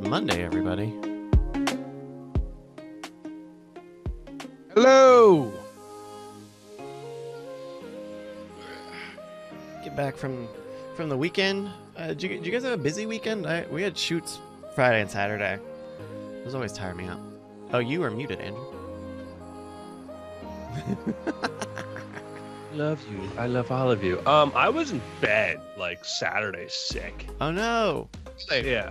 Monday, everybody. Hello. Get back from the weekend. Did you guys have a busy weekend? We had shoots Friday and Saturday. Those always tire me out. Oh, you are muted, Andrew. Love you. I love all of you. I was in bed like Saturday, sick. Oh no. Yeah.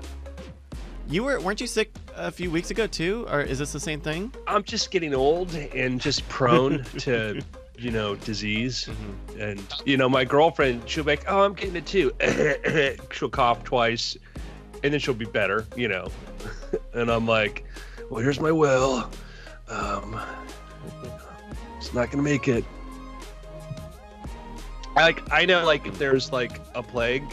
Weren't you sick a few weeks ago too, or is this the same thing? I'm just getting old and just prone to, disease. Mm-hmm. And my girlfriend, she'll be like, "Oh, I'm getting it too." She'll cough twice, and then she'll be better, And I'm like, "Well, here's my will. It's not gonna make it." I know, if there's a plague,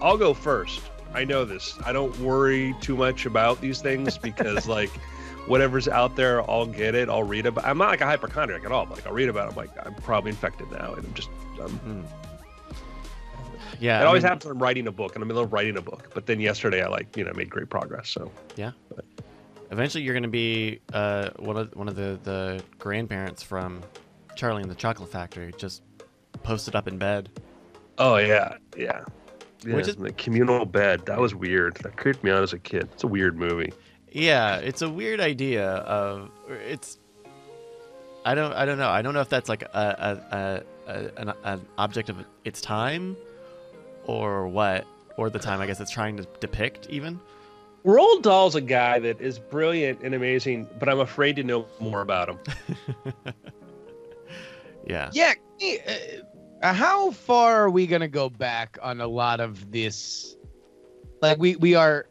I'll go first. I know this. I don't worry too much about these things because whatever's out there, I'll get it. I'll read about. I'm not like a hypochondriac at all. But, I'll read about it. I'm like, I'm probably infected now, and Yeah. It always happens when I'm writing a book, and I'm in the middle of writing a book. But then yesterday, I made great progress. So yeah. But eventually, you're gonna be one of the grandparents from Charlie and the Chocolate Factory, just posted up in bed. Oh yeah. Which is the communal bed. That was weird. That creeped me out as a kid. It's a weird movie. Yeah, it's a weird idea of it's. I don't know. I don't know if that's like an object of its time, or what, or the time I guess it's trying to depict even. Roald Dahl's a guy that is brilliant and amazing, but I'm afraid to know more about him. Yeah. Yeah. How far are we gonna go back on a lot of this? We are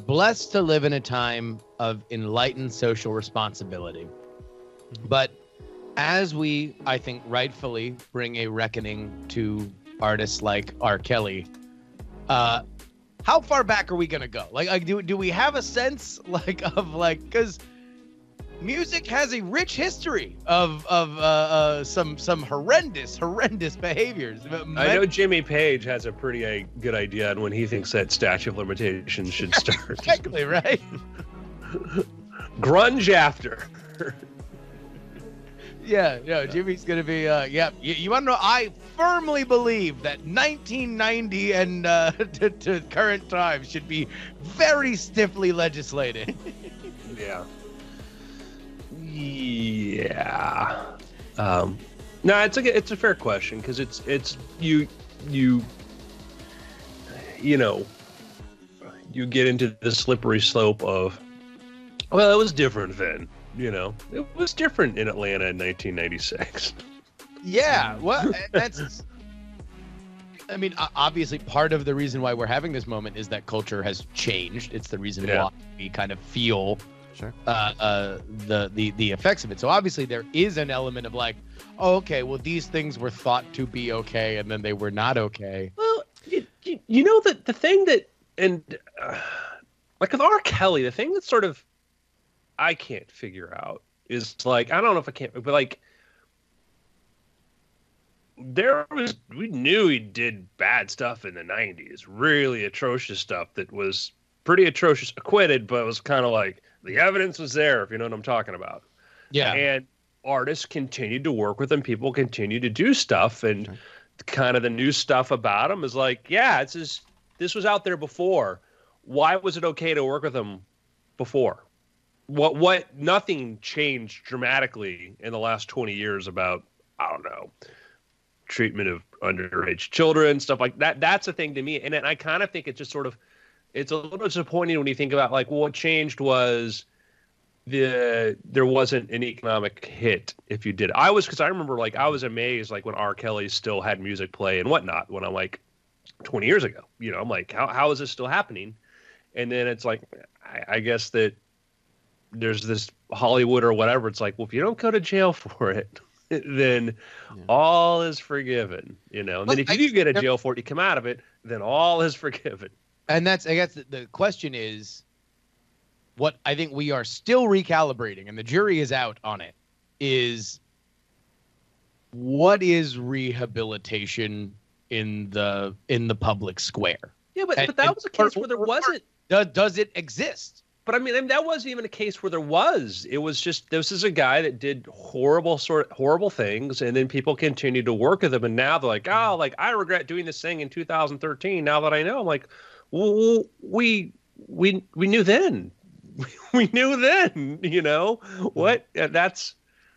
blessed to live in a time of enlightened social responsibility, but as we, I think, rightfully bring a reckoning to artists like R. Kelly, how far back are we gonna go? Do we have a sense because music has a rich history of some horrendous behaviors. I know Jimmy Page has a pretty good idea on when he thinks that statute of limitations should start. Exactly, right? Grunge after. Yeah, Jimmy's gonna be. You want to know? I firmly believe that 1990 and to current times should be very stiffly legislated. Yeah. Yeah. No, it's a fair question because it's you get into the slippery slope of, well, it was different then. It was different in Atlanta in 1996. Yeah, well, that's. I mean, obviously, part of the reason why we're having this moment is that culture has changed. It's the reason why we kind of feel. Sure. The effects of it. So obviously there is an element of oh, okay, well, these things were thought to be okay and then they were not okay. Well, the thing that, and with R. Kelly, the thing that sort of I can't figure out is I don't know if I can't, but we knew he did bad stuff in the 90s, really atrocious stuff that was pretty atrocious, acquitted, but it was kind of the evidence was there, if you know what I'm talking about. Yeah. And artists continued to work with him. People continued to do stuff. And kind of the new stuff about him is this was out there before. Why was it okay to work with him before? Nothing changed dramatically in the last 20 years about, I don't know, treatment of underage children, stuff like that. That's a thing to me. And I kind of think it's just sort of, it's a little disappointing when you think about what changed was there wasn't an economic hit if you did it. Because I remember I was amazed when R. Kelly still had music play and whatnot when I'm 20 years ago. I'm how is this still happening? And then it's I guess that there's this Hollywood or whatever. It's well, if you don't go to jail for it, then all is forgiven. And then if you do get a jail for it, you come out of it, then all is forgiven. And I guess the question is, what I think we are still recalibrating, and the jury is out on it, is what is rehabilitation in the public square? Yeah, but that was a case where there wasn't Does it exist? But I mean, that wasn't even a case where there was. It was just this is a guy that did horrible things, and then people continued to work with him, and now they're like, oh, like I regret doing this thing in 2013. Now that I know, I'm like, well, we knew then, we knew then, you know what? That's,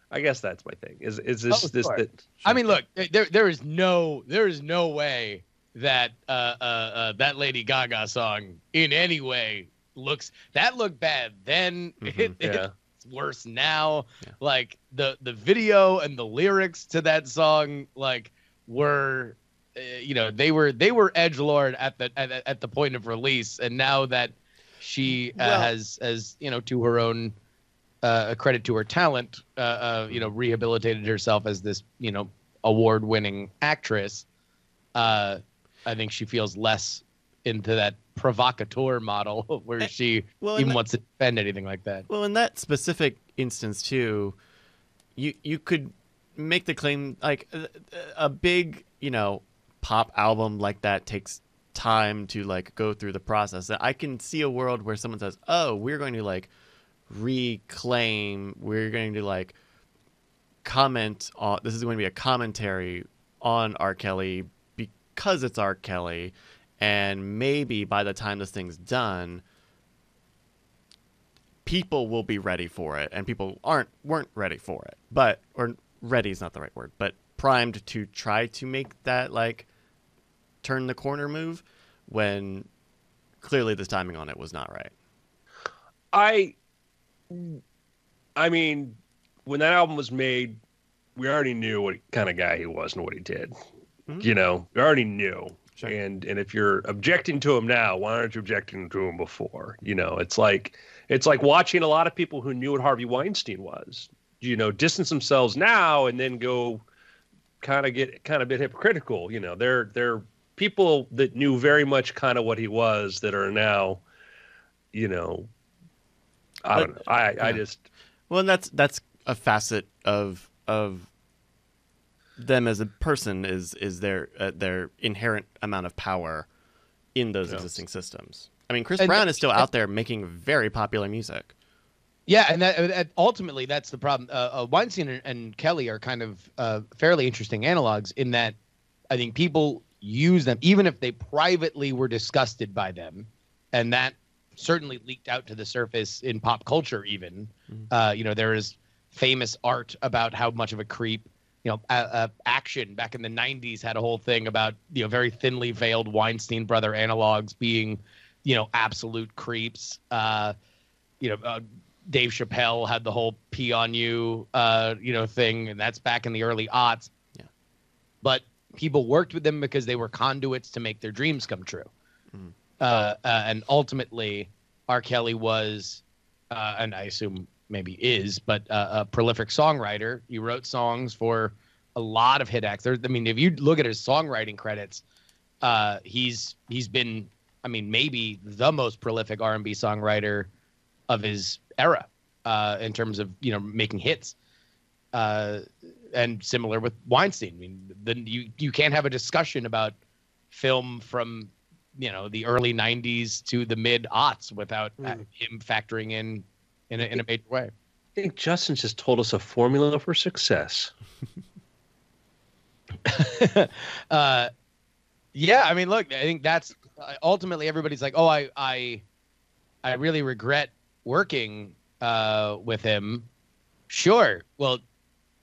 I guess that's my thing. Is this Oh, this sure. that? I mean, look, there is no way that that Lady Gaga song in any way looked bad then. Yeah. It's worse now. Yeah. Like the video and the lyrics to that song like were they were edgelord at the point of release, and now that she has to her own credit to her talent rehabilitated herself as this award-winning actress, I think she feels less into that provocateur model where she even wants to defend anything like that. Well, in that specific instance too, you could make the claim like a big pop album like that takes time to like go through the process. I can see a world where someone says, "Oh, we're going to like reclaim. We're going to like comment on. This is going to be a commentary on R. Kelly because it's R. Kelly." And maybe by the time this thing's done, people will be ready for it, and people weren't ready for it. But or ready is not the right word, but primed to try to make that like turn the corner move when clearly the timing on it was not right. I mean, when that album was made, we already knew what kind of guy he was and what he did. Mm-hmm. We already knew. Sure. And if you're objecting to him now, why aren't you objecting to him before? It's like watching a lot of people who knew what Harvey Weinstein was, distance themselves now and then go kind of a bit hypocritical. They're people that knew very much kind of what he was that are now, I don't know. I just. Well, and that's a facet of them as a person is their inherent amount of power in those existing systems. I mean, Chris Brown is still out there making very popular music. Yeah, and that ultimately that's the problem. Weinstein and Kelly are kind of fairly interesting analogs in that I think people use them even if they privately were disgusted by them, and that certainly leaked out to the surface in pop culture. Even there is famous art about how much of a creep. Action back in the 90s had a whole thing about, very thinly veiled Weinstein brother analogs being, absolute creeps. Dave Chappelle had the whole pee on you, thing. And that's back in the early aughts. Yeah. But people worked with them because they were conduits to make their dreams come true. And ultimately R. Kelly was, and I assume maybe is, but a prolific songwriter. He wrote songs for a lot of hit acts. If you look at his songwriting credits, he's been, maybe the most prolific R&B songwriter of his era in terms of, making hits. And similar with Weinstein. You can't have a discussion about film from, the early 90s to the mid aughts without him factoring in a major way. I think Justin just told us a formula for success. Yeah, look, I think that's ultimately everybody's like, oh, I really regret working with him. Sure. Well,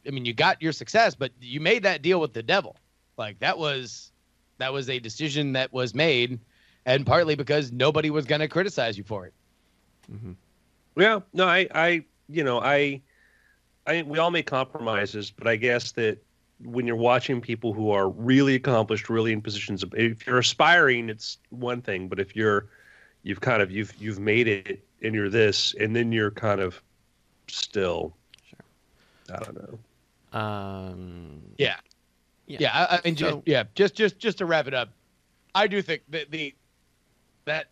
you got your success, but you made that deal with the devil. Like that was a decision that was made, and partly because nobody was going to criticize you for it. Mm-hmm. Yeah, no, I we all make compromises, but I guess that when you're watching people who are really accomplished, really in positions if you're aspiring, it's one thing, but if you've made it and you're this, and then you're kind of still, I don't know. Yeah. Just to wrap it up, I do think that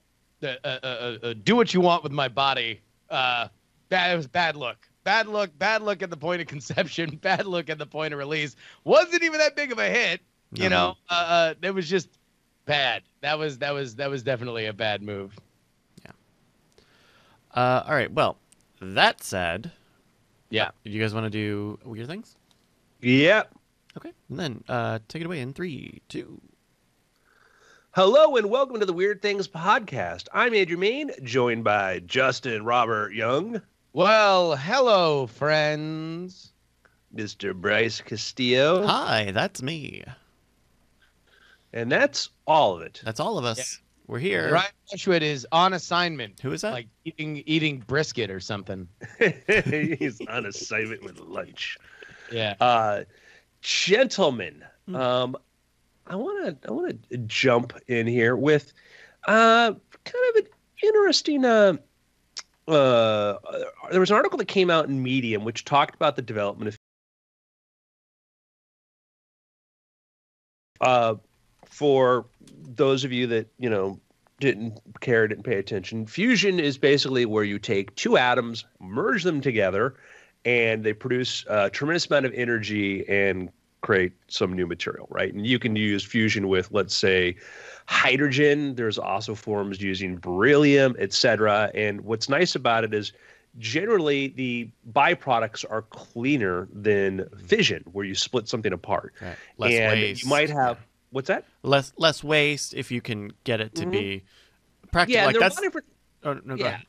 do what you want with my body. That was bad luck. Bad luck at the point of conception. Bad luck at the point of release. Wasn't even that big of a hit. It was just bad. That was definitely a bad move. Yeah. All right. Well, that said, Yeah. do you guys want to do weird things? Yep. Okay. And then take it away in 3, 2. Hello and welcome to the Weird Things podcast. I'm Andrew Main, joined by Justin Robert Young, Well, hello, friends. Mr. Bryce Castillo, Hi, that's me. and that's all of it. That's all of us. We're here. Brian Bushwood is on assignment, Who is that? like eating brisket or something. He's on assignment with lunch. Yeah. Gentlemen, I want to jump in here with kind of an interesting. There was an article that came out in Medium which talked about the development of. For those of you that didn't pay attention, fusion is basically where you take two atoms, merge them together, and they produce a tremendous amount of energy and create some new material, right? And you can use fusion with, let's say, hydrogen. There's also forms using beryllium, etc. And what's nice about it is generally the byproducts are cleaner than fission, where you split something apart. Right. Less and waste. you might have what's that? Less waste if you can get it to be practical. Yeah, like and there are a that's. lot of different. Oh, no, go Yeah. ahead.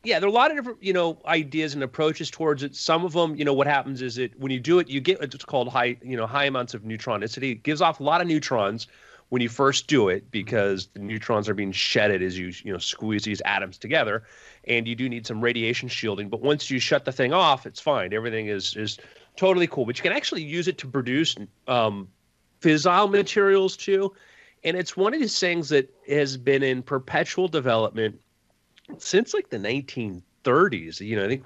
Yeah, there are a lot of different, ideas and approaches towards it. Some of them, what happens is that when you do it, you get what's called high amounts of neutronicity. It gives off a lot of neutrons when you first do it because the neutrons are being shedded as you squeeze these atoms together, and you do need some radiation shielding. But once you shut the thing off, it's fine. Everything is totally cool. But you can actually use it to produce fissile materials too, and it's one of these things that has been in perpetual development since like the 1930s. I think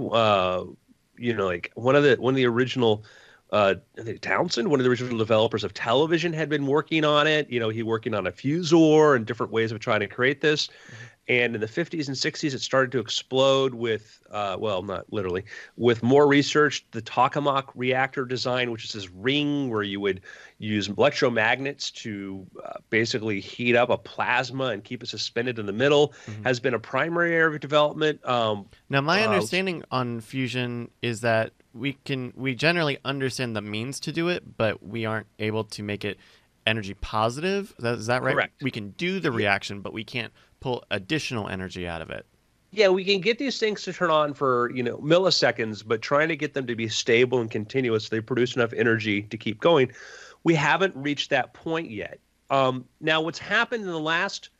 like one of the original I think Townsend, one of the original developers of television, had been working on it. He working on a fusor and different ways of trying to create this. And in the 50s and 60s, it started to explode with, not literally, with more research. The tokamak reactor design, which is this ring where you would use electromagnets to basically heat up a plasma and keep it suspended in the middle, has been a primary area of development. Now, my understanding on fusion is that we generally understand the means to do it, but we aren't able to make it energy positive. Is that right? Correct. We can do the reaction, but we can't pull additional energy out of it. Yeah, we can get these things to turn on for, milliseconds, but trying to get them to be stable and continuous, so they produce enough energy to keep going. We haven't reached that point yet. Now, what's happened in the last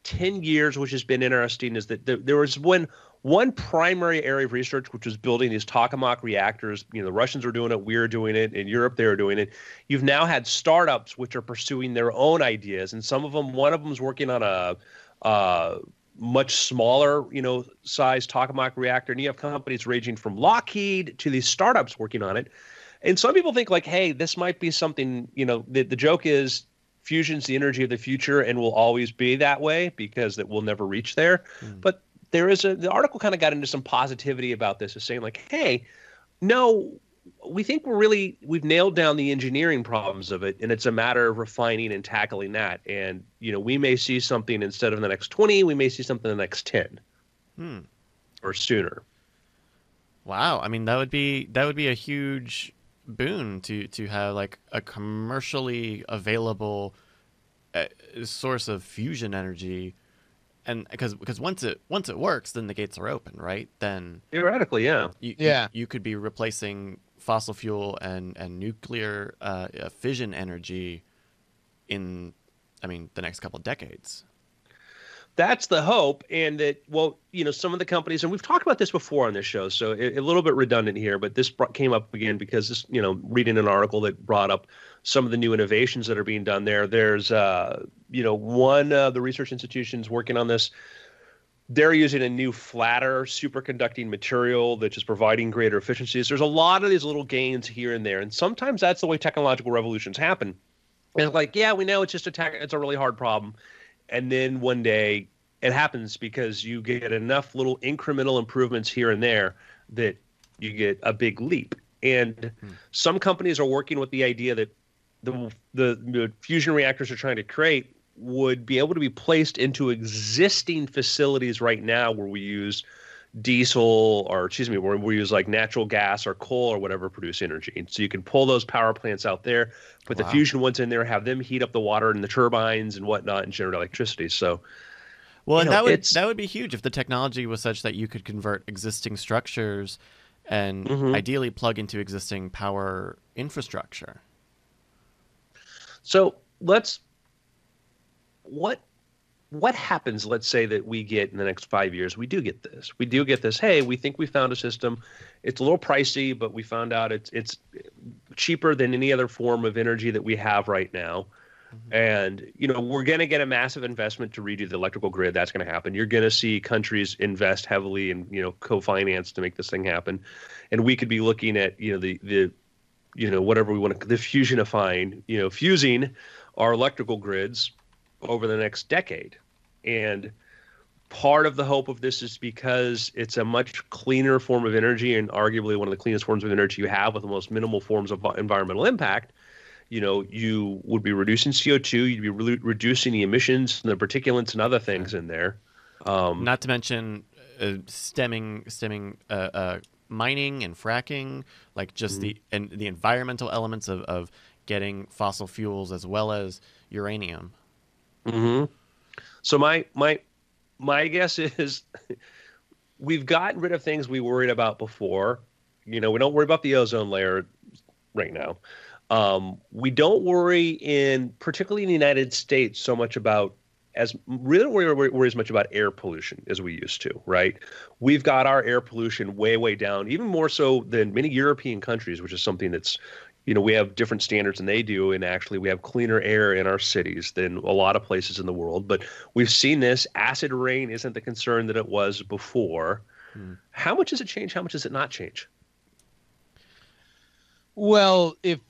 10 years, which has been interesting, is that there was one primary area of research, which was building these tokamak reactors. The Russians were doing it, we were doing it, in Europe they were doing it. You've now had startups which are pursuing their own ideas, and one of them is working on a much smaller, size tokamak reactor, and you have companies ranging from Lockheed to these startups working on it. And some people think like, hey, this might be something, the joke is fusion's the energy of the future and will always be that way because it will never reach there. But the article kind of got into some positivity about this, is saying like, hey, no, we think we've nailed down the engineering problems of it, and it's a matter of refining and tackling that. And, we may see something instead of the next 20, we may see something in the next 10 or sooner. Wow. I mean, that would be a huge boon to have like a commercially available source of fusion energy. And because once it works, then the gates are open, right? Then Theoretically, yeah. You could be replacing fossil fuel and nuclear fission energy in, the next couple of decades. That's the hope. And that, some of the companies, and we've talked about this before on this show, so a little bit redundant here, but this came up again because this, reading an article that brought up some of the new innovations that are being done there. There's, one of the research institutions working on this. They're using a new flatter superconducting material that's just providing greater efficiencies. There's a lot of these little gains here and there, and sometimes that's the way technological revolutions happen. And it's like, yeah, we know it's a really hard problem. And then one day it happens because you get enough little incremental improvements here and there that you get a big leap. And some companies are working with the idea that the fusion reactors they're trying to create would be able to be placed into existing facilities right now where we use diesel, or excuse me, where we use like natural gas or coal or whatever produce energy. And so you can pull those power plants out there, put the fusion ones in there, have them heat up the water and the turbines and whatnot, and generate electricity. So, well, and that would be huge if the technology was such that you could convert existing structures and ideally plug into existing power infrastructure. So what happens, let's say that we get in the next 5 years, we do get this. Hey, we think we found a system. It's a little pricey, but we found out it's cheaper than any other form of energy that we have right now. And, we're going to get a massive investment to redo the electrical grid. That's going to happen. You're going to see countries invest heavily and, co-finance to make this thing happen. And we could be looking at, the whatever we want to, the fusionifying, fusing our electrical grids over the next decade. And part of the hope of this is because it's a much cleaner form of energy, and arguably one of the cleanest forms of energy you have with the most minimal forms of environmental impact. You would be reducing CO2, you'd be reducing the emissions and the particulates and other things in there. Not to mention stemming mining and fracking, like just the environmental elements of getting fossil fuels as well as uranium. So my guess is we've gotten rid of things we worried about before. We don't worry about the ozone layer right now. We don't worry particularly in the United States, so much about worry as much about air pollution as we used to, right? We've got our air pollution way, way down, even more so than many European countries, which is something that's, we have different standards than they do. And actually we have cleaner air in our cities than a lot of places in the world. But we've seen this. Acid rain isn't the concern that it was before. How much does it change? How much does it not change? Well, if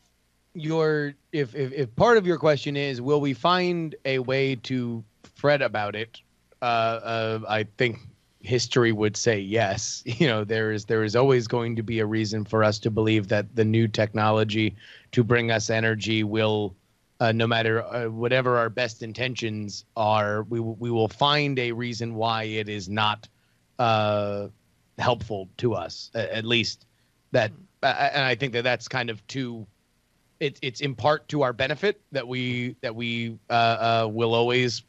part of your question is, will we find a way to fret about it? I think history would say yes. There is always going to be a reason for us to believe that the new technology to bring us energy will, no matter whatever our best intentions are, we will find a reason why it is not helpful to us. At least that, and I think that's kind of it's in part to our benefit that we will always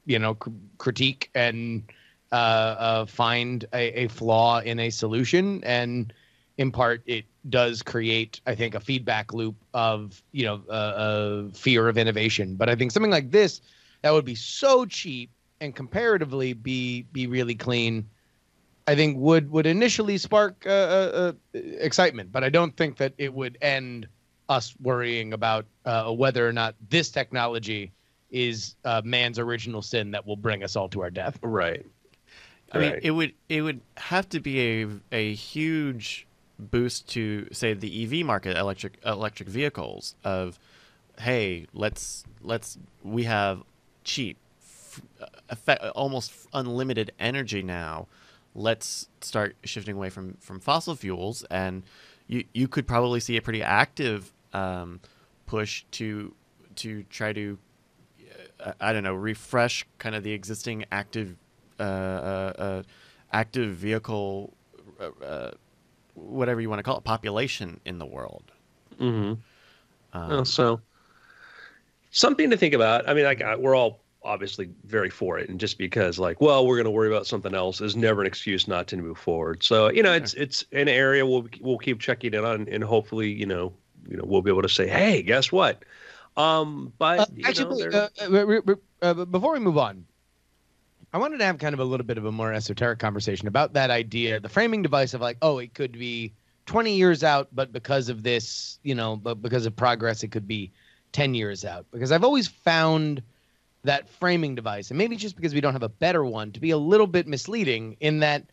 critique and find a flaw in a solution, and in part it does create, I think, a feedback loop of fear of innovation. But I think something like this that would be so cheap and comparatively be really clean, I think would initially spark excitement, but I don't think that it would end us worrying about whether or not this technology is man's original sin that will bring us all to our death. Right. I mean, it would have to be a huge boost to, say, the EV market, electric vehicles. Of, hey, we have cheap, almost unlimited energy now. Let's start shifting away from fossil fuels, and you could probably see a pretty active push to try to refresh kind of the existing active vehicle, whatever you want to call it, population in the world. So something to think about. I mean, we're all obviously very for it, and just because we're going to worry about something else is never an excuse not to move forward. So it's an area we'll keep checking in on, and hopefully we'll be able to say, hey, guess what? But actually, before we move on, I wanted to have kind of a little bit of a more esoteric conversation about that idea, the framing device of it could be 20 years out, but because of this, but because of progress, it could be 10 years out. Because I've always found that framing device, and maybe just because we don't have a better one, to be a little bit misleading in that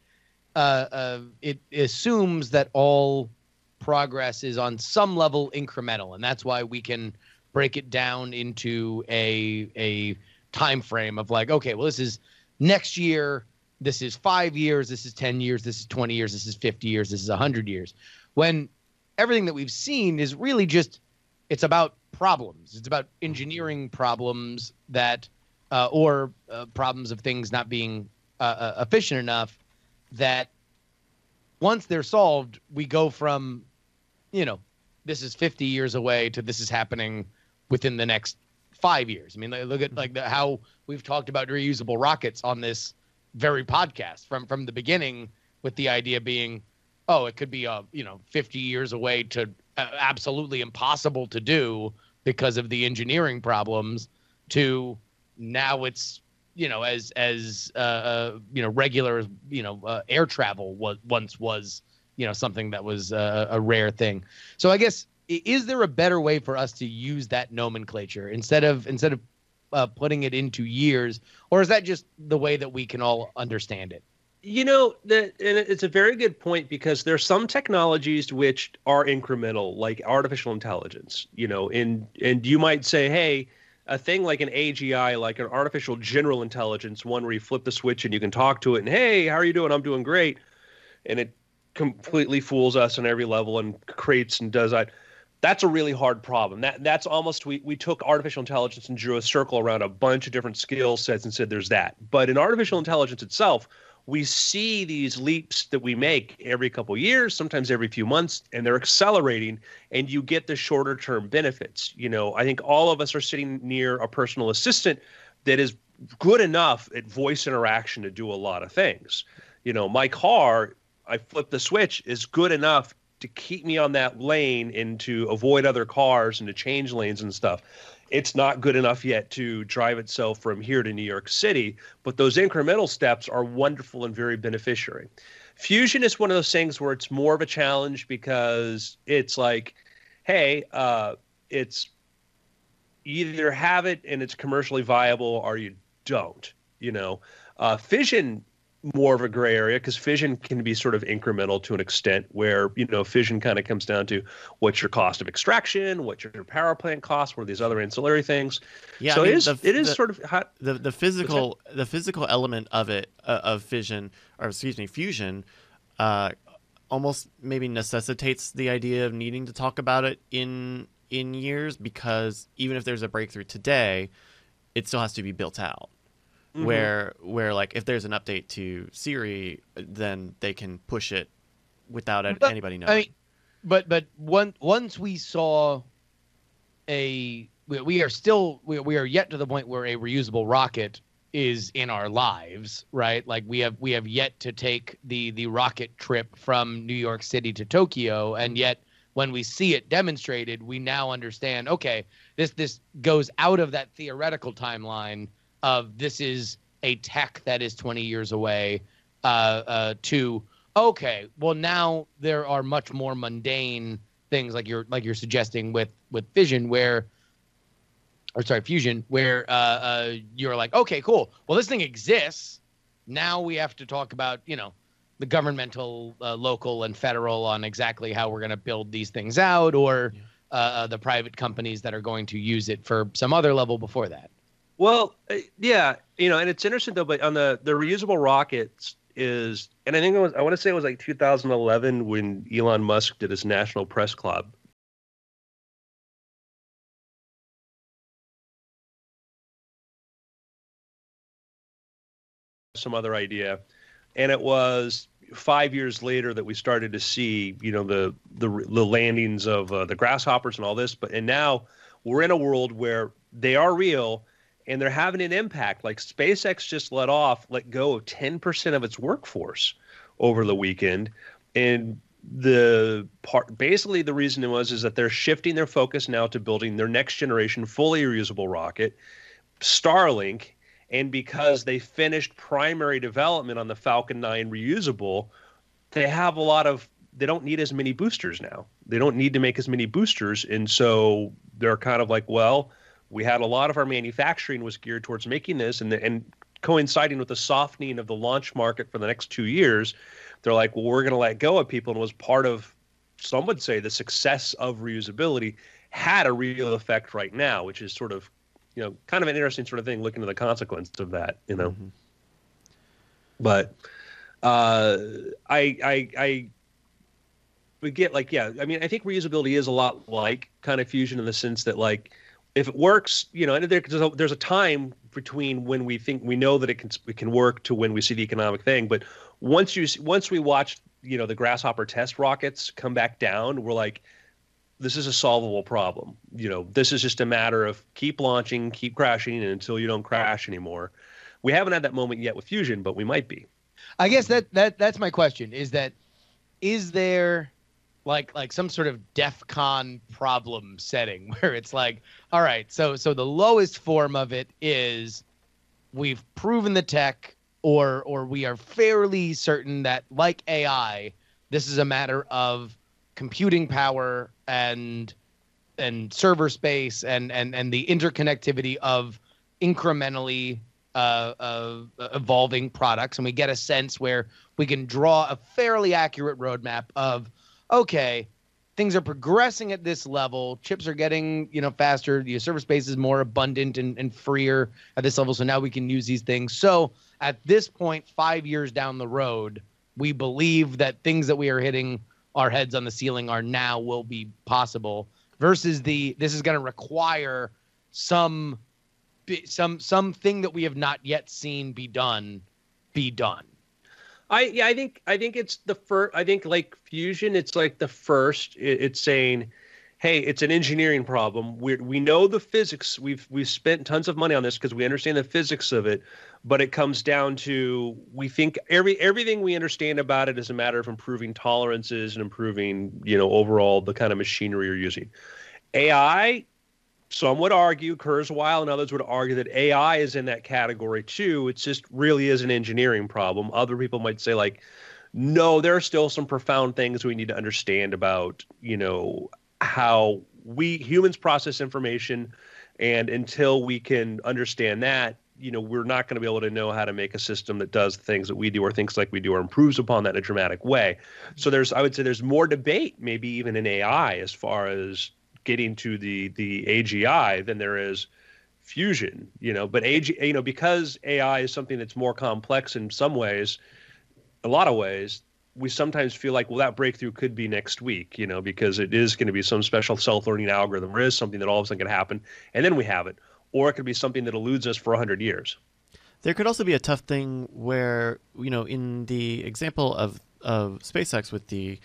it assumes that all progress is on some level incremental, and that's why we can break it down into a time frame of okay, well, this is next year, this is 5 years, this is 10 years, this is 20 years, this is 50 years, this is 100 years. When everything that we've seen is really just, it's about problems. It's about engineering problems that, or problems of things not being efficient enough that once they're solved, we go from, this is 50 years away to this is happening within the next 5 years. I mean, look at how we've talked about reusable rockets on this very podcast from the beginning, with the idea being, oh, it could be 50 years away to absolutely impossible to do because of the engineering problems, to now it's as regular air travel once was something that was a rare thing. So I guess, is there a better way for us to use that nomenclature instead of putting it into years, or is that just the way that we can all understand it? And it's a very good point, because there's some technologies which are incremental, like artificial intelligence, and you might say, hey, a thing like an AGI, like an artificial general intelligence, one where you flip the switch and you can talk to it and, hey, how are you doing? I'm doing great. And it completely fools us on every level and creates and does that. That's a really hard problem. That's almost, we took artificial intelligence and drew a circle around a bunch of different skill sets and said there's that. But in artificial intelligence itself, we see these leaps that we make every couple of years, sometimes every few months, and they're accelerating, and you get the shorter term benefits. I think all of us are sitting near a personal assistant that is good enough at voice interaction to do a lot of things. My car, I flip the switch, is good enough to keep me on that lane and to avoid other cars and to change lanes and stuff. It's not good enough yet to drive itself from here to New York City, but those incremental steps are wonderful and very beneficiary. Fusion is one of those things where it's more of a challenge, because it's like, hey, it's either have it and it's commercially viable or you don't. Fission, more of a gray area, because fission can be sort of incremental to an extent, where fission kind of comes down to what's your cost of extraction, what's your power plant cost, what are these other ancillary things. Yeah, so it is sort of hot. The physical element of it, of fission, or excuse me, fusion, almost maybe necessitates the idea of needing to talk about it in years, because even if there's a breakthrough today, it still has to be built out. Mm-hmm. Where like if there's an update to Siri, then they can push it without anybody knowing. I mean, but once we saw we are yet to the point where a reusable rocket is in our lives, right? Like we have yet to take the rocket trip from New York City to Tokyo, and yet when we see it demonstrated, we now understand, okay, this goes out of that theoretical timeline of this is a tech that is 20 years away, to, okay, well, now there are much more mundane things like you're suggesting with fusion, where you're like, okay, cool. Well, this thing exists. Now we have to talk about, the governmental, local and federal on exactly how we're going to build these things out, or the private companies that are going to use it for some other level before that. Well, yeah, and it's interesting though, but on the reusable rockets is, and I think I want to say it was like 2011 when Elon Musk did his National Press Club. Some other idea, and it was 5 years later that we started to see, the landings of the grasshoppers and all this. And now we're in a world where they are real. And they're having an impact. Like SpaceX just let go of 10% of its workforce over the weekend. And basically the reason is that they're shifting their focus now to building their next generation fully reusable rocket, Starlink. And because they finished primary development on the Falcon 9 reusable, they don't need as many boosters now. They don't need to make as many boosters. And so they're kind of like, well, we had a lot of our manufacturing was geared towards making this, and coinciding with the softening of the launch market for the next 2 years, they're like, well, we're going to let go of people. And was part of, some would say, the success of reusability had a real effect right now, which is sort of, kind of an interesting sort of thing, looking at the consequence of that, Mm-hmm. But I get like, yeah, I mean, I think reusability is a lot like kind of fusion in the sense that, like, if it works, and there's a time between when we know that it can work to when we see the economic thing. But once we watch the Grasshopper test rockets come back down, we're like, this is a solvable problem. This is just a matter of keep launching, keep crashing, and until you don't crash anymore. We haven't had that moment yet with Fusion, but we might be. I guess that's my question. Is there like some sort of DEF CON problem setting where it's like, all right, so the lowest form of it is we've proven the tech, or we are fairly certain that, like AI, this is a matter of computing power and server space and the interconnectivity of incrementally evolving products, and we get a sense where we can draw a fairly accurate roadmap of, okay, things are progressing at this level, chips are getting faster, the server space is more abundant and freer at this level, so now we can use these things. So at this point, 5 years down the road, we believe that things that we are hitting our heads on the ceiling will be possible, versus this is going to require something that we have not yet seen be done. I think it's the first. I think like Fusion, it's like the first. It's saying, hey, it's an engineering problem. We know the physics. We've spent tons of money on this because we understand the physics of it. But it comes down to, we think everything we understand about it is a matter of improving tolerances and improving overall the kind of machinery you're using. AI, some would argue, Kurzweil and others would argue that AI is in that category too. It just really is an engineering problem. Other people might say like, no, there are still some profound things we need to understand about, how we humans process information. And until we can understand that, we're not going to be able to know how to make a system that does things that we do or thinks like we do or improves upon that in a dramatic way. So I would say there's more debate, maybe even in AI, as far as getting to the AGI than there is Fusion, but because AI is something that's more complex in some ways, a lot of ways, we sometimes feel like, well, that breakthrough could be next week, because it is going to be some special self-learning algorithm, or is something that all of a sudden can happen, and then we have it. Or it could be something that eludes us for 100 years. There could also be a tough thing where, in the example of SpaceX with the,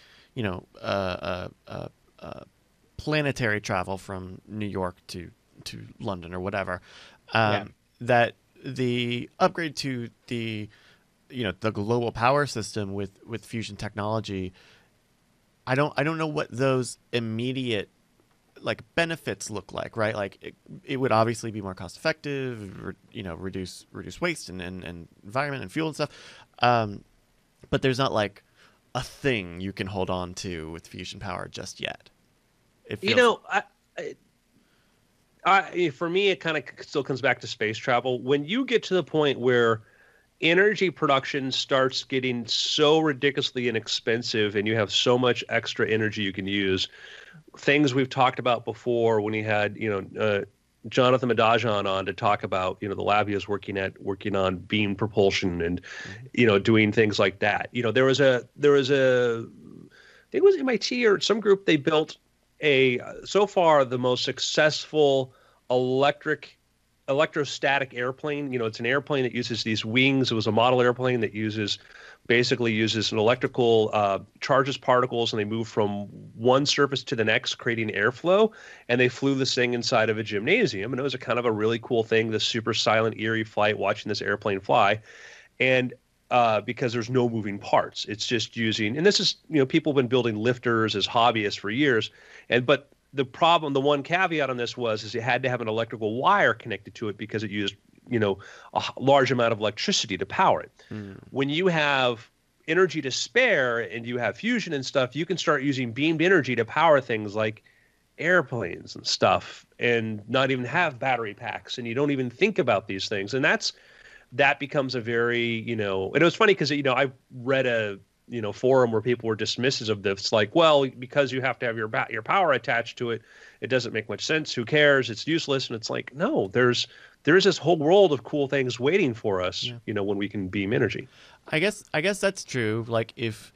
planetary travel from New York to London or whatever, that the upgrade to the global power system with fusion technology, I don't know what those immediate benefits look like, right? Like it would obviously be more cost effective, reduce waste and environment and fuel and stuff. But there's not like a thing you can hold on to with fusion power just yet. For me, it kind of still comes back to space travel. When you get to the point where energy production starts getting so ridiculously inexpensive and you have so much extra energy you can use, things we've talked about before when he had Jonathan Madajan on to talk about the lab he was working on beam propulsion and doing things like that. There was a I think it was MIT or some group, they built so far the most successful electrostatic airplane. It's an airplane that uses these wings. It was a model airplane that basically uses an electrical charges particles, and they move from one surface to the next, creating airflow. And they flew this thing inside of a gymnasium, and it was a kind of a really cool thing, this super silent, eerie flight, watching this airplane fly. And because there's no moving parts, it's just using, and this is, people have been building lifters as hobbyists for years. But the one caveat on this is it had to have an electrical wire connected to it because it used, a large amount of electricity to power it. When you have energy to spare and you have fusion and stuff, you can start using beamed energy to power things like airplanes and stuff, and not even have battery packs, and you don't even think about these things. And that becomes a very, and it was funny because, I read a forum where people were dismissive of this, like, well, because you have to have your power attached to it, it doesn't make much sense. Who cares? It's useless. And it's like, no, there's this whole world of cool things waiting for us, when we can beam energy. I guess that's true. Like if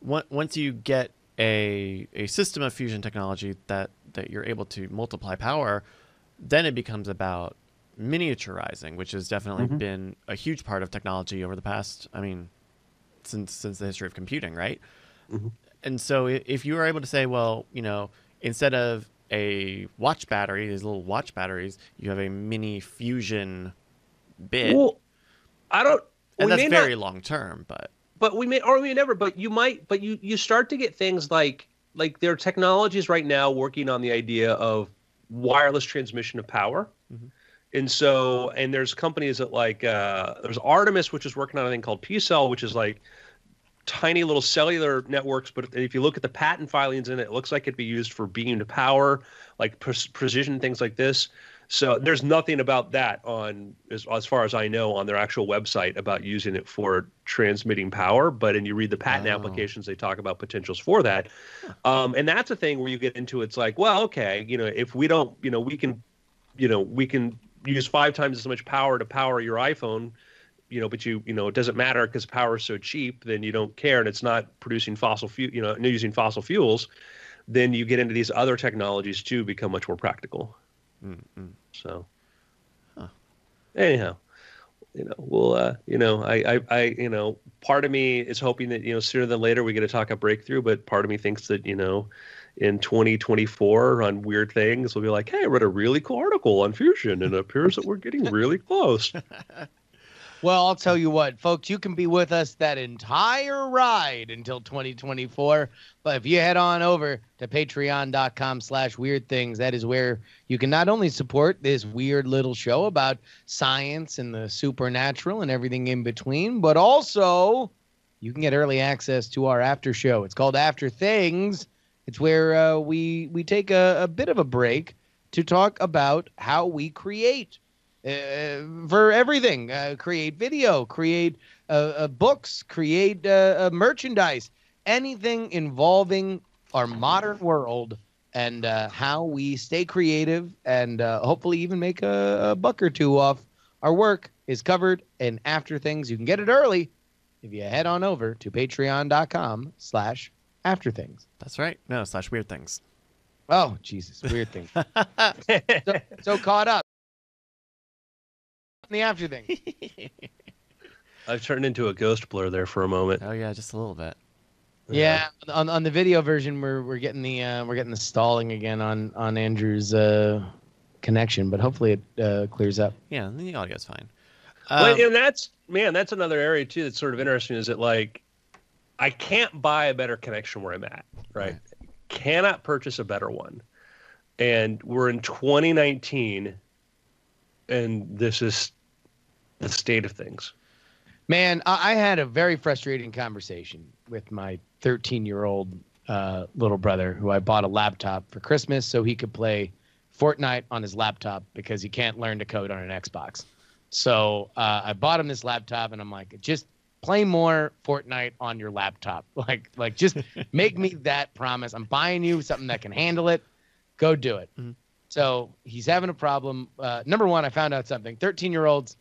once you get a system of fusion technology that you're able to multiply power, then it becomes about miniaturizing, which has definitely been a huge part of technology over the past, since the history of computing, right? And so if you were able to say, well, instead of a watch battery, these little watch batteries, you have a mini fusion bit. Well, I don't. And we that's may very not, long term, but we may, or we may never. But you might. But you start to get things like there are technologies right now working on the idea of wireless transmission of power. And there's companies that there's Artemis, which is working on a thing called P-Cell, which is like tiny little cellular networks. But if you look at the patent filings in it, it looks like it'd be used for beam to power, like precision things like this. So there's nothing about that as far as I know, on their actual website about using it for transmitting power. But you read the patent applications, they talk about potentials for that. And that's a thing where you get into, it's like, well, okay, if we don't, we can use 5 times as much power to power your iPhone, but it doesn't matter because power is so cheap, then you don't care, and it's not producing using fossil fuels. Then you get into these other technologies too, become much more practical. So, anyhow, we'll, I part of me is hoping that, sooner than later we get to talk a breakthrough, but part of me thinks that, in 2024 on Weird Things, we'll be like, hey, I read a really cool article on fusion and it appears that we're getting really close. Well, I'll tell you what, folks, you can be with us that entire ride until 2024. But if you head on over to patreon.com/weirdthings, that is where you can not only support this weird little show about science and the supernatural and everything in between, but also you can get early access to our after show. It's called After Things. It's where we take a bit of a break to talk about how we create. For everything, create video, create books, create merchandise, anything involving our modern world and how we stay creative and hopefully even make a buck or two off our work is covered in After Things. You can get it early if you head on over to patreon.com/afterthings. that's right. No, /weird things. Oh, Jesus, Weird Things. so caught up. The After Thing. I've turned into a ghost blur there for a moment. Oh yeah, just a little bit. Yeah, on the video version, we're getting the stalling again on Andrew's connection, but hopefully it clears up. Yeah, the audio's fine. Well, and that's another area too that's sort of interesting. Is that I can't buy a better connection where I'm at, right? Cannot purchase a better one, and we're in 2019, and this is the state of things. Man, I had a very frustrating conversation with my 13-year-old little brother, who I bought a laptop for Christmas so he could play Fortnite on his laptop because he can't learn to code on an Xbox. So I bought him this laptop, and I'm like, just play more Fortnite on your laptop. Like just make me that promise. I'm buying you something that can handle it. Go do it. Mm-hmm. So he's having a problem. Number one, I found out something. 13-year-olds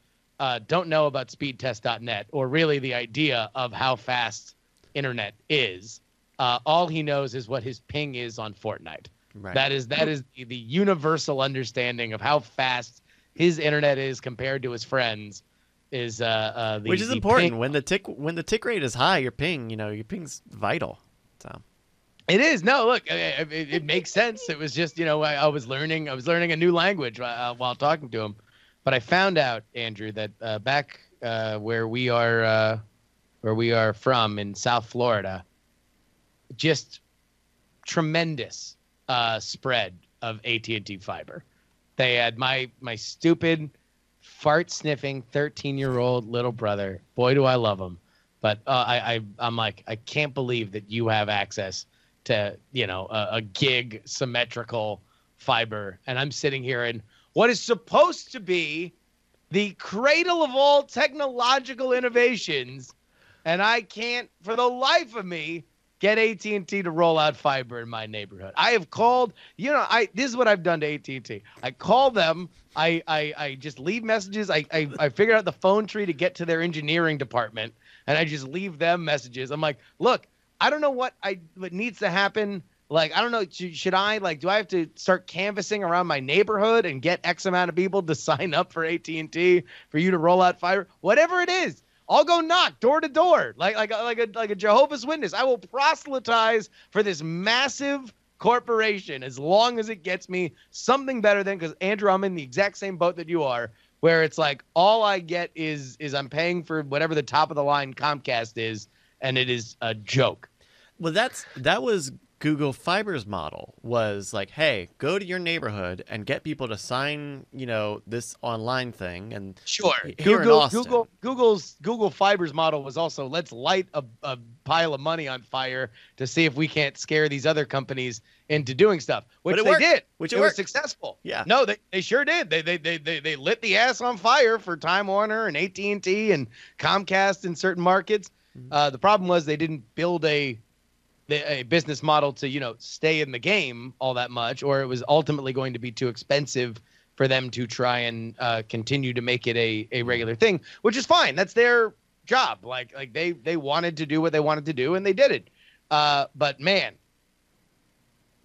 don't know about speedtest.net or really the idea of how fast internet is. All he knows is what his ping is on Fortnite. Right. That is the universal understanding of how fast his internet is compared to his friends. Which is important. Ping. When the tick rate is high, your ping's vital. So. It is. No, look, it makes sense. It was just, I was learning a new language while talking to him. But I found out, Andrew, that back where we are from in South Florida, just tremendous spread of AT&T fiber. They had my stupid fart sniffing 13-year-old little brother. Boy, do I love him. But I'm like, I can't believe that you have access to a gig symmetrical fiber, and I'm sitting here in what is supposed to be the cradle of all technological innovations, and I can't for the life of me get AT&T to roll out fiber in my neighborhood. I have called, this is what I've done to AT&T. I call them, I just leave messages. I figured out the phone tree to get to their engineering department, and I just leave them messages. I'm like, look, I don't know what needs to happen. Like, I don't know, should I, do I have to start canvassing around my neighborhood and get X amount of people to sign up for AT&T for you to roll out fiber? Whatever it is, I'll go knock door to door like a Jehovah's Witness. I will proselytize for this massive corporation as long as it gets me something better than, because Andrew, I'm in the exact same boat that you are, where it's like all I get is I'm paying for whatever the top of the line Comcast is, and it is a joke. Well, that was Google Fiber's model, was like, hey, go to your neighborhood and get people to sign, this online thing. And sure, here in Austin, Google Fiber's model was also, let's light a pile of money on fire to see if we can't scare these other companies into doing stuff, which they did, which it was successful. Yeah, no, they sure did. They lit the ass on fire for Time Warner and AT&T and Comcast in certain markets. The problem was they didn't build a business model to, stay in the game all that much, or it was ultimately going to be too expensive for them to try and continue to make it a regular thing, which is fine. That's their job. Like they wanted to do what they wanted to do, and they did it. But man,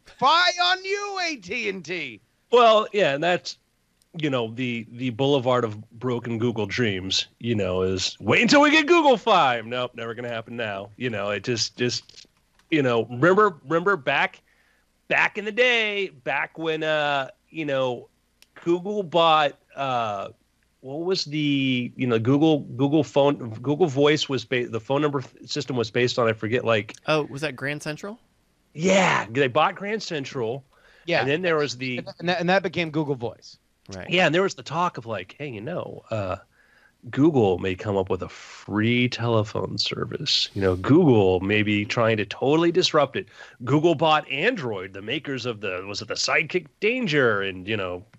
fie on you, AT&T. Well, yeah, and that's, the boulevard of broken Google dreams, is wait until we get Google Fi. Nope, never going to happen now. It just remember back in the day, back when Google bought what was the Google Voice was the phone number system was based on, I forget, like, oh, was that Grand Central? Yeah, they bought Grand Central. Yeah, and then there was and that became Google Voice. Right. Yeah, and there was the talk of like, hey, Google may come up with a free telephone service. Google may be trying to totally disrupt it. Google bought Android, the makers of the Sidekick Danger, and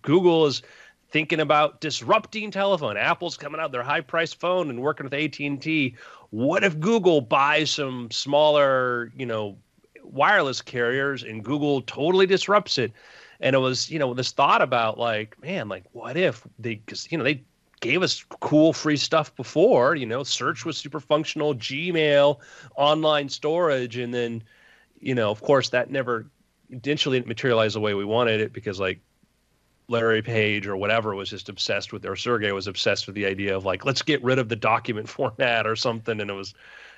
Google is thinking about disrupting telephone. Apple's coming out with their high-priced phone and working with AT&T. What if Google buys some smaller, wireless carriers and Google totally disrupts it? And it was, this thought about like, man, like what if because they gave us cool free stuff before, search was super functional, Gmail, online storage. And then, of course that never eventually didn't materialize the way we wanted it, because like Larry Page or whatever was just obsessed with, or Sergey was obsessed with the idea of like, let's get rid of the document format or something. And it was,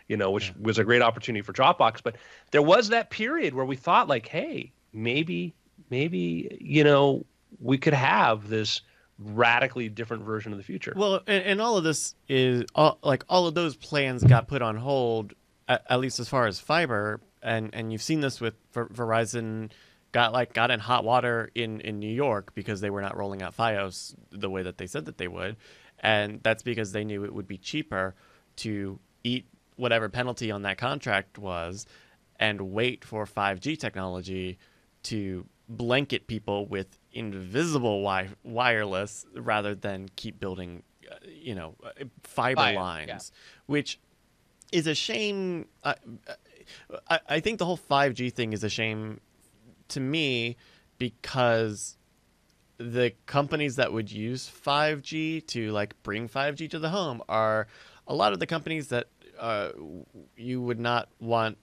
which was a great opportunity for Dropbox. But there was that period where we thought like, hey, maybe, we could have this radically different version of the future. Well, and all of this is all of those plans got put on hold, at least as far as fiber, and you've seen this with Verizon got in hot water in New York because they were not rolling out Fios the way that they said that they would, and that's because they knew it would be cheaper to eat whatever penalty on that contract was and wait for 5G technology to blanket people with invisible wireless rather than keep building fiber lines, which is a shame. I think the whole 5G thing is a shame to me, because the companies that would use 5G to like bring 5G to the home are a lot of the companies that you would not want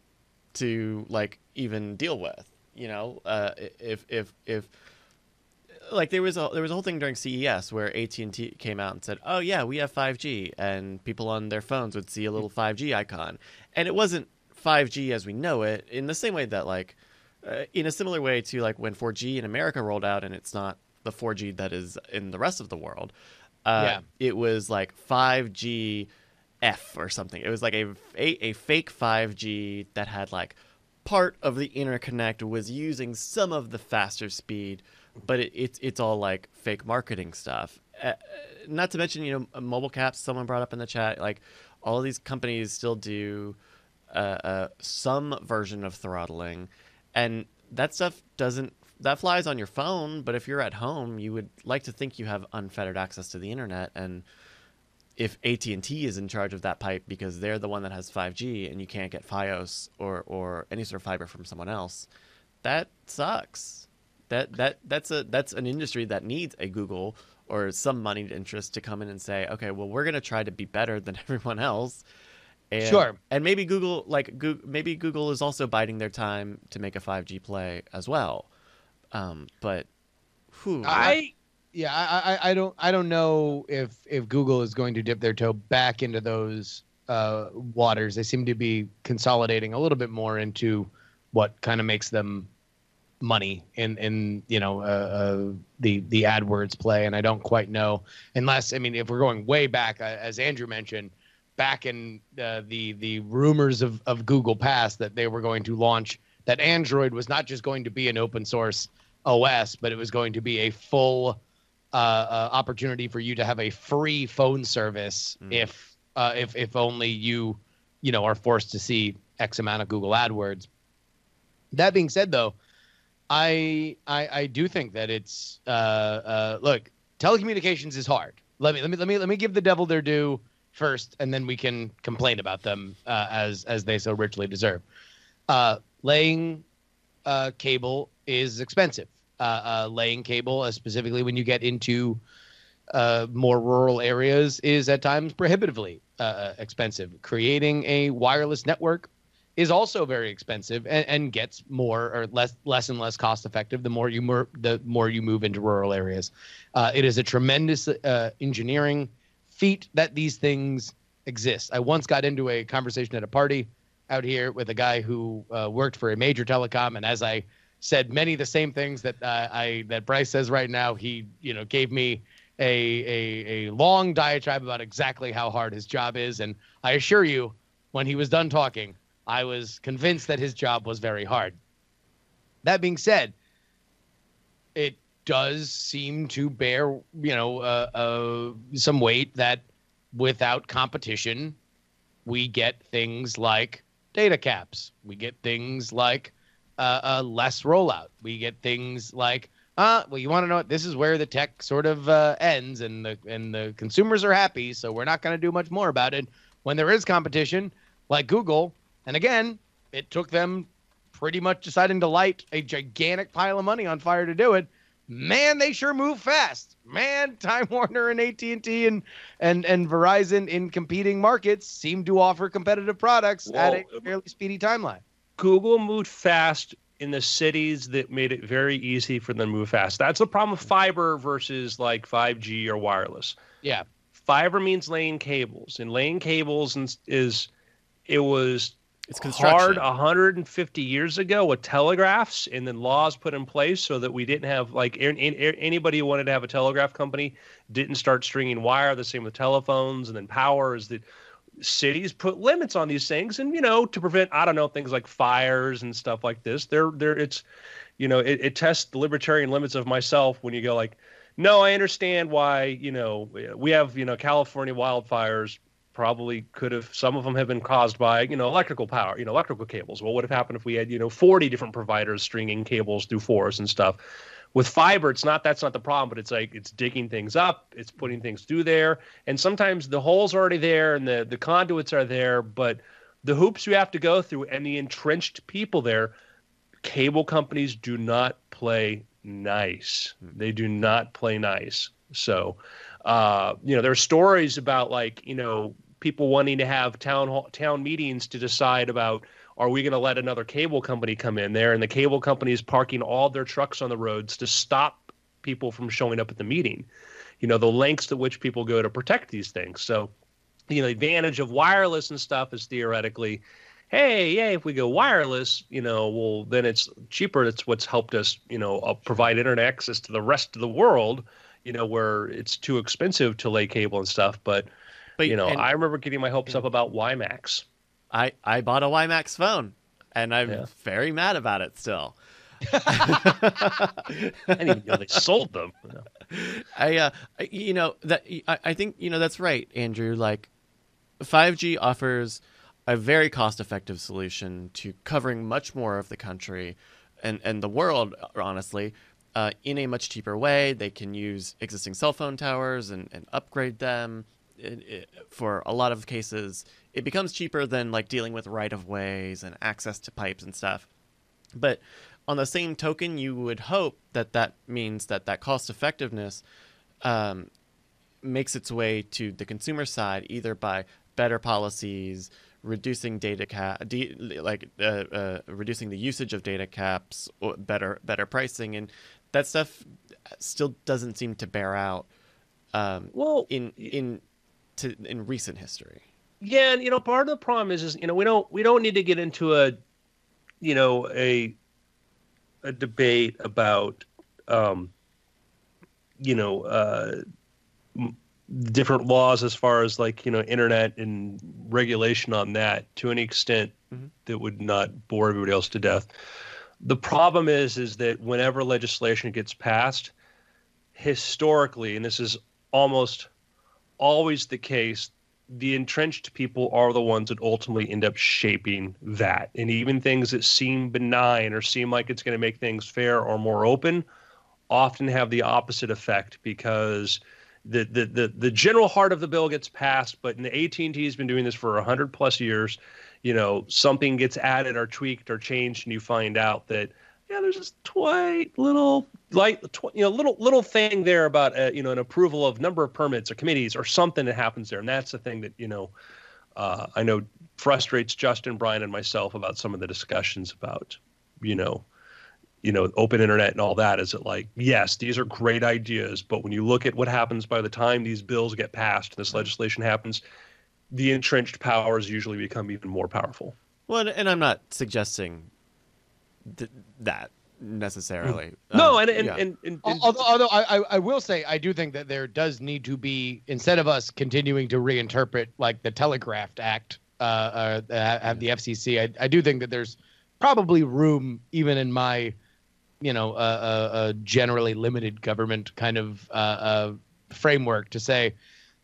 to like even deal with. If like there was a whole thing during CES where AT&T came out and said, "Oh yeah, we have 5G," and people on their phones would see a little 5G icon, and it wasn't 5G as we know it, in the same way that like in a similar way to like when 4G in America rolled out, and it's not the 4G that is in the rest of the world. It was like 5G F or something. It was like a fake 5G that had like part of the interconnect was using some of the faster speed, but it's all like fake marketing stuff. Not to mention, mobile caps, someone brought up in the chat, like all of these companies still do some version of throttling, and that stuff that flies on your phone, but if you're at home, you would like to think you have unfettered access to the internet. And if AT&T is in charge of that pipe because they're the one that has 5G and you can't get Fios or any sort of fiber from someone else, that sucks. That's an industry that needs a Google or some moneyed interest to come in and say, okay, well, we're going to try to be better than everyone else. And, sure. And maybe Google is also biding their time to make a 5G play as well. But Yeah, I don't know if Google is going to dip their toe back into those waters. They seem to be consolidating a little bit more into what kind of makes them money in the AdWords play, and I don't quite know, unless, I mean, if we're going way back, as Andrew mentioned, back in the rumors of Google Pass, that they were going to launch, that Android was not just going to be an open source OS, but it was going to be a full opportunity for you to have a free phone service if only you are forced to see X amount of Google AdWords. That being said, though, I do think that it's look, telecommunications is hard. Let me give the devil their due first, and then we can complain about them as they so richly deserve. Laying cable is expensive. Laying cable, specifically when you get into more rural areas, is at times prohibitively expensive. Creating a wireless network is also very expensive, and gets more or less and less cost effective the more you move into rural areas. It is a tremendous engineering feat that these things exist. I once got into a conversation at a party out here with a guy who worked for a major telecom, and as I said many of the same things that Bryce says right now, he gave me a long diatribe about exactly how hard his job is, and I assure you, when he was done talking, I was convinced that his job was very hard. That being said, it does seem to bear, some weight that without competition, we get things like data caps. We get things like less rollout. We get things like, well, you want to know what? This is where the tech sort of ends, and the consumers are happy, so we're not going to do much more about it. When there is competition, like Google. And again, it took them pretty much deciding to light a gigantic pile of money on fire to do it. Man, they sure move fast. Man, Time Warner and AT&T and Verizon in competing markets seem to offer competitive products at a fairly speedy timeline. Google moved fast in the cities that made it very easy for them to move fast. That's the problem with fiber versus like 5G or wireless. Yeah. Fiber means laying cables, and laying cables it's construction. hard 150 years ago with telegraphs, and then laws put in place so that we didn't have, like, anybody who wanted to have a telegraph company didn't start stringing wire. The same with telephones, and then power is that cities put limits on these things, and to prevent, I don't know, things like fires and stuff like this. It tests the libertarian limits of myself when you go like, no, I understand why we have California wildfires. Probably could have, some of them have been caused by, electrical power, electrical cables. What would have happened if we had, 40 different providers stringing cables through forests and stuff? With fiber, that's not the problem, but it's like, it's digging things up, it's putting things through there. And sometimes the holes are already there and the conduits are there, but the hoops you have to go through and the entrenched people there, cable companies do not play nice. They do not play nice. So, there are stories about, like, people wanting to have town meetings to decide about, are we going to let another cable company come in there? And the cable company is parking all their trucks on the roads to stop people from showing up at the meeting. The lengths to which people go to protect these things. So, the advantage of wireless and stuff is theoretically, hey, if we go wireless, well, then it's cheaper. That's what's helped us, provide internet access to the rest of the world, where it's too expensive to lay cable and stuff. But I remember getting my hopes up about WiMAX. I bought a WiMAX phone, and I'm very mad about it still. I didn't even know they sold them. I think that's right, Andrew. Like, 5G offers a very cost-effective solution to covering much more of the country and the world, honestly, in a much cheaper way. They can use existing cell phone towers and upgrade them. For a lot of cases, it becomes cheaper than, like, dealing with right-of-ways and access to pipes and stuff. But on the same token, you would hope that means that cost-effectiveness makes its way to the consumer side, either by better policies, reducing reducing the usage of data caps, or better pricing, and that stuff still doesn't seem to bear out Well, in recent history. yeah, and part of the problem is we don't need to get into a debate about different laws as far as like internet and regulation on that to an extent that would not bore everybody else to death. The problem is that whenever legislation gets passed, historically, and this is almost always the case, the entrenched people are the ones that ultimately end up shaping that. And even things that seem benign or seem like it's going to make things fair or more open often have the opposite effect, because the general heart of the bill gets passed, but the AT&T has been doing this for 100 plus years. Something gets added or tweaked or changed, and you find out that there's this little little thing there about an approval of number of permits or committees or something that happens there, and that's the thing that I know frustrates Justin, Brian, and myself about some of the discussions about open internet and all that. Is it like, yes, these are great ideas, but when you look at what happens by the time these bills get passed, this legislation happens, the entrenched powers usually become even more powerful. Well, and I'm not suggesting that necessarily. No, although I will say, I do think that there does need to be, instead of us continuing to reinterpret like the Telegraph Act, have the FCC, I do think that there's probably room, even in my a generally limited government kind of framework, to say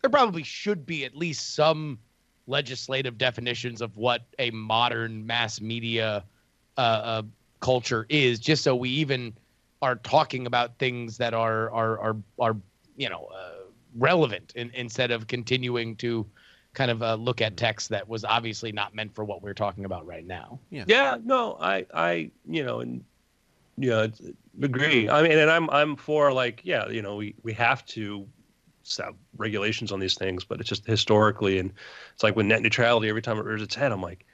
there probably should be at least some legislative definitions of what a modern mass media culture is, just so we even are talking about things that are relevant, instead of continuing to kind of look at text that was obviously not meant for what we're talking about right now. Yeah. No, I agree. I mean, and I'm for like, we have to have regulations on these things, but it's just historically, and it's like with net neutrality, every time it rears its head, I'm like,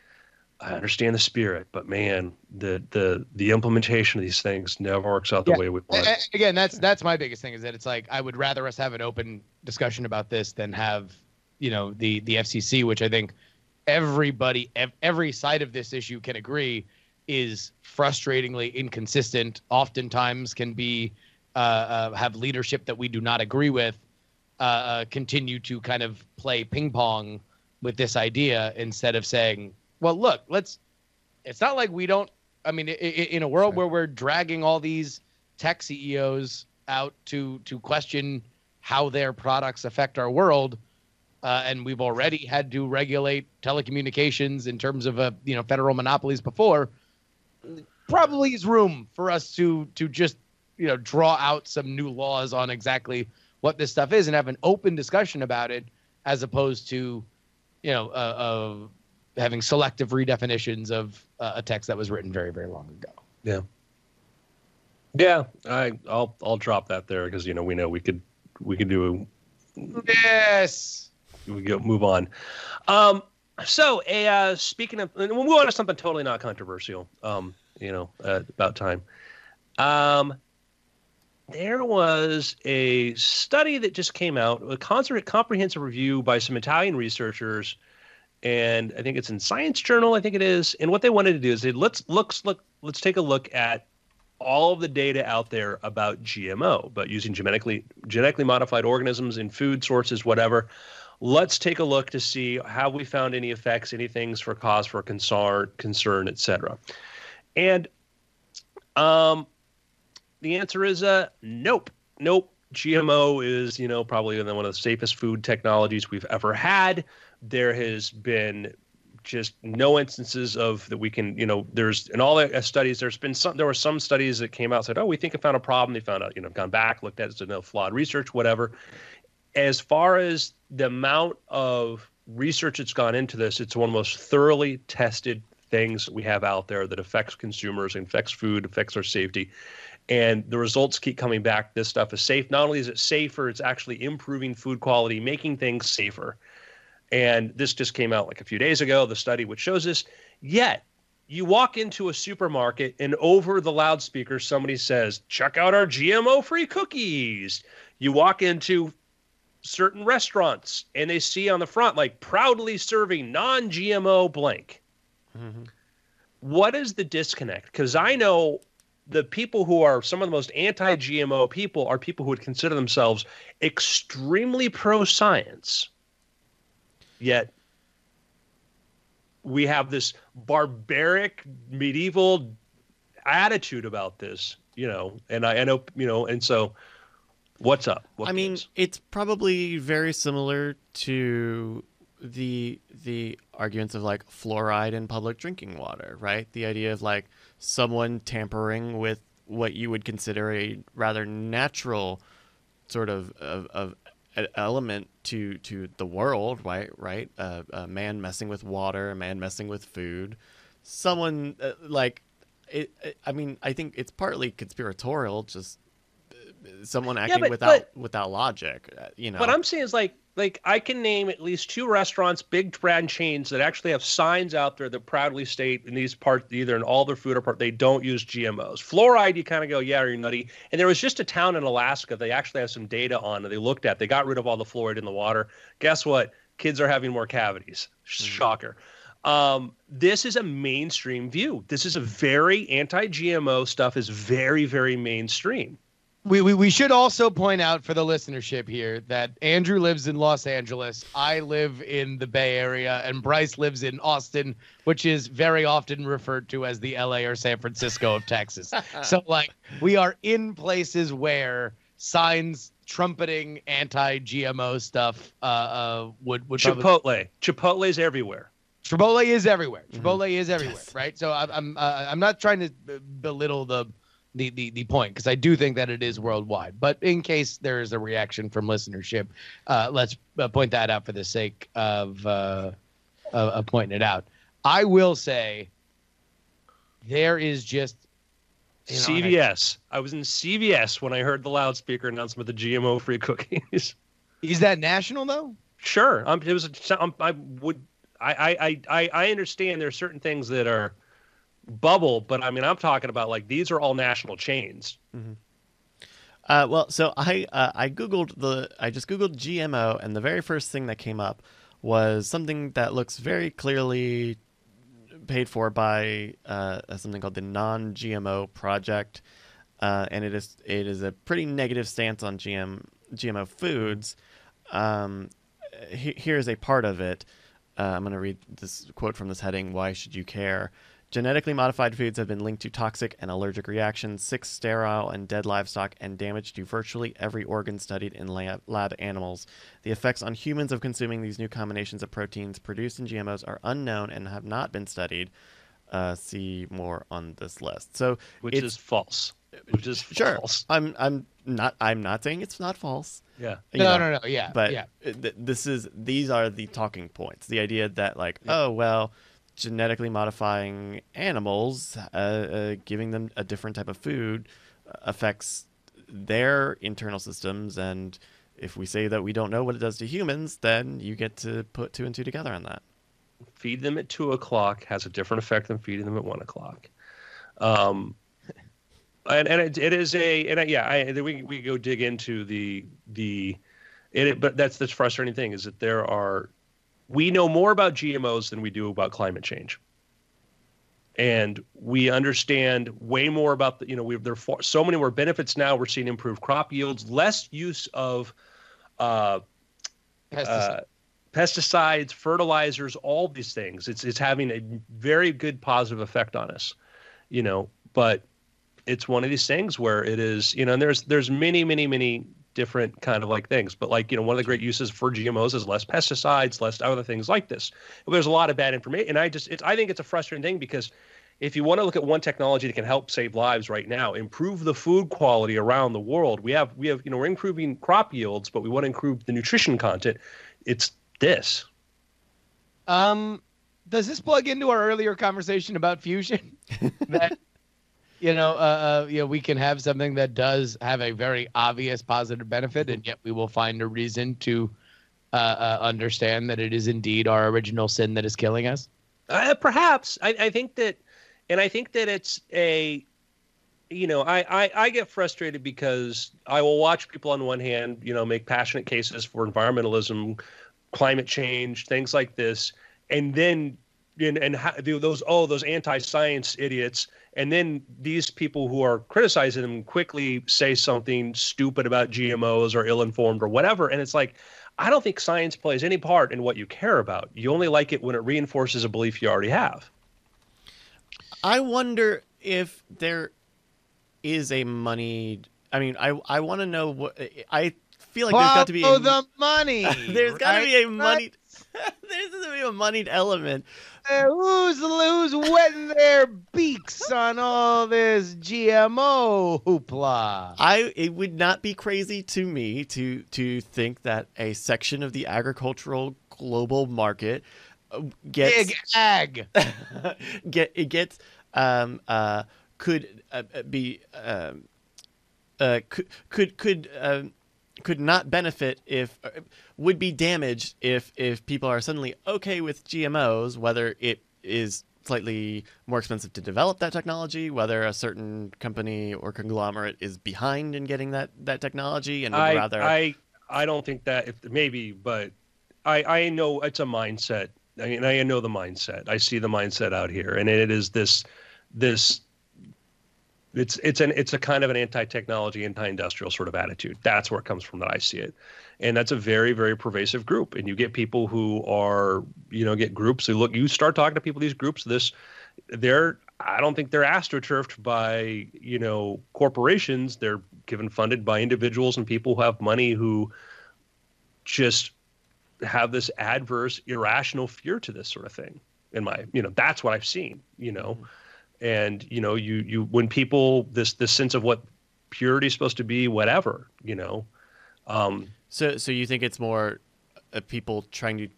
I understand the spirit, but man, the implementation of these things never works out the way we want. Again, that's my biggest thing, is that it's like, I would rather us have an open discussion about this than have, the FCC, which I think every side of this issue can agree is frustratingly inconsistent, oftentimes can be have leadership that we do not agree with, continue to kind of play ping pong with this idea, instead of saying, well, look, it's not like we don't, I mean, in a world where we're dragging all these tech CEOs out to question how their products affect our world, and we've already had to regulate telecommunications in terms of federal monopolies before, probably is room for us to just draw out some new laws on exactly what this stuff is and have an open discussion about it, as opposed to having selective redefinitions of a text that was written very, very long ago. I'll drop that there, because we know we could do yes, we go move on. So speaking of, we'll move on to something totally not controversial. About time. There was a study that just came out, a comprehensive review by some Italian researchers, and I think it's in Science Journal, I think it is. And what they wanted to do is let's take a look at all of the data out there about GMO, but using genetically modified organisms in food sources, whatever. Let's take a look to see, have we found any effects, any things for cause for concern, etc. And the answer is nope. GMO is, probably one of the safest food technologies we've ever had. There has been just no instances of that we can, there's in all the studies, there were some studies that came out and said, oh, we think I found a problem. They found out, gone back, looked at it, said no, flawed research, whatever. As far as the amount of research that's gone into this, it's one of the most thoroughly tested things we have out there that affects consumers, affects food, affects our safety. And the results keep coming back. This stuff is safe. Not only is it safer, it's actually improving food quality, making things safer. And this just came out like a few days ago, the study which shows this. Yet, you walk into a supermarket and over the loudspeaker, somebody says, check out our GMO-free cookies. You walk into certain restaurants and they see on the front, like, proudly serving non-GMO blank. Mm-hmm. What is the disconnect? Because I know the people who are some of the most anti-GMO people are people who would consider themselves extremely pro-science. Yet we have this barbaric medieval attitude about this, and I know, and so what's up? I mean, it's probably very similar to the arguments of like fluoride in public drinking water, right? The idea of like someone tampering with what you would consider a rather natural sort of element to the world, right? A man messing with water, a man messing with food, someone like it. I mean, I think it's partly conspiratorial, just someone acting without logic, What I'm saying is like I can name at least 2 restaurants, big brand chains that actually have signs out there that proudly state in these parts, either in all their food or part, they don't use GMOs. Fluoride, you kind of go, yeah, are you nutty? And there was just a town in Alaska they actually have some data on that they looked at. They got rid of all the fluoride in the water. Guess what? Kids are having more cavities. Shocker. This is a mainstream view. This is a very anti-GMO stuff is very, very mainstream. We should also point out for the listenership here that Andrew lives in Los Angeles, I live in the Bay Area, and Bryce lives in Austin, which is very often referred to as the LA or San Francisco of Texas. So like we are in places where signs trumpeting anti-GMO stuff would Chipotle is everywhere. Chipotle is everywhere. Chipotle is everywhere, Yes. right? So I'm not trying to belittle the point, because I do think that it is worldwide. But in case there is a reaction from listenership, let's point that out for the sake of pointing it out. I will say there is just CVS. I was in CVS when I heard the loudspeaker announcement of the GMO-free cookies. Is that national though? Sure. I understand there are certain things that are bubble, but I mean, I'm talking about like these are all national chains. Mm-hmm. Well, so I just googled GMO, and the very first thing that came up was something that looks very clearly paid for by something called the Non-GMO Project, and it is a pretty negative stance on GMO foods. Here's a part of it. I'm going to read this quote from this heading: "Why should you care? Genetically modified foods have been linked to toxic and allergic reactions, sick, sterile, and dead livestock, and damage to virtually every organ studied in lab animals. The effects on humans of consuming these new combinations of proteins produced in GMOs are unknown and have not been studied. See more on this list." So, which is false. Sure. False. I'm not saying it's not false. Yeah. No. Yeah. But yeah. These are the talking points. The idea that like, oh well, genetically modifying animals, giving them a different type of food affects their internal systems, and if we say that we don't know what it does to humans, then you get to put 2 and 2 together on that. Feed them at 2 o'clock has a different effect than feeding them at 1 o'clock. And it is we go dig into but that's the frustrating thing is that we know more about GMOs than we do about climate change. And we understand way more about there are so many more benefits now. We're seeing improved crop yields, less use of pesticides, fertilizers, all these things. It's having a very good positive effect on us, but it's one of these things where it is, and there's many different kind of like things, but like, one of the great uses for GMOs is less pesticides, less other things like this. There's a lot of bad information. And I think it's a frustrating thing because if you want to look at one technology that can help save lives right now, improve the food quality around the world, we're improving crop yields, but we want to improve the nutrition content. It's this. Does this plug into our earlier conversation about fusion? That we can have something that does have a very obvious positive benefit, and yet we will find a reason to understand that it is indeed our original sin that is killing us. Perhaps. I think that And I think that it's a, I get frustrated because I will watch people on one hand, make passionate cases for environmentalism, climate change, things like this, and then those anti-science idiots, and then these people who are criticizing them quickly say something stupid about GMOs or ill-informed or whatever, and it's like, I don't think science plays any part in what you care about. You only like it when it reinforces a belief you already have. I wonder if there is a moneyed. I mean, I want to know what. I feel like there's got to be the money. There's got to be a moneyed. There's got to be a moneyed element. Who's wetting their beaks on all this GMO hoopla? It would not be crazy to me to think that a section of the agricultural global market gets big ag could not benefit if would be damaged if people are suddenly okay with GMOs, whether it is slightly more expensive to develop that technology, whether a certain company or conglomerate is behind in getting that technology, and would rather. I don't think that maybe, but I know it's a mindset. I mean, I know the mindset. I see the mindset out here, and it is this. It's a kind of an anti-technology, anti-industrial sort of attitude. That's where it comes from, that I see it, and that's a very, very pervasive group. And you get people who are, get groups who look. You start talking to people, these groups. I don't think they're astroturfed by corporations. They're funded by individuals and people who have money who just have this adverse, irrational fear to this sort of thing. That's what I've seen. And you when people this sense of what purity is supposed to be, whatever. So you think it's more people trying to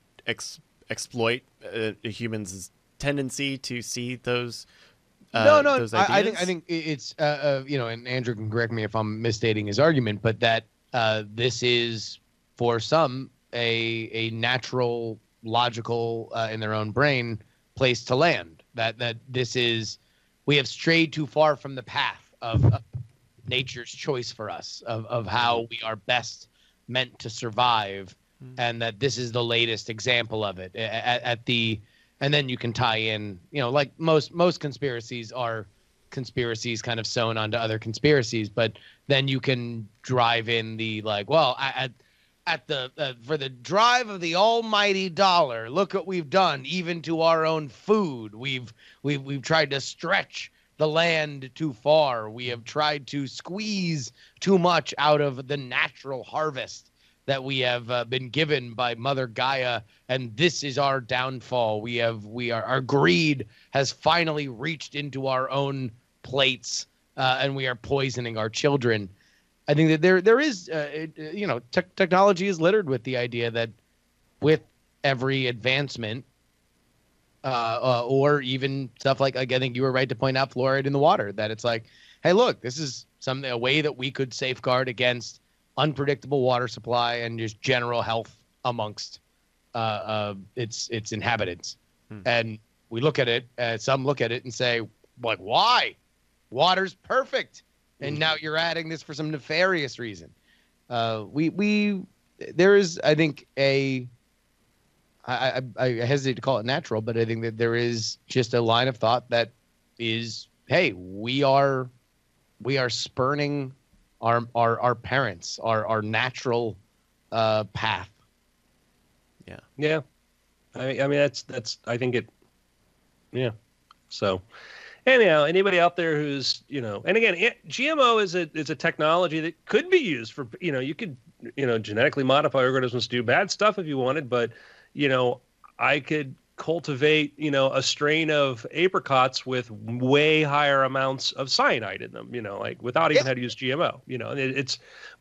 exploit a human's tendency to see those. Those ideas? I think it's and Andrew can correct me if I'm misstating his argument, but that this is for some a natural, logical in their own brain place to land. That this is, we have strayed too far from the path of nature's choice for us of how we are best meant to survive, and that this is the latest example of it. And then you can tie in, like most conspiracies are conspiracies kind of sewn onto other conspiracies, but then you can drive in the for the drive of the almighty dollar, look what we've done, even to our own food. We've tried to stretch the land too far. We have tried to squeeze too much out of the natural harvest that we have been given by Mother Gaia, and this is our downfall. Our greed has finally reached into our own plates, and we are poisoning our children. I think that there is, technology is littered with the idea that with every advancement, or even stuff like I think you were right to point out fluoride in the water, that it's like, hey, look, this is a way that we could safeguard against unpredictable water supply and just general health amongst its inhabitants. And we look at it, some look at it and say, like, why? Water's perfect. And now you're adding this for some nefarious reason. There is, I think, I hesitate to call it natural, but I think that there is just a line of thought that is, hey, we are spurning our parents, our natural path. Yeah. I mean that's I think it. Yeah. So. Anyhow, anybody out there who's, and again, GMO is a technology that could be used for, you could, genetically modify organisms to do bad stuff if you wanted, but, I could cultivate, a strain of apricots with way higher amounts of cyanide in them, like without even having to use GMO,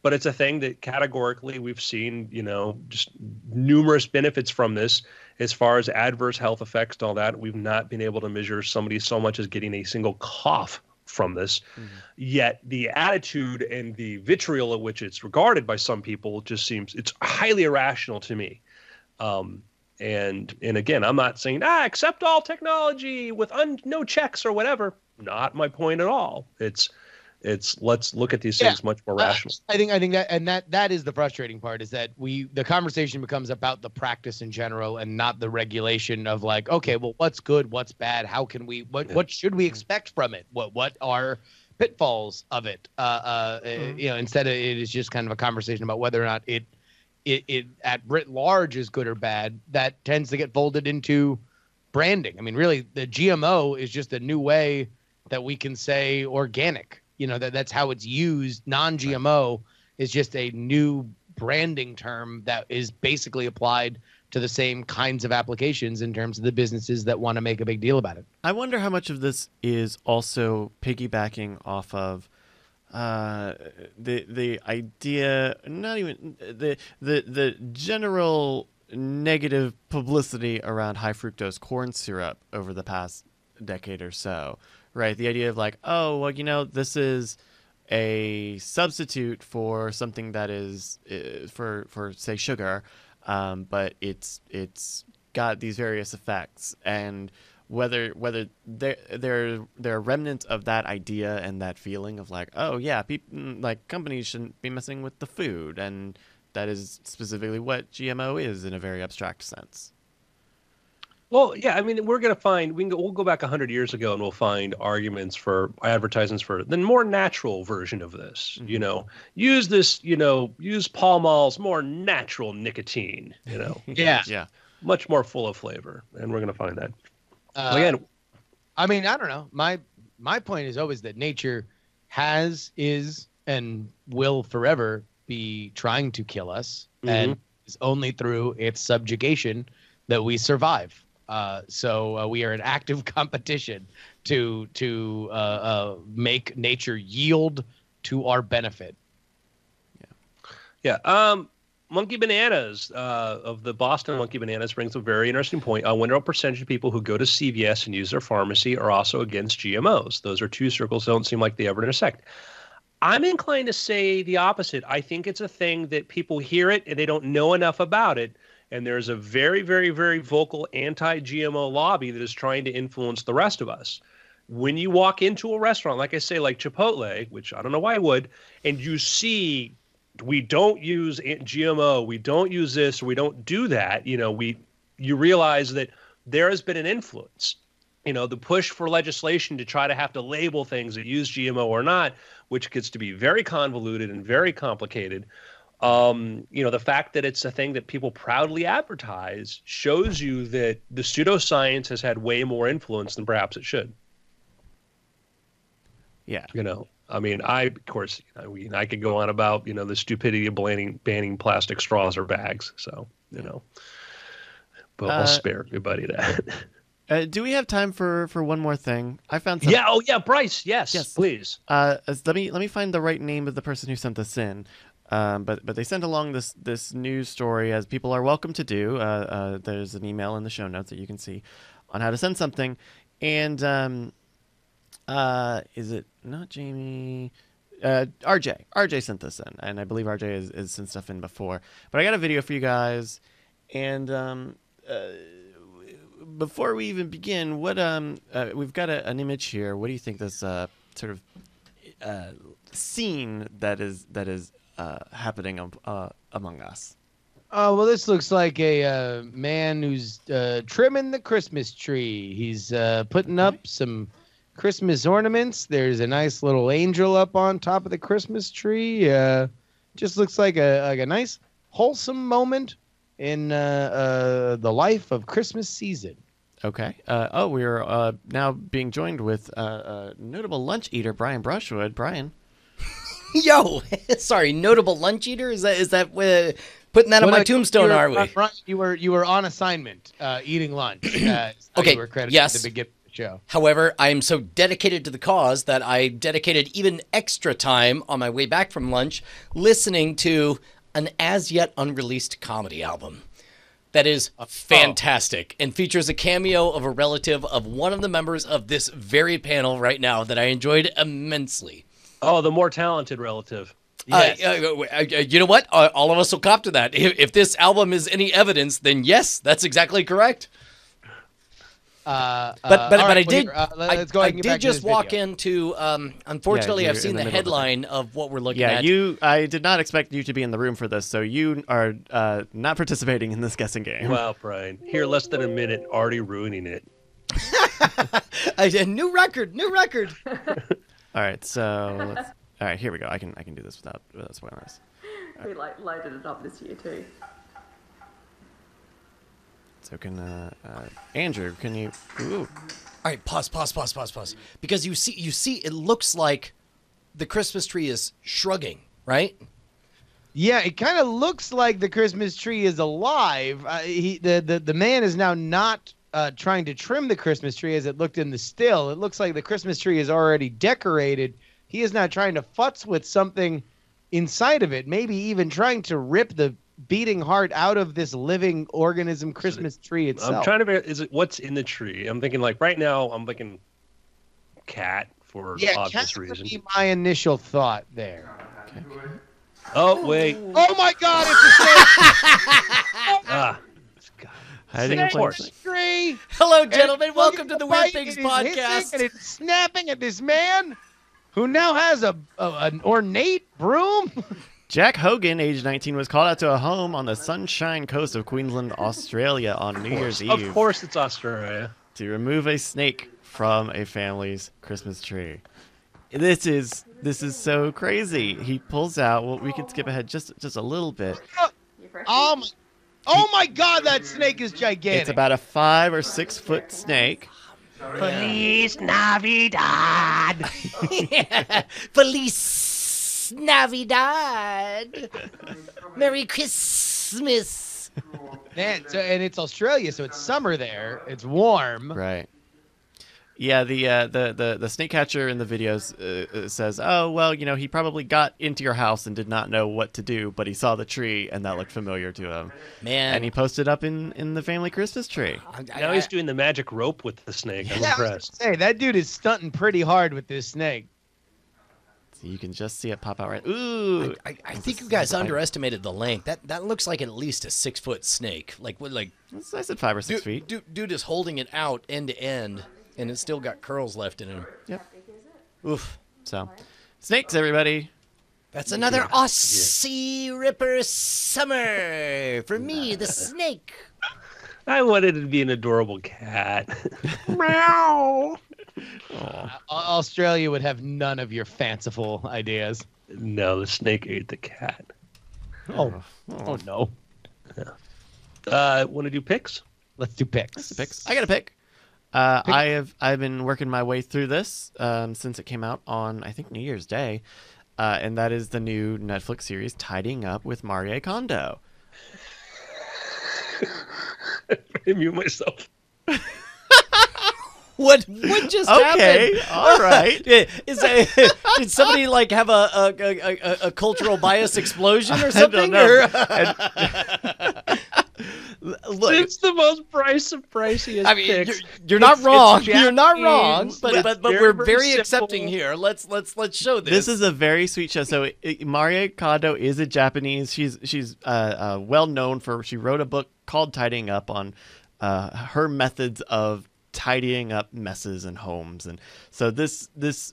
but it's a thing that categorically we've seen, just numerous benefits from this. As far as adverse health effects and all that, we've not been able to measure somebody so much as getting a single cough from this. Yet the attitude and the vitriol at which it's regarded by some people just seems, it's highly irrational to me. And again, I'm not saying accept all technology with no checks or whatever. Not my point at all. It's let's look at these things much more rational. I think that is the frustrating part, is that the conversation becomes about the practice in general and not the regulation of like, okay, well, what's good, what's bad, how can we, what should we expect from it, what are pitfalls of it, instead of it is just kind of a conversation about whether or not it at writ large is good or bad. That tends to get folded into branding. I mean, really, the GMO is just a new way that we can say organic. That's how it's used. Non-GMO is just a new branding term that is basically applied to the same kinds of applications in terms of the businesses that want to make a big deal about it. I wonder how much of this is also piggybacking off of the idea, not even the general negative publicity around high fructose corn syrup over the past decade or so. Right, the idea of like, oh, well, this is a substitute for something that is for say sugar, but it's got these various effects, and whether there are remnants of that idea and that feeling of like, oh yeah, like companies shouldn't be messing with the food, and that is specifically what GMO is in a very abstract sense. Well, yeah, I mean, we're going to find, we'll go back 100 years ago and we'll find arguments for advertisements for the more natural version of this, use this, use Pall Mall's more natural nicotine, Yeah. Much more full of flavor. And we're going to find that. Again, I mean, I don't know. My point is always that nature is, and will forever be trying to kill us. And it's only through its subjugation that we survive. So we are in active competition to make nature yield to our benefit. Yeah. Monkey Bananas of the Boston Monkey Bananas brings a very interesting point. I wonder what percentage of people who go to CVS and use their pharmacy are also against GMOs. Those are two circles that don't seem like they ever intersect. I'm inclined to say the opposite. I think it's a thing that people hear it and they don't know enough about it. And there's a very, very, very vocal anti-GMO lobby that is trying to influence the rest of us. When you walk into a restaurant, like I say, like Chipotle, which I don't know why I would, and you see we don't use GMO, we don't use this, or we don't do that, you realize that there has been an influence. The push for legislation to try to have to label things that use GMO or not, which gets to be very convoluted and very complicated. The fact that it's a thing that people proudly advertise shows you that the pseudoscience has had way more influence than perhaps it should. Yeah. I mean, I could go on about, the stupidity of banning plastic straws or bags. So, but I'll spare everybody that. Do we have time for one more thing? I found something. Yeah. Oh yeah. Bryce. Yes. Please. Let me find the right name of the person who sent this in. But they sent along this news story, as people are welcome to do. There's an email in the show notes that you can see on how to send something. And is it not Jamie? RJ. RJ sent this in, and I believe RJ has sent stuff in before. But I got a video for you guys, and before we even begin, what we've got an image here. What do you think this sort of scene that is happening among us? Well, this looks like a man who's trimming the Christmas tree. He's putting up some Christmas ornaments. There's a nice little angel up on top of the Christmas tree. Just looks like a nice wholesome moment in the life of Christmas season. Okay. We're now being joined with a notable lunch eater, Brian Brushwood. Brian. Yo, sorry, notable lunch eater? Is that putting that on my tombstone? Are we? You were on assignment, eating lunch. Okay. You were credited yes. at the beginning of the show. However, I am so dedicated to the cause that I dedicated even extra time on my way back from lunch listening to an as yet unreleased comedy album that is fantastic and features a cameo of a relative of one of the members of this very panel right now that I enjoyed immensely. Oh, the more talented relative. Yes. You know what? All of us will cop to that. If this album is any evidence, then yes, that's exactly correct. But I did. Let's go ahead and get I back did to just this walk video. into. Unfortunately, you're I've seen in the the middle of the headline of what we're looking Yeah, at. I did not expect you to be in the room for this, so you are not participating in this guessing game. Wow, Brian. Here, less than a minute, already ruining it. New record. All right, so all right, here we go. I can do this without spoiling this. We loaded it up this year too. So can Andrew? Can you? Ooh. All right, pause. Because you see, it looks like the Christmas tree is shrugging, right? Yeah, it kind of looks like the Christmas tree is alive. The man is now not trying to trim the Christmas tree as it looked in the still. It looks like the Christmas tree is already decorated. He is now trying to futz with something inside of it, maybe even trying to rip the beating heart out of this living organism Christmas tree itself. I'm trying to figure, is it what's in the tree? I'm thinking like right now, I'm thinking cat for obvious cat would reason. be my initial thought there. Oh, wait. Oh my God! It's a Ah. Hiding Snake in plain horse. sight. tree. Hello, gentlemen. And Welcome to the Weird bite, Things and it's hissing, podcast. and it's snapping at this man who now has an ornate broom. Jack Hogan, age 19, was called out to a home on the Sunshine Coast of Queensland, Australia on New Year's Of Eve course, it's Australia. to remove a snake from a family's Christmas tree. This is so crazy. He pulls out. Well, we can skip ahead just a little bit. Oh my God! That snake is gigantic. It's about a 5 or 6 foot snake. Feliz Navidad. Feliz Navidad. Merry Christmas. Man, and it's Australia, so it's summer there. It's warm. Right. Yeah, the snake catcher in the videos says, "Oh, well, he probably got into your house and did not know what to do, but he saw the tree and that looked familiar to him, Man. and he posted up in the family Christmas tree." Now he's doing the magic rope with the snake. I'm Yeah, I was impressed. gonna say, that dude is stunting pretty hard with this snake. So you can just see it pop out right. Ooh, I think you guys underestimated the length. That looks like at least a 6 foot snake. Like I said 5 or 6 feet. Dude is holding it out end to end, and it's still got curls left in him. Yep. Oof. So, snakes, everybody. That's another Aussie Ripper summer for me, the snake. I wanted it to be an adorable cat. Meow. Australia would have none of your fanciful ideas. No, the snake ate the cat. Oh no. Want to do picks? Let's do picks. Picks. I got a pick. I've been working my way through this since it came out on, I think, New Year's Day, and that is the new Netflix series Tidying Up with Marie Kondo. I mute myself. What just happened? Okay, all right. Did somebody like have a cultural bias explosion or something? know. Look, It's the most priciest I mean, picks. you're not wrong. It's You're not wrong. Japanese, But it's we're very very simple. accepting here. Let's show this. this is a very sweet show. So Marie Kondo is a Japanese. She's well known for. She wrote a book called Tidying Up on her methods of tidying up messes in homes, and so this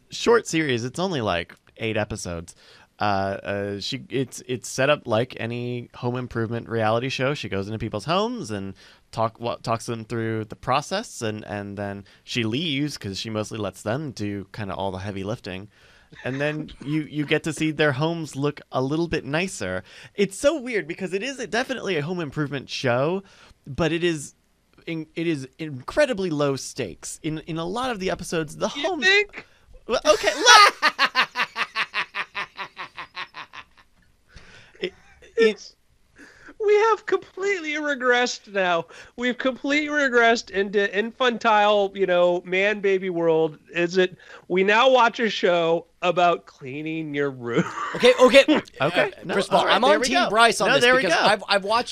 short series, it's only like 8 episodes. It's set up like any home improvement reality show. She goes into people's homes and talks them through the process, and then she leaves because she mostly lets them do kind of all the heavy lifting. And then you get to see their homes look a little bit nicer. It's so weird because it is definitely a home improvement show, but it is incredibly low stakes. In a lot of the episodes, the You homes. think? Well, okay, look. We have completely regressed now. We've completely regressed into infantile, man baby world. We now watch a show about cleaning your room. Okay. Okay. No, First of all, all right, I'm there on we Team go. Bryce on No, this there we because go.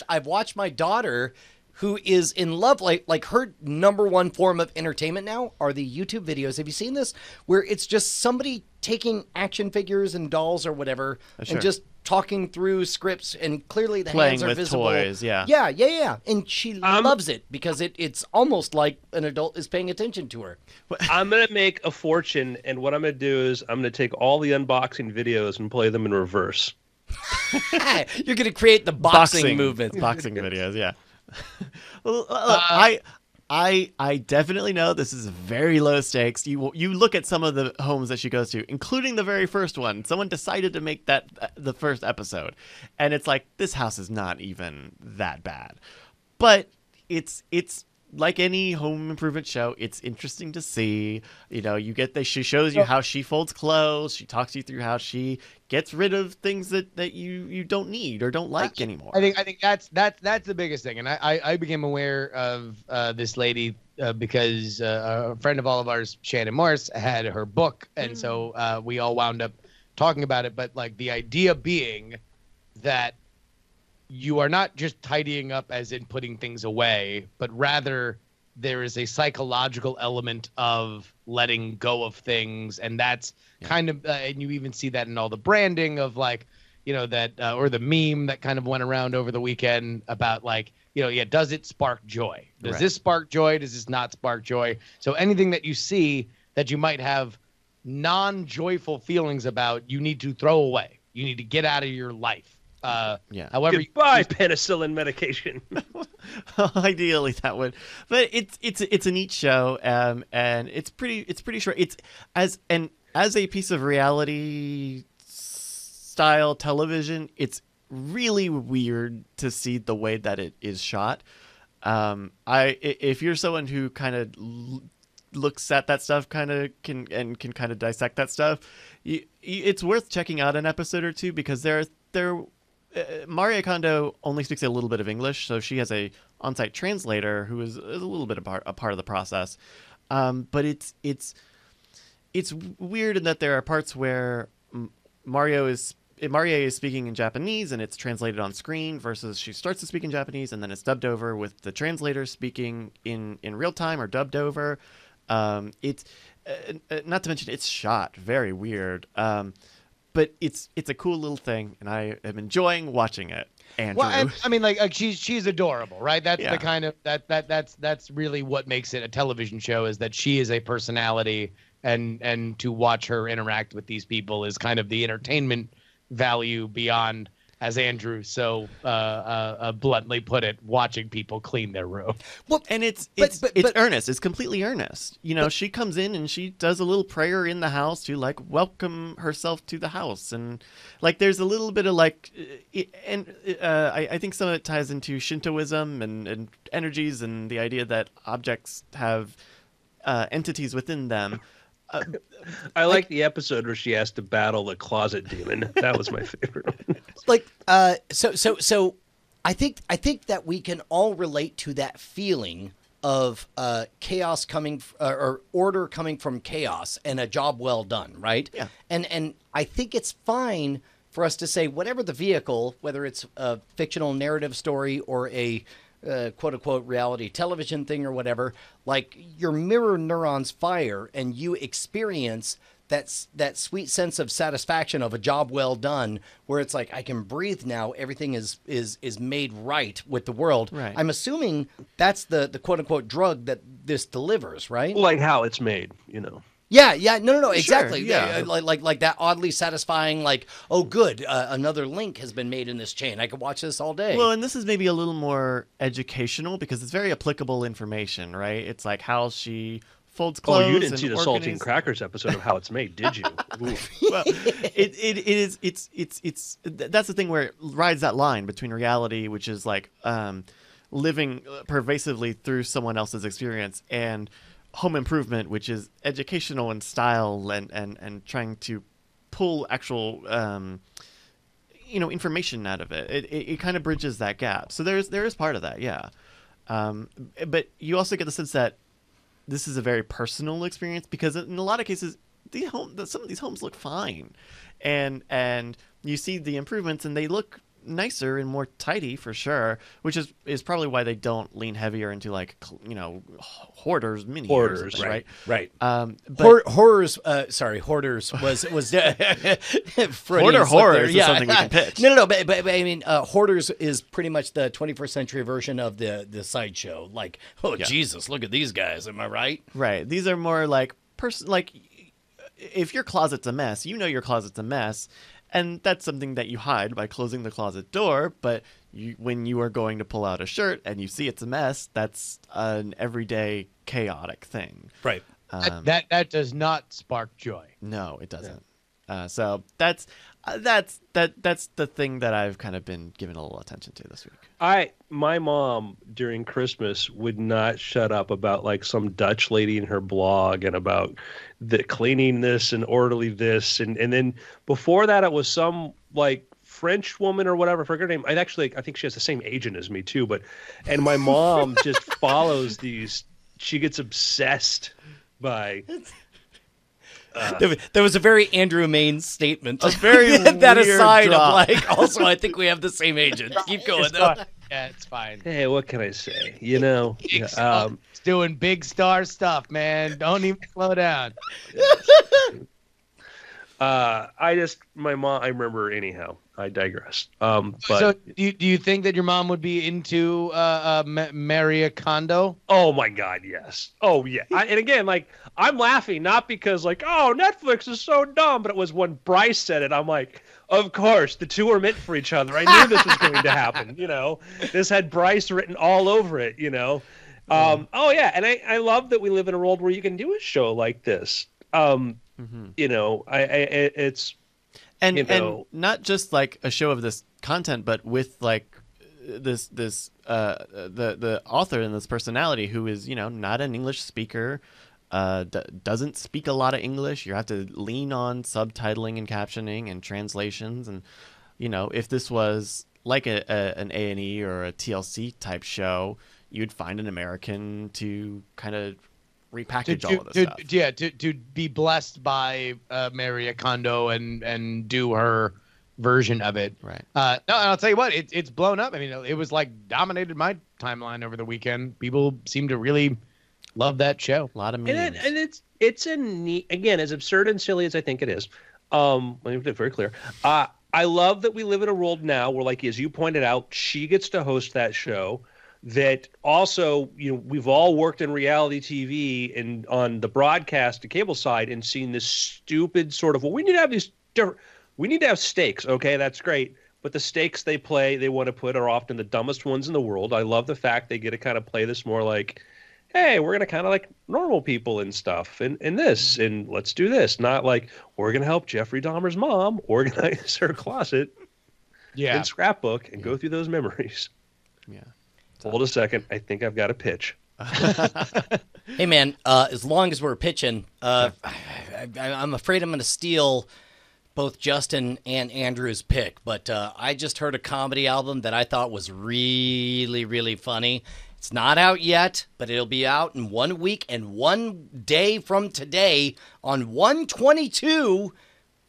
I've watched my daughter, who is in love, like her number one form of entertainment now are the YouTube videos. Have you seen this? Where it's just somebody taking action figures and dolls or whatever Sure. and just talking through scripts, and clearly the Playing hands are with visible. toys, yeah. Yeah. And she loves it because it's almost like an adult is paying attention to her. I'm gonna make a fortune, and what I'm gonna do is I'm gonna take all the unboxing videos and play them in reverse. You're going to create the boxing movements. Boxing videos, yeah. Well, I definitely know this is very low stakes. You look at some of the homes that she goes to, including the very first one. Someone decided to make that the first episode, and it's like, this house is not even that bad, but it's like any home improvement show. It's interesting to see. She shows you how she folds clothes. She talks you through how she gets rid of things that you don't need or don't like anymore. I think that's the biggest thing. And I became aware of this lady because a friend of all of ours, Shannon Morris, had her book, and so we all wound up talking about it. But like the idea being that you are not just tidying up as in putting things away, but rather there is a psychological element of letting go of things. And that's kind of, and you even see that in all the branding of like, that, or the meme that kind of went around over the weekend about like, does it spark joy? Does this spark joy? Does this not spark joy? So anything that you see that you might have non-joyful feelings about, you need to throw away. You need to get out of your life. However, goodbye penicillin medication. Ideally, that would, but it's a neat show, and it's pretty short. It's as a piece of reality style television, it's really weird to see the way that it is shot. If you're someone who kind of looks at that stuff, kind of can kind of dissect that stuff, it's worth checking out an episode or two, because Maria Kondo only speaks a little bit of English, so she has a on-site translator who is a little bit a part of the process. But it's weird in that there are parts where Maria is speaking in Japanese and it's translated on screen, versus she starts to speak in Japanese and then it's dubbed over with the translator speaking in real time or dubbed over. It's not to mention it's shot very weird. But it's a cool little thing, and I am enjoying watching it. Andrew. Well, I mean, like she's adorable, right? That's the kind of that's really what makes it a television show, is that she is a personality, and to watch her interact with these people is kind of the entertainment value beyond, as Andrew so bluntly put it, watching people clean their room. Well, and it's earnest. It's completely earnest. She comes in and she does a little prayer in the house to like welcome herself to the house, and like there's a little bit of like, I think some of it ties into Shintoism and energies and the idea that objects have entities within them. I like the episode where she has to battle the closet demon. That was my favorite one. So I think that we can all relate to that feeling of chaos coming or order coming from chaos and a job well done, right? Yeah. And I think it's fine for us to say whatever the vehicle, whether it's a fictional narrative story or a quote unquote reality television thing or whatever, like your mirror neurons fire and you experience that sweet sense of satisfaction of a job well done, where it's like, I can breathe now. Everything is made right with the world. Right. I'm assuming that's the quote unquote drug that this delivers, right? Like how it's made, Yeah, no, exactly. Sure, yeah. Like that oddly satisfying, like, oh, good, another link has been made in this chain. I could watch this all day. Well, and this is maybe a little more educational because it's very applicable information, right? It's like how she folds clothes. Oh, you didn't and see the Saltine Crackers episode of how it's made, did you? Well, it's that's the thing where it rides that line between reality, which is like living pervasively through someone else's experience, and home improvement, which is educational in style and trying to pull actual information out of it. It kind of bridges that gap. So there is part of that, yeah. But you also get the sense that this is a very personal experience, because in a lot of cases some of these homes look fine, and you see the improvements and they look nicer and more tidy for sure, which is probably why they don't lean heavier into like hoarders mini Hoarders, right? Right. But Horrors. Sorry, hoarders was Hoarder horrors is something we can pitch. No. But I mean, hoarders is pretty much the 21st century version of the sideshow. Like, Jesus, look at these guys. Am I right? Right. These are more like if your closet's a mess, you know your closet's a mess, and that's something that you hide by closing the closet door. But when you are going to pull out a shirt and you see it's a mess, that's an everyday chaotic thing. Right. That does not spark joy. No, it doesn't. So that's the thing that I've kind of been giving a little attention to this week. My mom during Christmas would not shut up about like some Dutch lady in her blog and about the cleaning this and orderly this, and then before that it was some like French woman or whatever, I forget her name. I think she has the same agent as me too, and my mom just follows these. She gets obsessed by. There was a very Andrew Main statement. A very that weird aside drop. of like. Also, I think we have the same agent. Keep going It's though. fine. Yeah, it's fine. Hey, what can I say? You know, It's doing big star stuff, man. Don't even slow down. my mom. I remember anyhow. I digress. But So, do you think that your mom would be into Maria Kondo? oh my God, yes. Oh yeah. And again, like I'm laughing not because like Netflix is so dumb, but it was when Bryce said it. I'm like, of course, the two are meant for each other. I knew this was going to happen. This had Bryce written all over it. Oh yeah, and I love that we live in a world where you can do a show like this. It's. And not just like a show of this content, but with like the author and this personality who is not an English speaker, doesn't speak a lot of English. You have to lean on subtitling and captioning and translations, and if this was like an A&E or a TLC type show, you'd find an American to kind of repackage all of this stuff. Yeah, to be blessed by Maria Kondo and do her version of it. Right. No, and I'll tell you what, it's blown up. I mean, it was like dominated my timeline over the weekend. People seem to really love that show. A lot of memes. And it's a neat, again, as absurd and silly as I think it is. Let me make it very clear. I love that we live in a world now where, like as you pointed out, she gets to host that show. That also, we've all worked in reality TV and on the broadcast, the cable side, and seen this stupid sort of, we need to have stakes. Okay, that's great. But the stakes they want to put are often the dumbest ones in the world. I love the fact they get to kind of play this more like, hey, we're going to kind of like normal people and stuff and this, and let's do this. Not like, we're going to help Jeffrey Dahmer's mom organize her closet and scrapbook and go through those memories. Yeah. Hold a second. I think I've got a pitch. Hey, man, as long as we're pitching, I'm afraid I'm going to steal both Justin and Andrew's pick, but I just heard a comedy album that I thought was really, really funny. It's not out yet, but it'll be out in 1 week and 1 day from today on 1/22.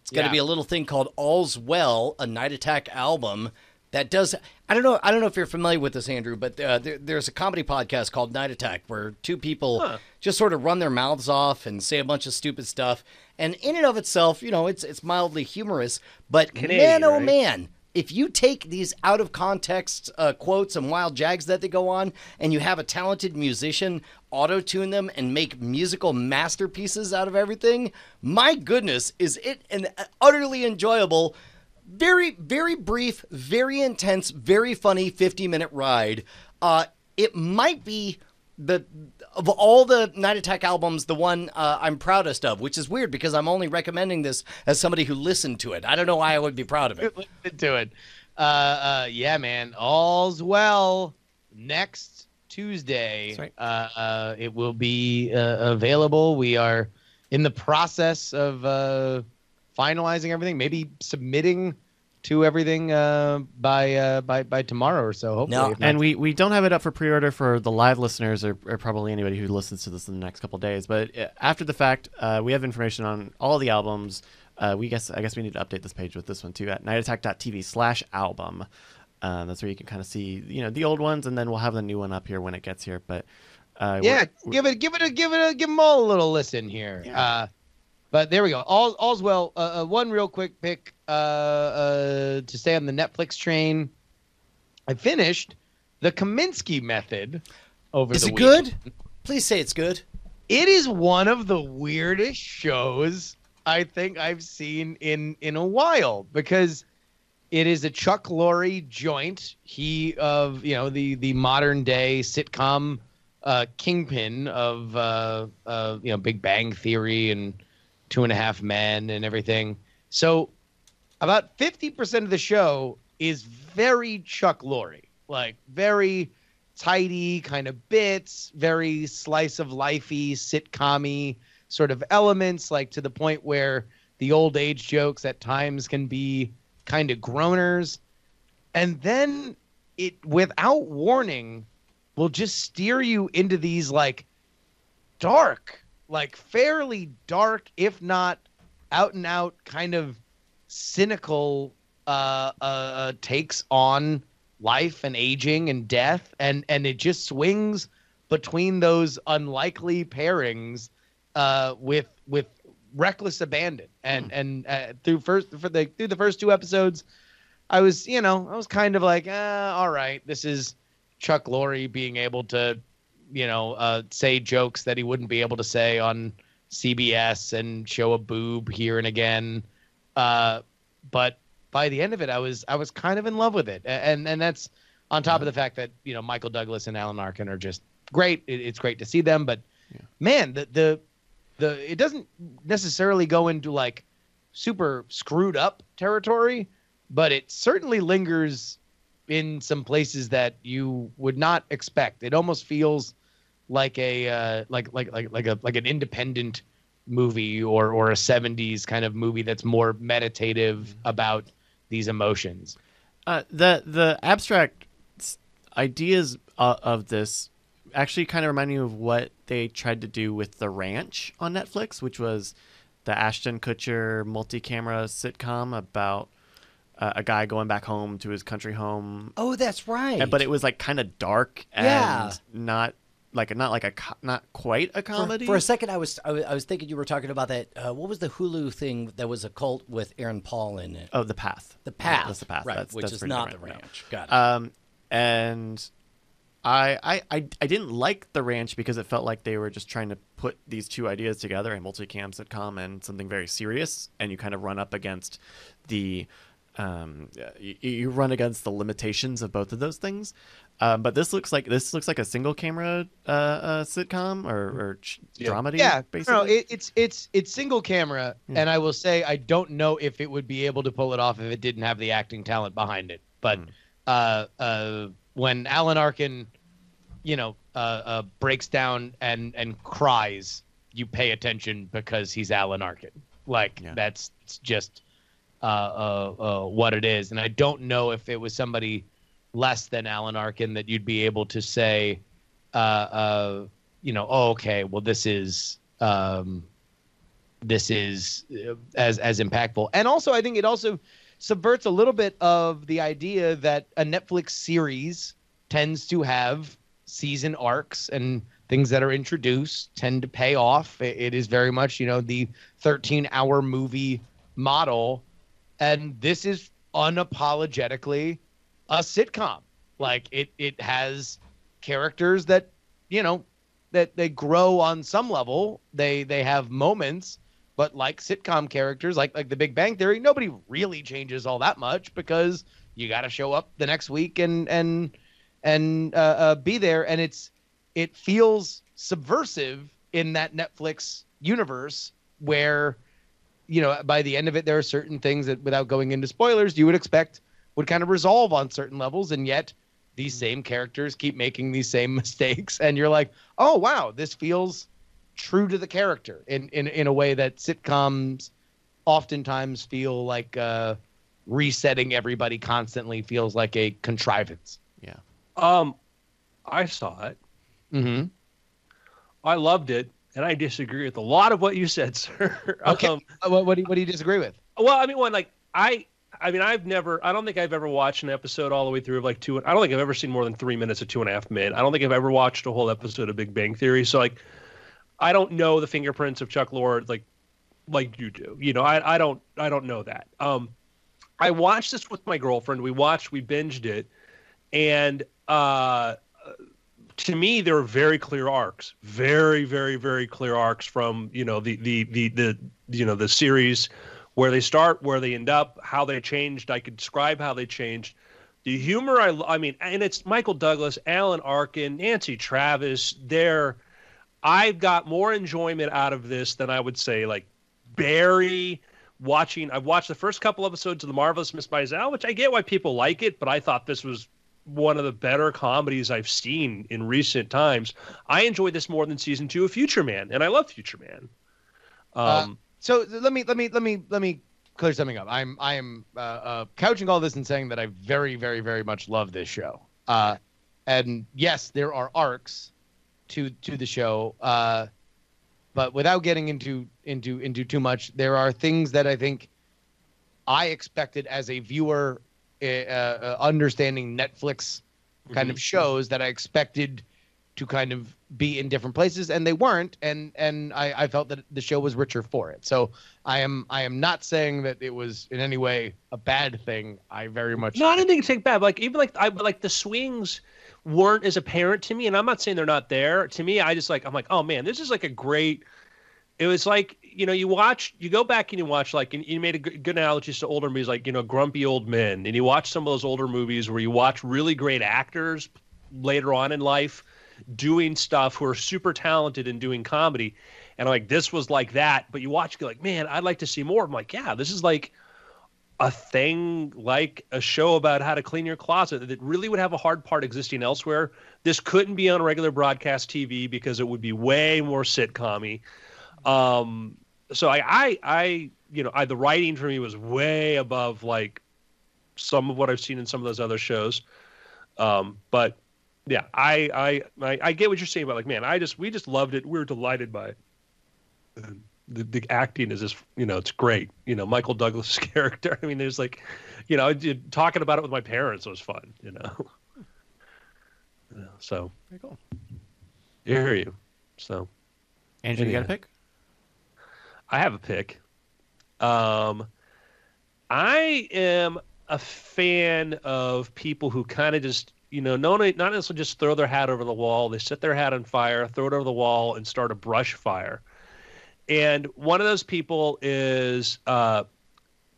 It's going to be a little thing called All's Well, a Night Attack album. That does. I don't know if you're familiar with this, Andrew, but there's a comedy podcast called Night Attack where two people just sort of run their mouths off and say a bunch of stupid stuff. And in and of itself, it's mildly humorous. But Canadian, man, oh right? man, if you take these out of context quotes and wild jags that they go on, and you have a talented musician auto-tune them and make musical masterpieces out of everything, my goodness, is it an utterly enjoyable. Very, very brief, very intense, very funny 50-minute ride. It might be of all the Night Attack albums, the one I'm proudest of, which is weird because I'm only recommending this as somebody who listened to it. I don't know why I would be proud of it. Listen to it. Yeah, man. All's Well next Tuesday. That's right. It will be available. We are in the process of finalizing everything, maybe submitting to everything by tomorrow or so, hopefully. No, If not- And we don't have it up for pre-order for the live listeners or probably anybody who listens to this in the next couple of days. But after the fact, we have information on all the albums. I guess we need to update this page with this one too at nightattack.tv/album. That's where you can kind of see the old ones, and then we'll have the new one up here when it gets here. But give them all a little listen here. Yeah. But there we go. All's well. One real quick pick to stay on the Netflix train. I finished The Kaminsky Method over Is the it weekend. good? Please say it's good. It is one of the weirdest shows I think I've seen in a while, because it is a Chuck Lorre joint. He of the modern day sitcom kingpin of Big Bang Theory and Two and a Half Men and everything. So about 50% of the show is very Chuck Lorre, like very tidy kind of bits, very slice of lifey, sitcom-y sort of elements, like to the point where the old age jokes at times can be kind of groaners. And then it, without warning, will just steer you into these like dark, like fairly dark, if not out and out kind of cynical takes on life and aging and death, and it just swings between those unlikely pairings with reckless abandon. And through the first two episodes, I was kind of like, all right, this is Chuck Lorre being able to say jokes that he wouldn't be able to say on CBS and show a boob here and again. But by the end of it, I was kind of in love with it. And that's on top of the fact that, Michael Douglas and Alan Arkin are just great. It's great to see them. But man, it doesn't necessarily go into like super screwed up territory, but it certainly lingers in some places that you would not expect. It almost feels like a like an independent movie or a 70s kind of movie that's more meditative about these emotions. The abstract ideas of this actually kind of remind me of what they tried to do with The Ranch on Netflix, which was the Ashton Kutcher multi-camera sitcom about a guy going back home to his country home. Oh, that's right. But it was like kind of dark and not quite a comedy. For a second, I was thinking you were talking about that. What was the Hulu thing that was a cult with Aaron Paul in it? Oh, The Path. The Path. That's The Path. Right, That's which is pretty not different, The Ranch. Got it. And I didn't like The Ranch because it felt like they were just trying to put these two ideas together, a multicam sitcom and something very serious, and you kind of run up against the you run against the limitations of both of those things. But this looks like a single camera sitcom or dramedy. Yeah, basically. no, it's single camera, and I will say I don't know if it would be able to pull it off if it didn't have the acting talent behind it. But when Alan Arkin, breaks down and cries, you pay attention because he's Alan Arkin. That's just what it is. And I don't know if it was somebody less than Alan Arkin that you'd be able to say, oh, okay, well, this is as impactful. And also, I think it also subverts a little bit of the idea that a Netflix series tends to have season arcs, and things that are introduced tend to pay off. It is very much, the 13-hour movie model. And this is unapologetically a sitcom. Like it has characters that, that they grow on some level. They have moments, but like sitcom characters, like The Big Bang Theory, nobody really changes all that much because you got to show up the next week and be there. And it feels subversive in that Netflix universe where, by the end of it, there are certain things that, without going into spoilers, you would expect would kind of resolve on certain levels. And yet these same characters keep making these same mistakes. And you're like, oh, wow, this feels true to the character in a way that sitcoms oftentimes feel like resetting everybody constantly feels like a contrivance. Yeah. I saw it. Mm-hmm. I loved it. and I disagree with a lot of what you said, sir. Okay. What do you disagree with? Well, I mean, I don't think I've ever watched an episode all the way through of like I don't think I've ever seen more than 3 minutes of 2.5 Men. I don't think I've ever watched a whole episode of Big Bang Theory. So like, I don't know the fingerprints of Chuck Lorre like you do. You know, I don't know that. I watched this with my girlfriend. We binged it, and to me, there were very clear arcs, very, very, very clear arcs from the series, where they start, where they end up, how they changed. I could describe how they changed. The humor, I mean, and it's Michael Douglas, Alan Arkin, Nancy Travis. I've got more enjoyment out of this than I would say like Barry. I've watched the first couple episodes of The Marvelous Miss Maisel, which I get why people like it, but I thought this was one of the better comedies I've seen in recent times. I enjoyed this more than season 2 of Future Man, and I love Future Man. So let me clear something up. I am couching all this and saying that I very, very, very much love this show. And yes, there are arcs to the show. But without getting into too much, there are things that I think I expected as a viewer, understanding Netflix kind of shows, that I expected to kind of be in different places, and they weren't. And I felt that the show was richer for it. So I am not saying that it was in any way a bad thing. I very much not anything to take bad. Like even like the swings weren't as apparent to me, and I'm not saying they're not there. To me, I'm like, oh man, this is like a great. It was like, you know, you go back and you watch, like, and you made a good analogies to older movies, like, you know, Grumpy Old Men, and you watch some of those older movies where you watch really great actors later on in life doing stuff who are super talented in doing comedy, and like this was like that. But you watch, you're like, man, I'd like to see more. I'm like, yeah, this is like a thing, like a show about how to clean your closet that really would have a hard part existing elsewhere. This couldn't be on regular broadcast TV because it would be way more sitcom-y. So the writing for me was way above like some of what I've seen in some of those other shows. But yeah, I get what you're saying about, like, man, we just loved it. We were delighted by it. The acting is just, you know, it's great. You know, Michael Douglas' character. I mean, there's like, you know, talking about it with my parents was fun, you know? So Very cool. I hear you. So Andrew, you got a pick? I have a pick. I am a fan of people who kind of just, you know, not necessarily just throw their hat over the wall. They set their hat on fire, throw it over the wall, and start a brush fire. And one of those people is Panos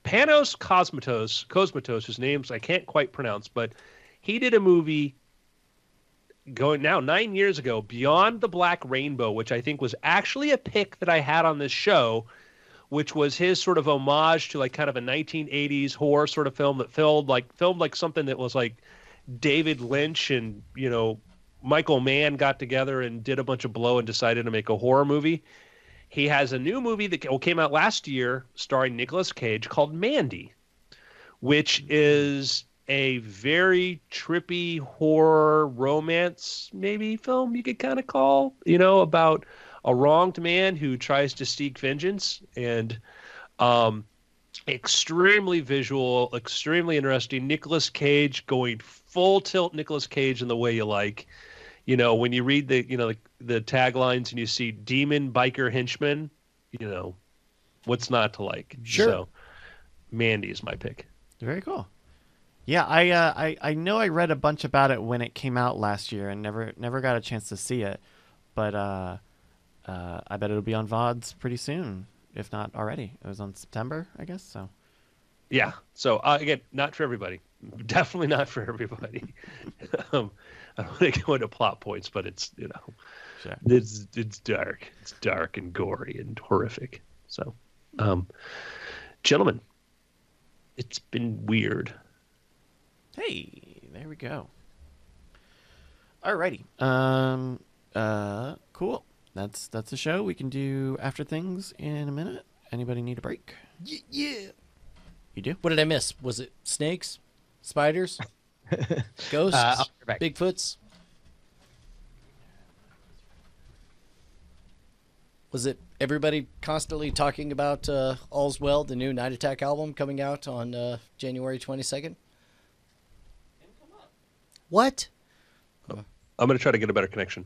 Cosmatos, whose names I can't quite pronounce, but he did a movie going now 9 years ago, Beyond the Black Rainbow, which I think was actually a pick that I had on this show, which was his sort of homage to like kind of a 1980s horror sort of film that filmed like something that was like David Lynch and, you know, Michael Mann got together and did a bunch of blow and decided to make a horror movie. He has a new movie that came out last year starring Nicolas Cage called Mandy, which is a very trippy horror romance maybe film you could kind of call, you know, about a wronged man who tries to seek vengeance, and extremely visual, extremely interesting. Nicolas Cage going full tilt Nicolas Cage in the way you like. You know, when you read the taglines and you see demon biker henchman, you know, what's not to like? Sure. So Mandy is my pick. Very cool. Yeah, I know I read a bunch about it when it came out last year and never got a chance to see it, but I bet it'll be on VODs pretty soon, if not already. It was on September, I guess. So yeah. So again, not for everybody. Definitely not for everybody. I don't want to go into plot points, but it's, you know, sure. it's dark. It's dark and gory and horrific. So, gentlemen, it's been weird. Hey, there we go. Alrighty. Cool. That's the show. We can do after things in a minute. Anybody need a break? Yeah. You do? What did I miss? Was it snakes? Spiders? Ghosts? I'll be back. Bigfoots? Was it everybody constantly talking about All's Well, the new Night Attack album coming out on January 22nd? What? I'm going to try to get a better connection.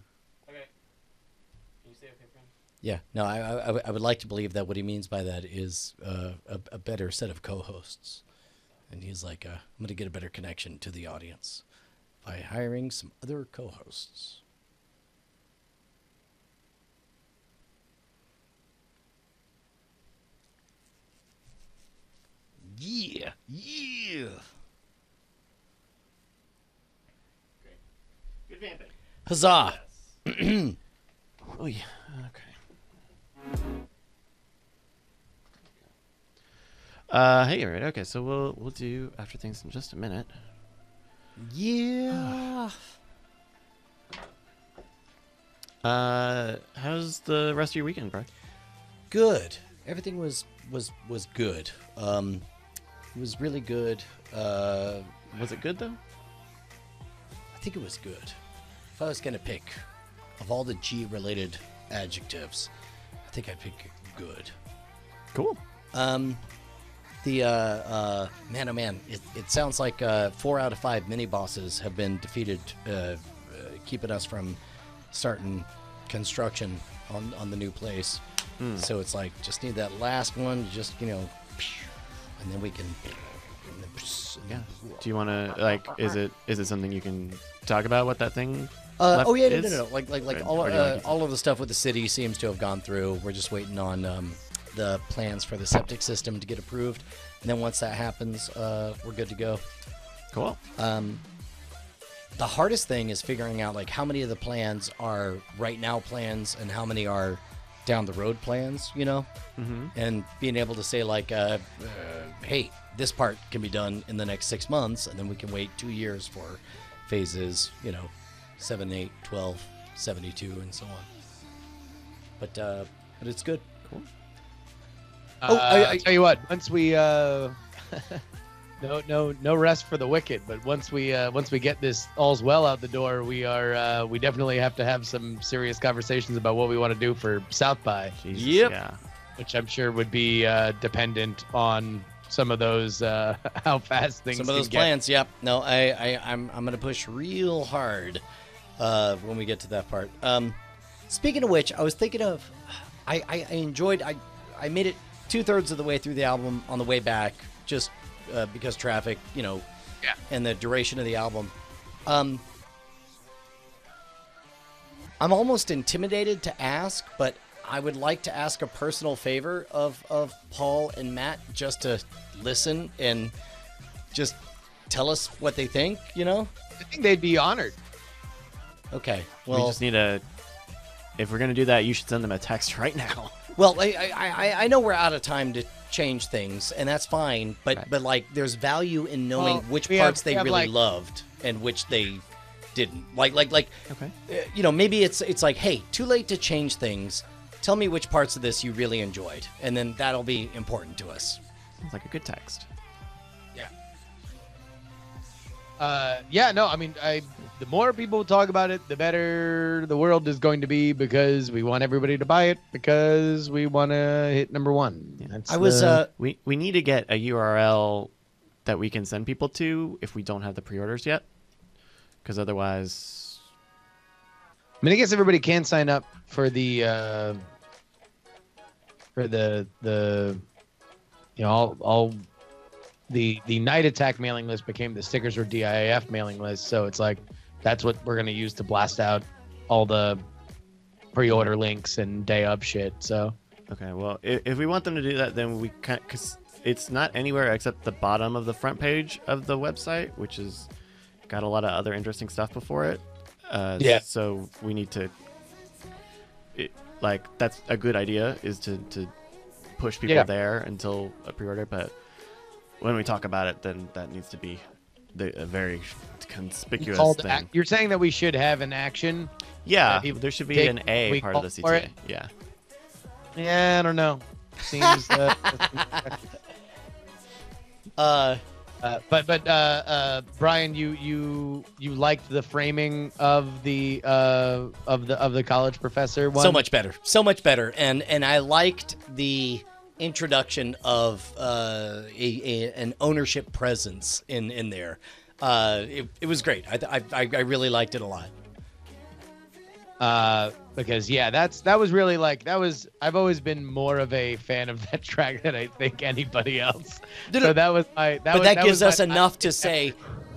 Yeah, no, I would like to believe that what he means by that is a better set of co-hosts. And he's like, I'm going to get a better connection to the audience by hiring some other co-hosts. Yeah, yeah. Good vamping. Huzzah! Oh yeah. Okay. Hey, all right. Okay, so we'll do after things in just a minute. Yeah. How's the rest of your weekend, bro? Good. Everything was good. It was really good. Was it good though? I think it was good. If I was gonna pick, of all the G-related adjectives, I think I'd pick good. Cool. Man, oh man, it sounds like 4 out of 5 mini bosses have been defeated, keeping us from starting construction on the new place. So it's like just need that last one, just and then we can. Yeah. Do you want to like? Is it something you can talk about? What that thing? Oh yeah, is? no. Like Or do you like all of the stuff with the city seems to have gone through. We're just waiting on the plans for the septic system to get approved, and then once that happens, we're good to go. Cool. The hardest thing is figuring out like how many of the plans are right now plans and how many are down the road plans, and being able to say like, hey, this part can be done in the next 6 months, and then we can wait 2 years for phases, 7, 8, 12, 72, and so on. But it's good. Cool. I tell you what, once we no rest for the wicked, but once we get this All's Well out the door, we definitely have to have some serious conversations about what we want to do for South by. Jesus, Yep. Yeah. Which I'm sure would be dependent on some of those how fast things. Some of can those get. plans, yep. No, I'm gonna push real hard when we get to that part. Speaking of which, I was thinking of, I enjoyed. I made it 2/3 of the way through the album on the way back, just because traffic, and the duration of the album. I'm almost intimidated to ask, but I would like to ask a personal favor of Paul and Matt just to listen and just tell us what they think, I think they'd be honored. Okay. We Well, just need a. If we're gonna do that, you should send them a text right now. well, I know we're out of time to change things, and that's fine. But Right. but like, there's value in knowing Well, which we parts have- they we have, really like- loved and which they didn't. Like Okay. maybe it's like, hey, too late to change things. Tell me which parts of this you really enjoyed, and then that'll be important to us. Sounds like a good text. I mean, the more people talk about it, the better the world is going to be, because we want everybody to buy it, because we want to hit number 1. Yeah. That's I was We need to get a URL that we can send people to if we don't have the pre-orders yet, because otherwise. I mean, I guess everybody can sign up for the all the Night Attack mailing list became the Stickers or DIAF mailing list. So it's like, that's what we're going to use to blast out all the pre-order links and day of shit. So Okay, well, if we want them to do that, then we can't, because it's not anywhere except the bottom of the front page of the website, which has got a lot of other interesting stuff before it. Yeah. So we need to, that's a good idea, is to push people Yeah. there until a pre-order. But when we talk about it, then that needs to be a very conspicuous thing. You're saying that we should have an action? Yeah, that people there should be take an A we part of the call for CTA. it? Yeah. Yeah, I don't know. Seems Brian, you liked the framing of the college professor one? So much better, and I liked the introduction of an ownership presence in there. It was great. I really liked it a lot. Because that was really I've always been more of a fan of that track than I think anybody else. So that was my that gives us enough to say,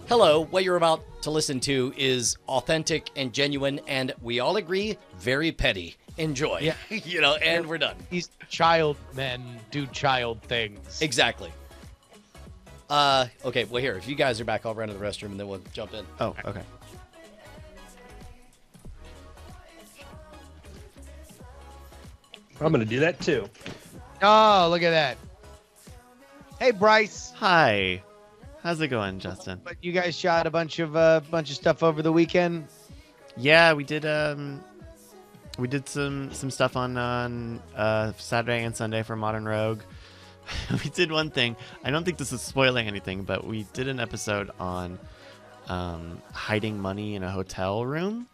hello, what you're about to listen to is authentic and genuine, and we all agree, very petty. Enjoy. Yeah. And we're done. These child men do child things. Exactly. Okay, well here, if you guys are back, I'll run to the restroom and then we'll jump in. Oh, okay. I'm going to do that too. Oh, look at that. Hey, Bryce. Hi. How's it going, Justin? But you guys shot a bunch of stuff over the weekend. Yeah, we did some stuff on Saturday and Sunday for Modern Rogue. We did one thing. I don't think this is spoiling anything, but we did an episode on hiding money in a hotel room.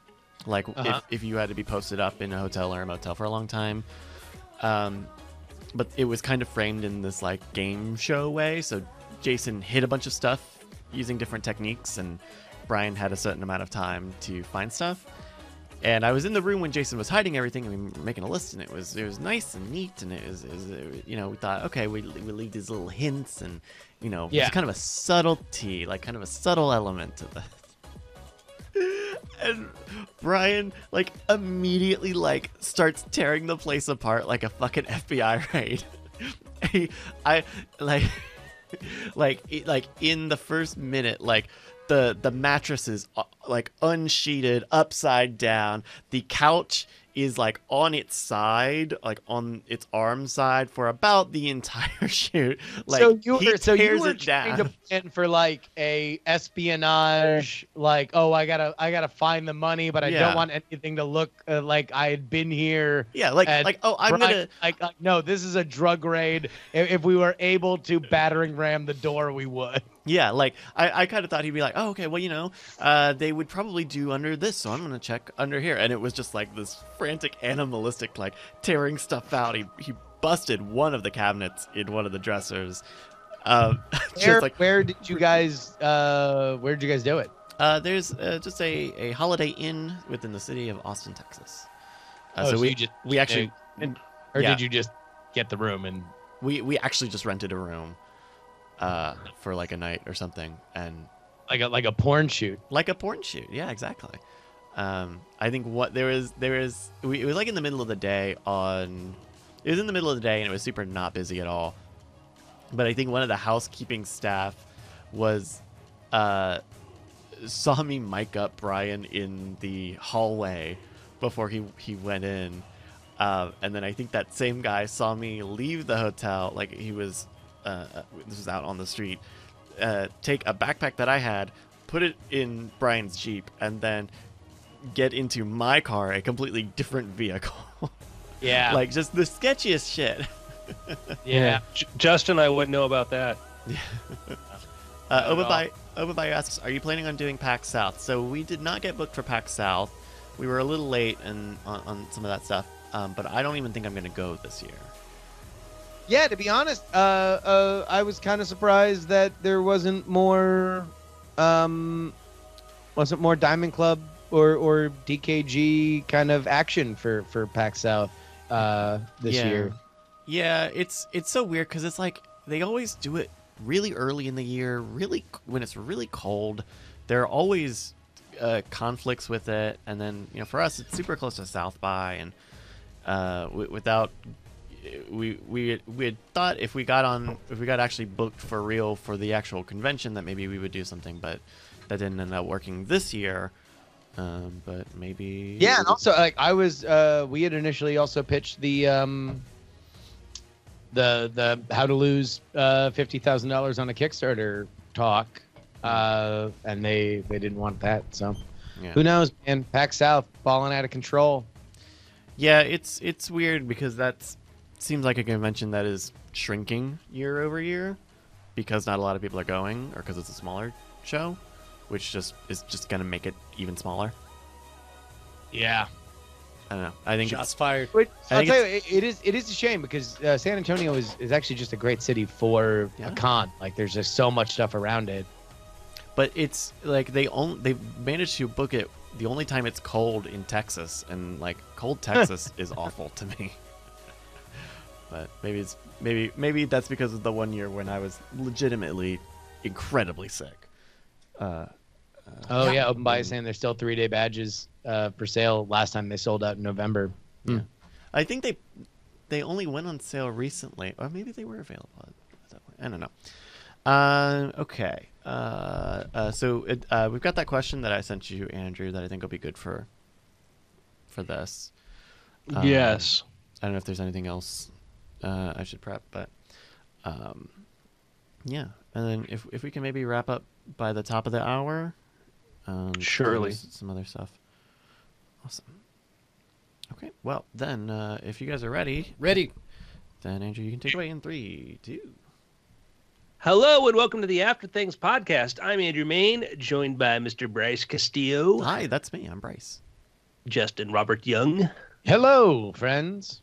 Like if you had to be posted up in a hotel or a motel for a long time. But it was kind of framed in this like game show way. So Jason hid a bunch of stuff using different techniques, and Brian had a certain amount of time to find stuff. And I was in the room when Jason was hiding everything, and we were making a list, and it was nice and neat, and it was we thought, okay, we leave these little hints, and it's kind of a subtlety, like kind of a subtle element to this. And Brian immediately starts tearing the place apart like a fucking FBI raid. In the first minute, the mattress is unsheeted, upside down. The couch is on its side, on its arm side for about the entire shoot. So you were it trying to down. plan for a espionage, I gotta find the money, but I don't want anything to look like I had been here. Yeah, no, this is a drug raid. If we were able to battering ram the door, we would. Yeah, I kind of thought he'd be like, oh, okay, well, they would probably do under this, so I'm gonna check under here. And it was just this frantic animalistic, tearing stuff out. He busted one of the cabinets in one of the dressers. Where did you guys do it? There's just a Holiday Inn within the city of Austin, Texas. Did you just get the room and we actually just rented a room for a night or something, and like a porn shoot. Like a porn shoot, yeah, exactly. I think it was in the middle of the day it was in the middle of the day, and it was super not busy at all. But I think one of the housekeeping staff saw me mic up Brian in the hallway before he went in, and then I think that same guy saw me leave the hotel, he was this was out on the street, take a backpack that I had, put it in Brian's Jeep, and then get into my car, a completely different vehicle. Yeah. Just the sketchiest shit. Yeah. Justin, I wouldn't know about that. Obabai asks, are you planning on doing PAX South? So we did not get booked for PAX South. We were a little late on some of that stuff, but I don't even think I'm going to go this year. Yeah, to be honest, I was kind of surprised that there wasn't more Diamond Club or DKG kind of action for PAX South this year. Yeah, it's so weird because it's they always do it really early in the year, really when it's really cold. There are always conflicts with it, and then for us it's super close to South by, and we had thought if we got actually booked for real for the actual convention that maybe we would do something, but that didn't end up working this year. But maybe and also we had initially also pitched the how to lose $50,000 on a Kickstarter talk, and they didn't want that. So who knows, man? PAX South falling out of control. Yeah, it's weird because that seems like a convention that is shrinking year over year. because not a lot of people are going, or because it's a smaller show, which is just gonna make it even smaller. Yeah. I don't know. I think Shots fired. Which, I I'll think tell you, it is a shame because San Antonio is actually just a great city for Yeah. a con. Like, there's just so much stuff around it. But it's like they've managed to book it the only time it's cold in Texas, and like cold Texas is awful to me. But maybe that's because of the one year when I was legitimately incredibly sick. Oh yeah, Open Buy is saying there's still 3-day badges for sale. Last time they sold out in November. Yeah. I think they only went on sale recently, or maybe they were available at that point. I don't know. Okay. So we've got that question that I sent you, Andrew, that I think will be good for this. Yes. I don't know if there's anything else I should prep, but yeah. And then if we can maybe wrap up by the top of the hour. Surely. Some other stuff. Awesome. Okay. Well, then if you guys are ready, then Andrew, you can take away in 3, 2. Hello and welcome to the After Things podcast. I'm Andrew Main, joined by Mr. Bryce Castillo, Hi, that's me. I'm Bryce. Justin Robert Young, Hello, friends.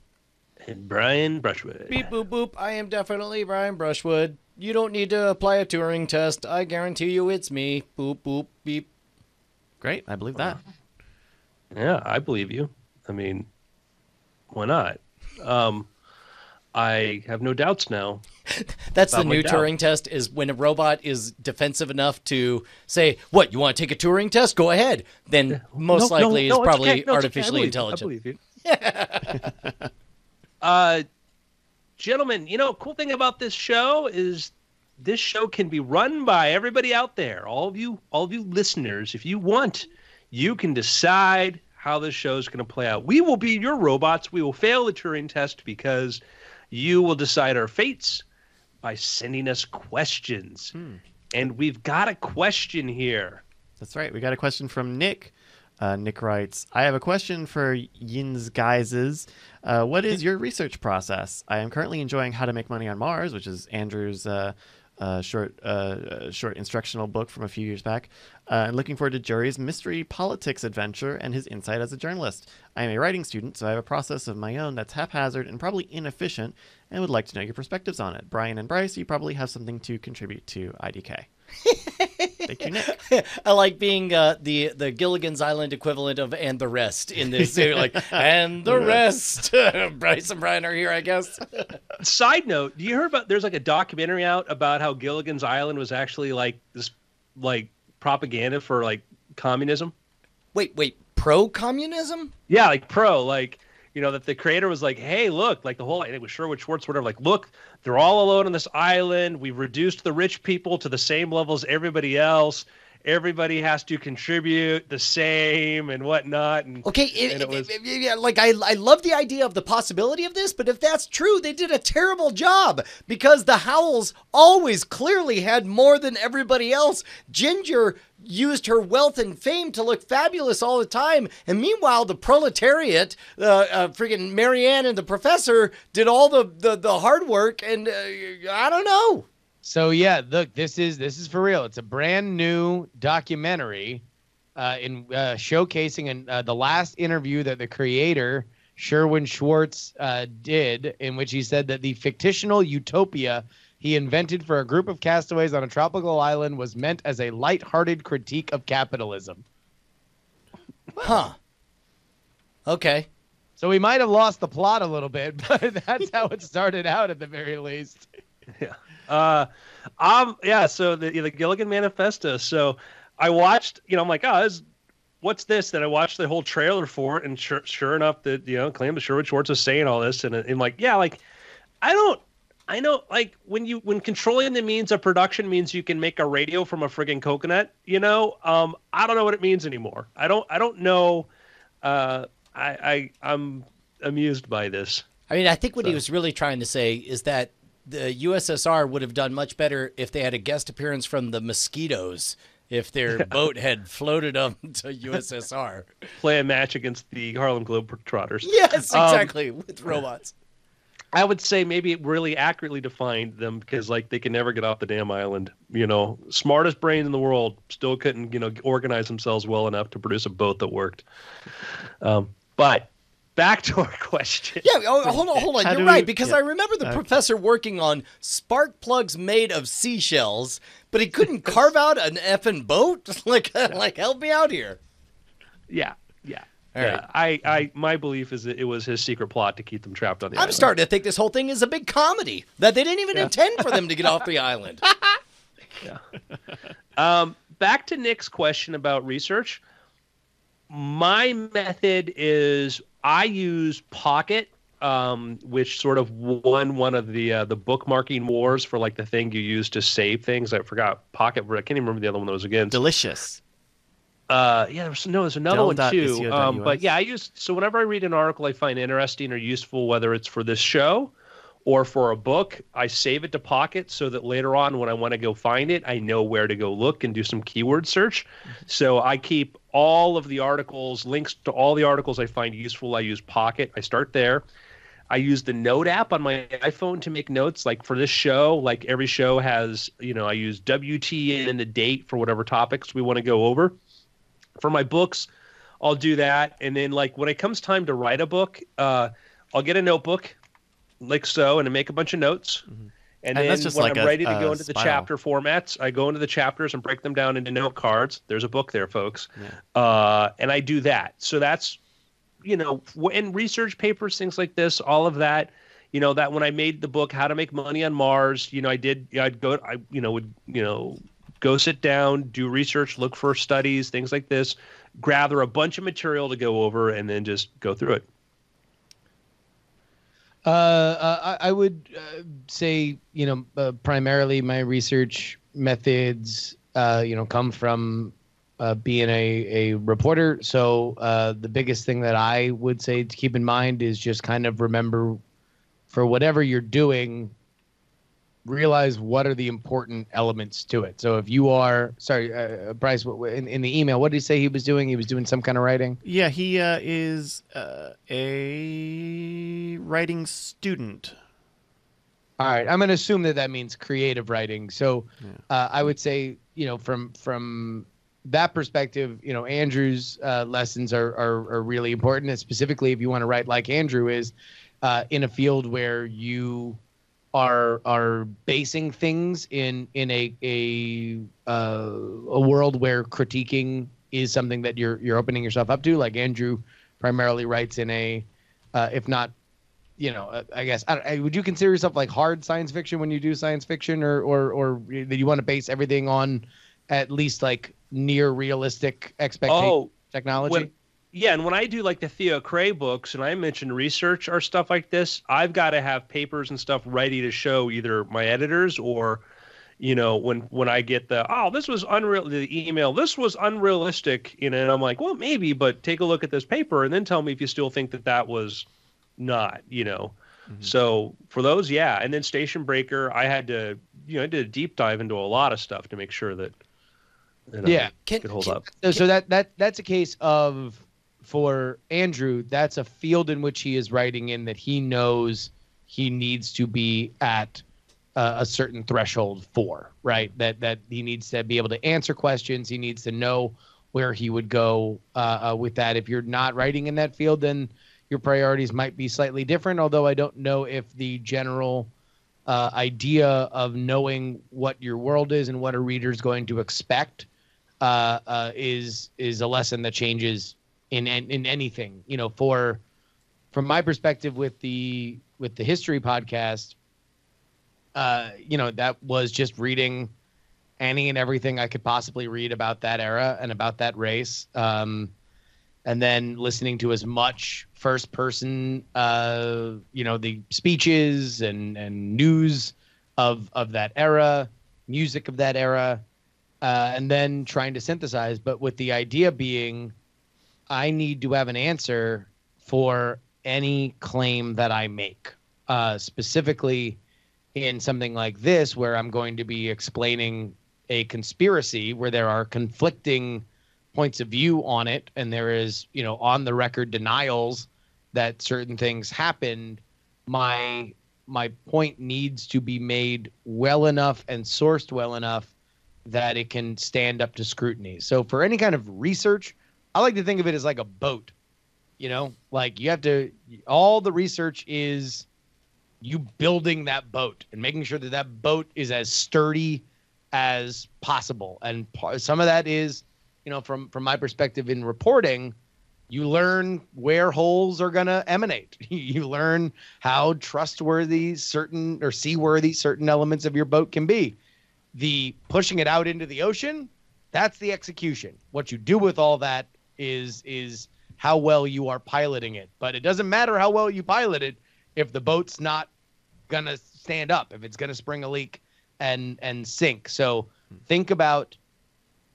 and Brian Brushwood. Beep boop boop. I am definitely Brian Brushwood. You don't need to apply a Turing test. I guarantee you it's me. Boop boop beep. Great. I believe that. Yeah, I believe you. I mean, why not? I have no doubts now. That's the About my new doubt. Turing test, is when a robot is defensive enough to say, what, you want to take a Turing test? Go ahead. Then most likely is it's probably okay. No, it's okay. artificially I intelligent. believe you. Gentlemen, cool thing about this show is this show can be run by everybody out there. All of you listeners, if you want, you can decide how this show is going to play out. We will be your robots. We will fail the Turing test because you will decide our fates by sending us questions. And we've got a question here. That's right. We got a question from Nick. Nick writes, I have a question for Yins Guyses. What is your research process? I am currently enjoying How to Make Money on Mars, which is Andrew's short instructional book from a few years back, and looking forward to Jory's mystery politics adventure and his insight as a journalist. I am a writing student, so I have a process of my own that's haphazard and probably inefficient, and would like to know your perspectives on it. Brian and Bryce, you probably have something to contribute to IDK. Thank you, Nick. I like being the Gilligan's Island equivalent of "and the rest" in this. You're like, and the rest. Bryce and Brian are here, I guess. Side note, do you hear about, there's like a documentary out about how Gilligan's Island was actually like this, like, propaganda for like communism? Wait, pro-communism? Yeah, like that the creator was like, hey, look, like the whole, I think it was Sherwood Schwartz, whatever, like, look, they're all alone on this island. We've reduced the rich people to the same level as everybody else. Everybody has to contribute the same and whatnot. And Okay, I love the idea of the possibility of this, but if that's true, they did a terrible job because the Howells always clearly had more than everybody else. Ginger used her wealth and fame to look fabulous all the time, and meanwhile, the proletariat, freaking Marianne and the professor, did all the hard work, and I don't know. So yeah, look, this is for real. It's a brand new documentary in showcasing the last interview that the creator Sherwood Schwartz did, in which he said that the fictional utopia he invented for a group of castaways on a tropical island was meant as a lighthearted critique of capitalism. Huh. Okay. So we might have lost the plot a little bit, but that's how it started out at the very least. Yeah. So the Gilligan Manifesto. So I watched, I'm like, what's this? Then I watched the whole trailer for it, and sure enough, that claim that Sherwood Schwartz was saying all this, and I'm like, yeah, like I know, like when controlling the means of production means you can make a radio from a friggin' coconut, I don't know what it means anymore. I don't know. I'm amused by this. I mean, I think what he was really trying to say is that the USSR would have done much better if they had a guest appearance from the Mosquitoes, if their boat had floated them to USSR. Play a match against the Harlem Globetrotters. Yes, exactly, with robots. I would say maybe it really accurately defined them because like they can never get off the damn island. You know, smartest brain in the world still couldn't, organize themselves well enough to produce a boat that worked. But back to our question. Yeah, hold on. How You're do right, we- because yeah. I remember the professor working on spark plugs made of seashells, but he couldn't carve out an effing boat? Like, help me out here. Yeah. All Yeah, I my belief is that it was his secret plot to keep them trapped on the I'm island. starting to think this whole thing is a big comedy, that they didn't even intend for them to get off the island. Back to Nick's question about research. My method is I use Pocket, which sort of won one of the bookmarking wars for like the thing you use to save things. I forgot Pocket. I can't even remember the other one that was against. Delicious. There's another one too. Del.ico.us. But yeah, so whenever I read an article I find interesting or useful, whether it's for this show or for a book, I save it to Pocket so that later on when I want to go find it, I know where to go look and do some keyword search. So I keep all of the articles, links to all the articles I find useful. I use Pocket. I start there. I use the Note app on my iPhone to make notes. Like for this show, like every show has, I use WT and then the date for whatever topics we want to go over. For my books, I'll do that. And then like when it comes time to write a book, I'll get a notebook like so and make a bunch of notes. Mm-hmm. And then that's just when like I'm ready to go into the spiral. chapter formats, I go into the chapters and break them down into note cards. There's a book there, folks. Yeah. And I do that. So that's, in research papers, things like this, all of that, that when I made the book, How to Make Money on Mars, go sit down, do research, look for studies, things like this, gather a bunch of material to go over, and then just go through it. I would say, primarily my research methods, come from being a reporter. So the biggest thing that I would say to keep in mind is just kind of remember for whatever you're doing, realize what are the important elements to it. So if you are, Bryce, in the email, what did he say he was doing? He was doing some kind of writing? Yeah, he is a writing student. All right. I'm going to assume that means creative writing. So I would say, from that perspective, Andrew's lessons are really important. And specifically, if you want to write like Andrew is in a field where you are basing things in a world where critiquing is something that you're opening yourself up to. Like Andrew primarily writes in a, if not, I guess, would you consider yourself like hard science fiction when you do science fiction, or that you want to base everything on at least like near realistic expectation technology? And when I do like the Theo Cray books and I mention research or stuff like this, I've got to have papers and stuff ready to show either my editors or, when I get this was the email, this was unrealistic, and I'm like, well, maybe, but take a look at this paper and then tell me if you still think that was not, Mm-hmm. So for those, and then Station Breaker, I had to, I did a deep dive into a lot of stuff to make sure that it holds up. So that's a case of, for Andrew, that's a field in which he is writing in that he knows he needs to be at a certain threshold for, right? That he needs to be able to answer questions. He needs to know where he would go with that. If you're not writing in that field, then your priorities might be slightly different, although I don't know if the general idea of knowing what your world is and what a reader is going to expect is a lesson that changes in anything. From my perspective with the history podcast, that was just reading any and everything I could possibly read about that era and about that race. And then listening to as much first person, the speeches and news of that era, music of that era, and then trying to synthesize, but with the idea being, I need to have an answer for any claim that I make, specifically in something like this, where I'm going to be explaining a conspiracy where there are conflicting points of view on it. And there is, on the record denials that certain things happened. My my point needs to be made well enough and sourced well enough that it can stand up to scrutiny. So for any kind of research, I like to think of it as like a boat. You know, like you have to, all the research is you building that boat and making sure that that boat is as sturdy as possible. And some of that is, you know, from my perspective in reporting, you learn where holes are going to emanate. You learn how trustworthy certain or seaworthy certain elements of your boat can be. The pushing it out into the ocean, that's the execution. What you do with all that is how well you are piloting it. But it doesn't matter how well you pilot it if the boat's not going to stand up, if it's going to spring a leak and sink. So think about,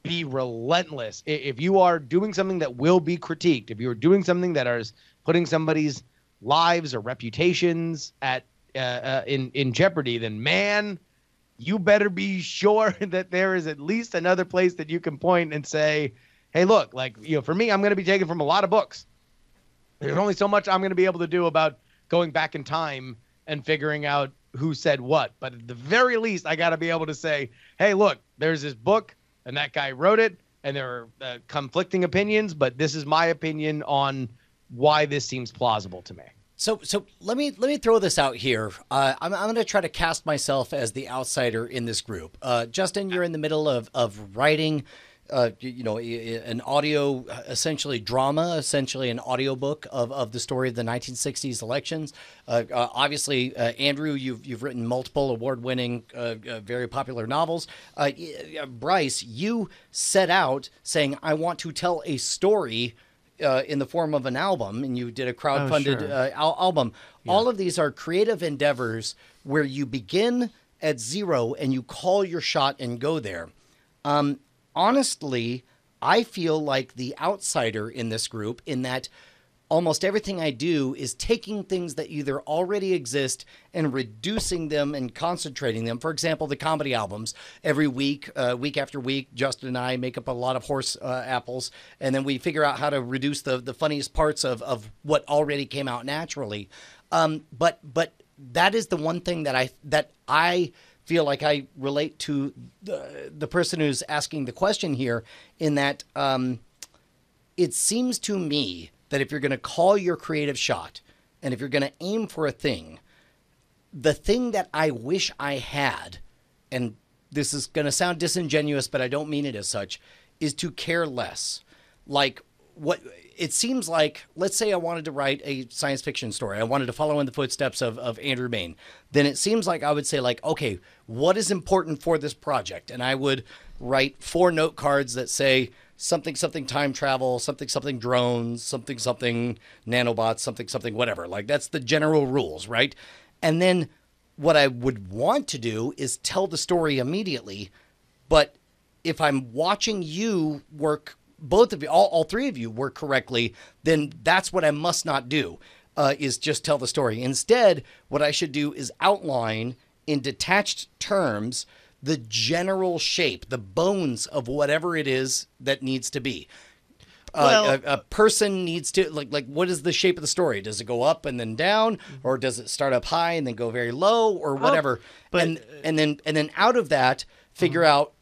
be relentless. If you are doing something that will be critiqued, if you're doing something that is putting somebody's lives or reputations at in jeopardy, then man, you better be sure that there is at least another place that you can point and say, hey, look, like, you know, for me, I'm going to be taken from a lot of books. There's only so much I'm going to be able to do about going back in time and figuring out who said what. But at the very least, I got to be able to say, hey, look, there's this book and that guy wrote it and there are conflicting opinions, but this is my opinion on why this seems plausible to me. So let me throw this out here. I'm going to try to cast myself as the outsider in this group. Justin, you're in the middle of writing, an audio, essentially drama, essentially an audiobook of the story of the 1960s elections. Obviously, Andrew, you've written multiple award-winning, very popular novels. Bryce, you set out saying, I want to tell a story in the form of an album, and you did a crowdfunded album. Yeah. All of these are creative endeavors where you begin at zero and you call your shot and go there. Honestly, I feel like the outsider in this group, in that almost everything I do is taking things that either already exist and reducing them and concentrating them. For example, the comedy albums. Every week, week after week, Justin and I make up a lot of horse apples, and then we figure out how to reduce the funniest parts of what already came out naturally. But that is the one thing that I feel like I relate to the person who's asking the question here, in that it seems to me that if you're going to call your creative shot and if you're going to aim for a thing, the thing that I wish I had, and this is going to sound disingenuous, but I don't mean it as such, is to care less. Like, what it seems like, let's say I wanted to write a science fiction story. I wanted to follow in the footsteps of Andrew Mayne. Then it seems like I would say, like, okay, what is important for this project? And I would write 4 note cards that say something, something time travel, something, something drones, something, something nanobots, something, something, whatever. Like, that's the general rules, right? And then what I would want to do is tell the story immediately. But if I'm watching you work, both of you, all 3 of you work correctly, then that's what I must not do, is just tell the story. Instead, what I should do is outline in detached terms the general shape, the bones of whatever it is that needs to be. A person needs to, like, what is the shape of the story? Does it go up and then down, or does it start up high and then go very low, or whatever? And then out of that, figure out,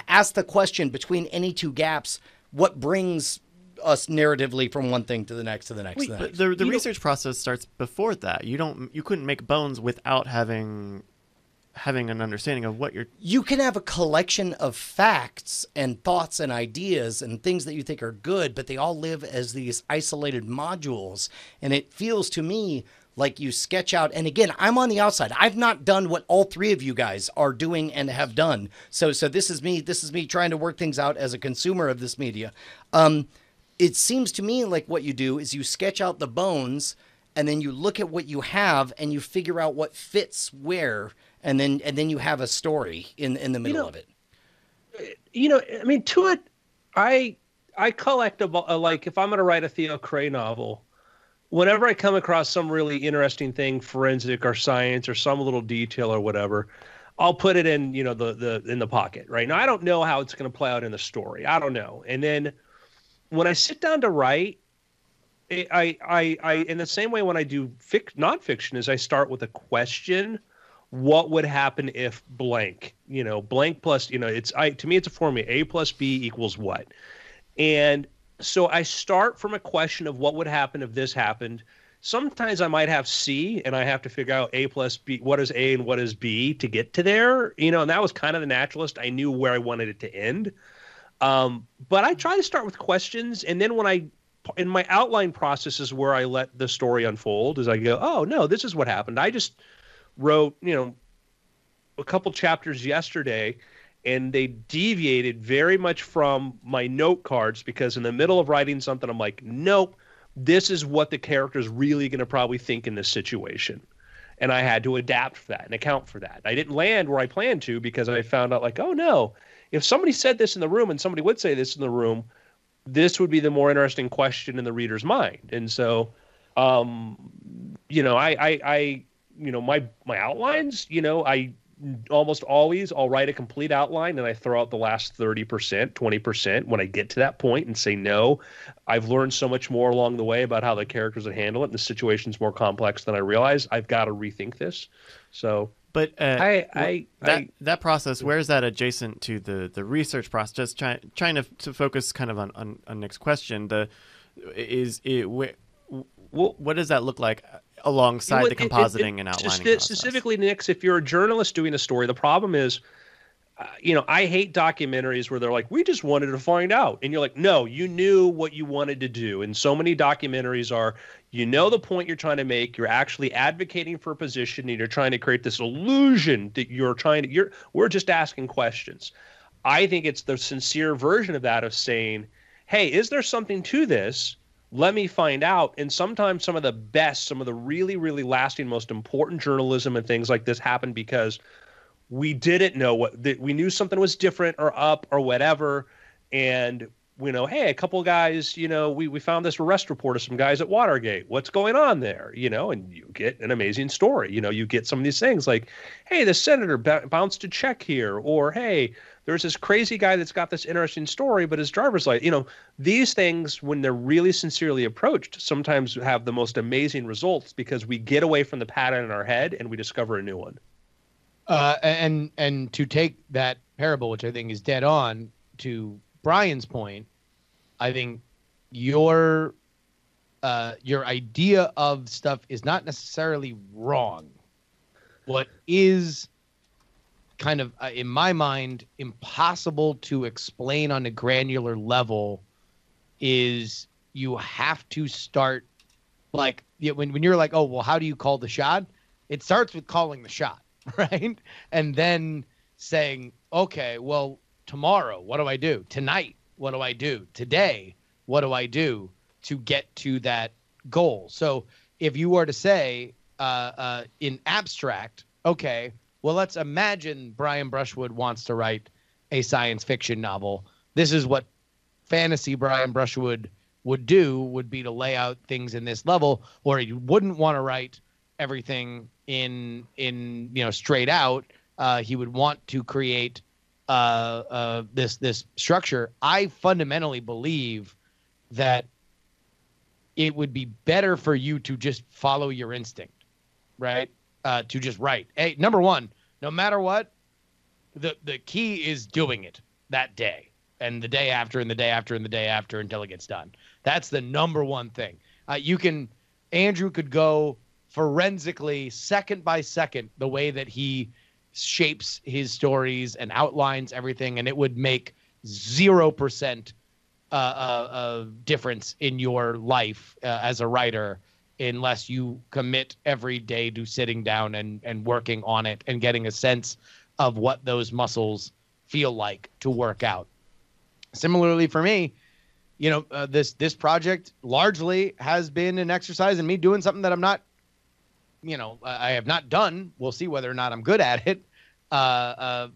ask the question between any 2 gaps, what brings us narratively from one thing to the next, to the next, to the next. The research process starts before that. You couldn't make bones without having an understanding of what you're... You can have a collection of facts and thoughts and ideas and things that you think are good, but they all live as these isolated modules. And it feels to me like you sketch out, and again, I'm on the outside. I've not done what all 3 of you guys are doing and have done. So this is me trying to work things out as a consumer of this media. It seems to me like what you do is you sketch out the bones, and then you look at what you have and you figure out what fits where, and then you have a story in the middle of it. I mean, to it, I collect like, if I'm going to write a Theo Cray novel, whenever I come across some really interesting thing, forensic or science or some little detail or whatever, I'll put it in, in the pocket. Right now, I don't know how it's going to play out in the story. I don't know. And then when I sit down to write, I in the same way when I do nonfiction is I start with a question. What would happen if blank? Blank plus, to me it's a formula. A plus B equals what? And so I start from a question of what would happen if this happened. Sometimes I might have C and I have to figure out A plus B, what is A and what is B to get to there, and that was kind of the naturalist. I knew where I wanted it to end. But I try to start with questions. And then in my outline process is where I let the story unfold as I go, oh no, this is what happened. I just wrote, a couple chapters yesterday, and they deviated very much from my note cards because in the middle of writing something, I'm like, nope, this is what the character is really going to probably think in this situation. And I had to adapt for that and account for that. I didn't land where I planned to because I found out like, oh no, if somebody said this in the room and somebody would say this in the room, this would be the more interesting question in the reader's mind. And so, my outlines, I almost always I'll write a complete outline and I throw out the last 30%, 20% when I get to that point and say, no, I've learned so much more along the way about how the characters would handle it. And the situation's more complex than I realized. I've got to rethink this. So, but that process, where is that adjacent to the research process? Just trying to focus kind of on Nick's question. What does that look like alongside the compositing and outlining process? Specifically, Nick, if you're a journalist doing a story, the problem is, I hate documentaries where they're like, we just wanted to find out. And you're like, no, you knew what you wanted to do. And so many documentaries are, the point you're trying to make, you're actually advocating for a position, and you're trying to create this illusion that we're just asking questions. I think it's the sincere version of that, of saying, hey, is there something to this? Let me find out. And sometimes some of the really, really lasting, most important journalism and things like this happen because we didn't know we knew something was different or up or whatever. And hey, a couple of guys, we found this arrest report of some guys at Watergate. What's going on there? And you get an amazing story. You get some of these things like, hey, the senator bounced a check here, or hey, there's this crazy guy that's got this interesting story, but his driver's license, these things, when they're really sincerely approached, sometimes have the most amazing results because we get away from the pattern in our head and we discover a new one. And to take that parable, which I think is dead on, to Brian's point, I think your idea of stuff is not necessarily wrong. What is kind of, in my mind, impossible to explain on a granular level is you have to start, like, when you're like, oh, well, how do you call the shot? It starts with calling the shot, right? And then saying, okay, well, tomorrow, what do I do? Tonight, what do I do? Today, what do I do to get to that goal? So if you were to say in abstract, okay, well, let's imagine Brian Brushwood wants to write a science fiction novel. This is what fantasy Brian Brushwood would be to lay out things in this level, or he wouldn't want to write everything in straight out. He would want to create this structure. I fundamentally believe that it would be better for you to just follow your instinct, right? To just write. Hey, number one, no matter what, the key is doing it that day and the day after and the day after and the day after until it gets done. That's the number one thing. Andrew could go forensically, second by second, the way that he shapes his stories and outlines everything, and it would make 0% difference in your life as a writer unless you commit every day to sitting down and working on it and getting a sense of what those muscles feel like to work out. Similarly for me, this project largely has been an exercise in me doing something that I'm not, I have not done. We'll see whether or not I'm good at it,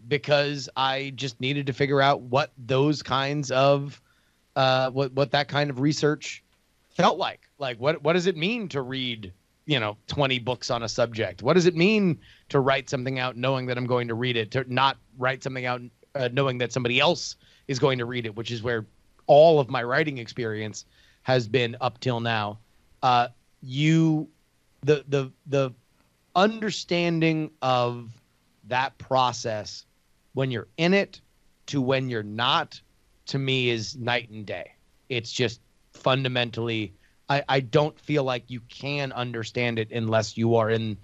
because I just needed to figure out what those kinds of, what that kind of research felt like. Like, what does it mean to read, 20 books on a subject? What does it mean to write something out knowing that I'm going to read it, to not write something out knowing that somebody else is going to read it, which is where all of my writing experience has been up till now. you the understanding of that process when you're in it to when you're not, to me, is night and day. It's just fundamentally, I don't feel like you can understand it unless you are in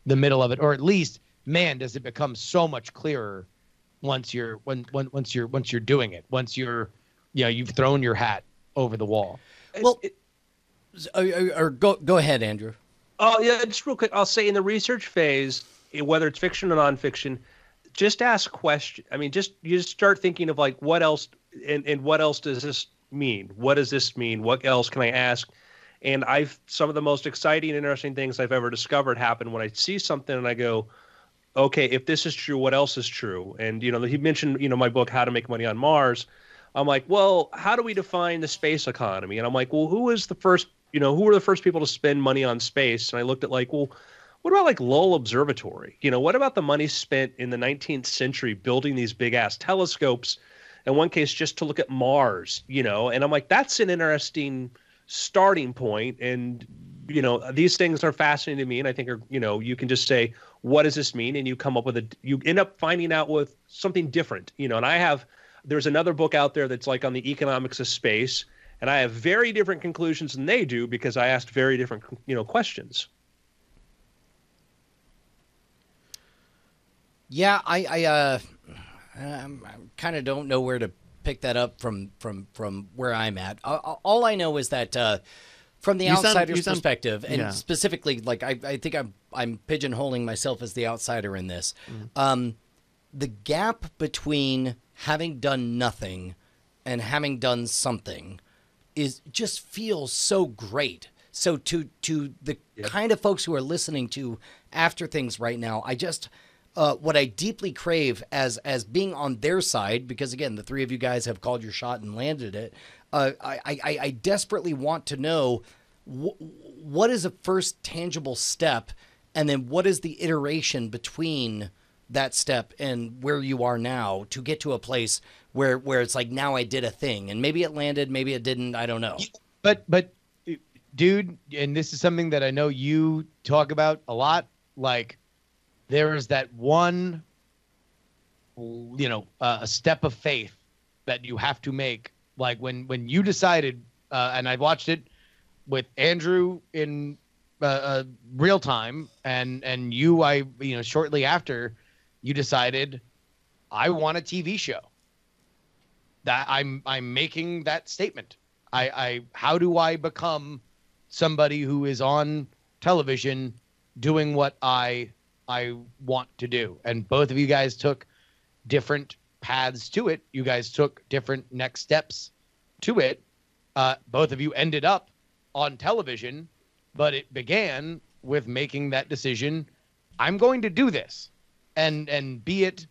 the middle of it, or at least, man, does it become so much clearer once you're doing it, once you've thrown your hat over the wall. Well, or go ahead, Andrew. Oh yeah, just real quick. I'll say in the research phase, whether it's fiction or nonfiction, just ask questions. I mean, you just start thinking of like, what else and what else does this mean? What does this mean? What else can I ask? And some of the most exciting, interesting things I've ever discovered happen when I see something and I go, okay, if this is true, what else is true? And he mentioned my book, How to Make Money on Mars. I'm like, well, how do we define the space economy? And I'm like, well, who were the first people to spend money on space? And I looked at like, well, what about like Lowell Observatory? What about the money spent in the 19th century building these big ass telescopes? In one case, just to look at Mars, and I'm like, that's an interesting starting point. And, these things are fascinating to me. And I think, you can just say, what does this mean? And you come up with you end up finding out with something different, and there's another book out there that's like on the economics of space. And I have very different conclusions than they do because I asked very different, questions. Yeah, I kind of don't know where to pick that up from where I'm at. All I know is that from the outsider's perspective, and specifically, like I think I'm pigeonholing myself as the outsider in this. The gap between having done nothing and having done something just feels so great. So to the kind of folks who are listening to After Things right now, I just what I deeply crave as being on their side, because again, the three of you guys have called your shot and landed it. I desperately want to know what is a first tangible step, and then what is the iteration between that step and where you are now to get to a place where it's like, now I did a thing, and maybe it landed, maybe it didn't. I don't know. But dude, and this is something that I know you talk about a lot. Like, there is that one, a step of faith that you have to make. Like when you decided, and I watched it with Andrew in real time, and you, shortly after, you decided, I want a TV show. That I'm making that statement. How do I become somebody who is on television doing what I want to do? And both of you guys took different paths to it. You guys took different next steps to it. Both of you ended up on television, but it began with making that decision. I'm going to do this, and be it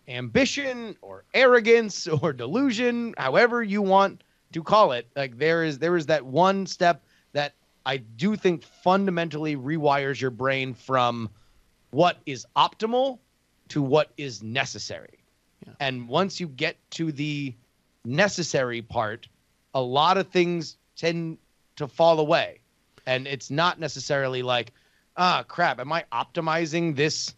ambition or arrogance or delusion, however you want to call it. Like, there is that one step that I do think fundamentally rewires your brain from what is optimal to what is necessary. Yeah. And once you get to the necessary part, a lot of things tend to fall away. And it's not necessarily like, crap, am I optimizing this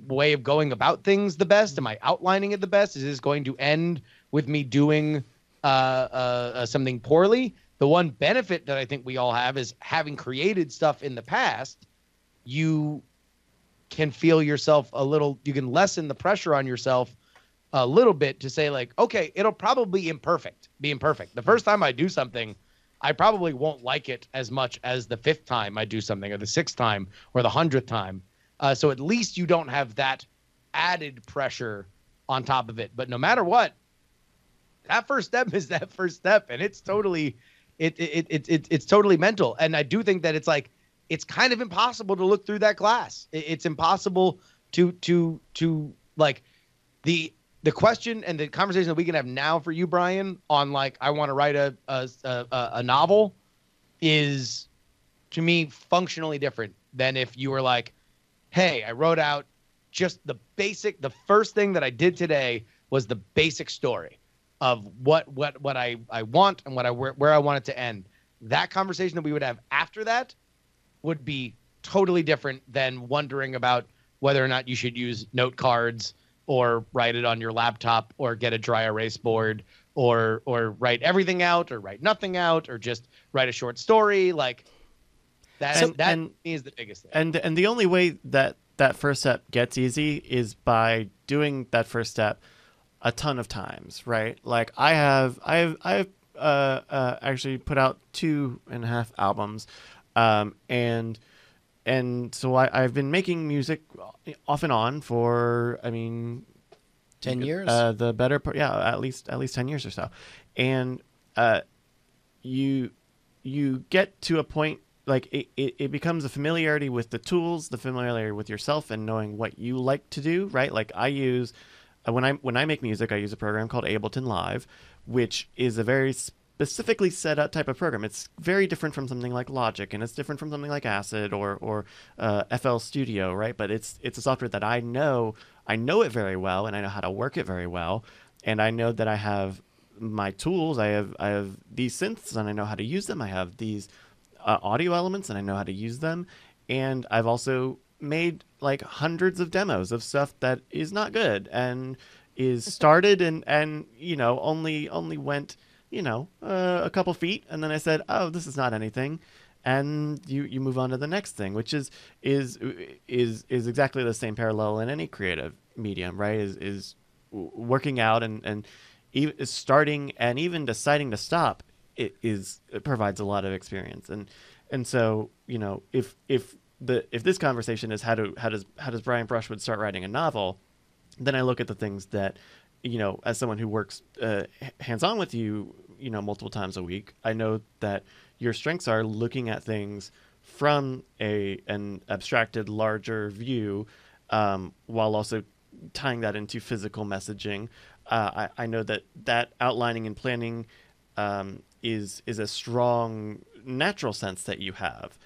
way of going about things the best? Am I outlining it the best? Is this going to end with me doing something poorly? The one benefit that I think we all have is, having created stuff in the past, you can feel yourself you can lessen the pressure on yourself a little bit to say, like, okay, it'll probably be imperfect. The first time I do something, I probably won't like it as much as the 5th time I do something, or the 6th time, or the 100th time. So at least you don't have that added pressure on top of it. But no matter what, that first step is that first step, and it's totally, it's totally mental. And I do think that it's kind of impossible to look through that glass. It's impossible to like the question and the conversation that we can have now for you, Brian, on like, I want to write a novel, is, to me, functionally different than if you were like, hey, I wrote out just the first thing that I did today was the basic story of what I want and where I want it to end. that conversation that we would have after that would be totally different than wondering about whether or not you should use note cards or write it on your laptop or get a dry erase board or write everything out or write nothing out or just write a short story. Like that is the biggest thing. And the only way that first step gets easy is by doing that first step a ton of times, right? Like I have actually put out 2.5 albums, and so I've been making music off and on for 10 years. The better part, yeah, at least 10 years or so, and you get to a point. Like it becomes a familiarity with the tools, the familiarity with yourself, and knowing what you like to do, right? Like I use when I make music, I use a program called Ableton Live, which is a very specifically set up type of program. It's very different from something like Logic, and it's different from something like Acid or FL Studio, right? But it's a software that I know it very well, and I know how to work it very well, and I know that I have my tools. I have these synths, and I know how to use them. I have these audio elements, and I know how to use them. And I've also made like hundreds of demos of stuff that is not good and is started and only went a couple feet, and then I said, oh, this is not anything, and you move on to the next thing, which is exactly the same parallel in any creative medium, right? Is working out and even starting and even deciding to stop. It provides a lot of experience, and so if this conversation is how does Brian Brushwood start writing a novel, then I look at the things that as someone who works hands on with you multiple times a week, I know that your strengths are looking at things from an abstracted larger view, while also tying that into physical messaging. I know that outlining and planning is a strong natural sense that you have,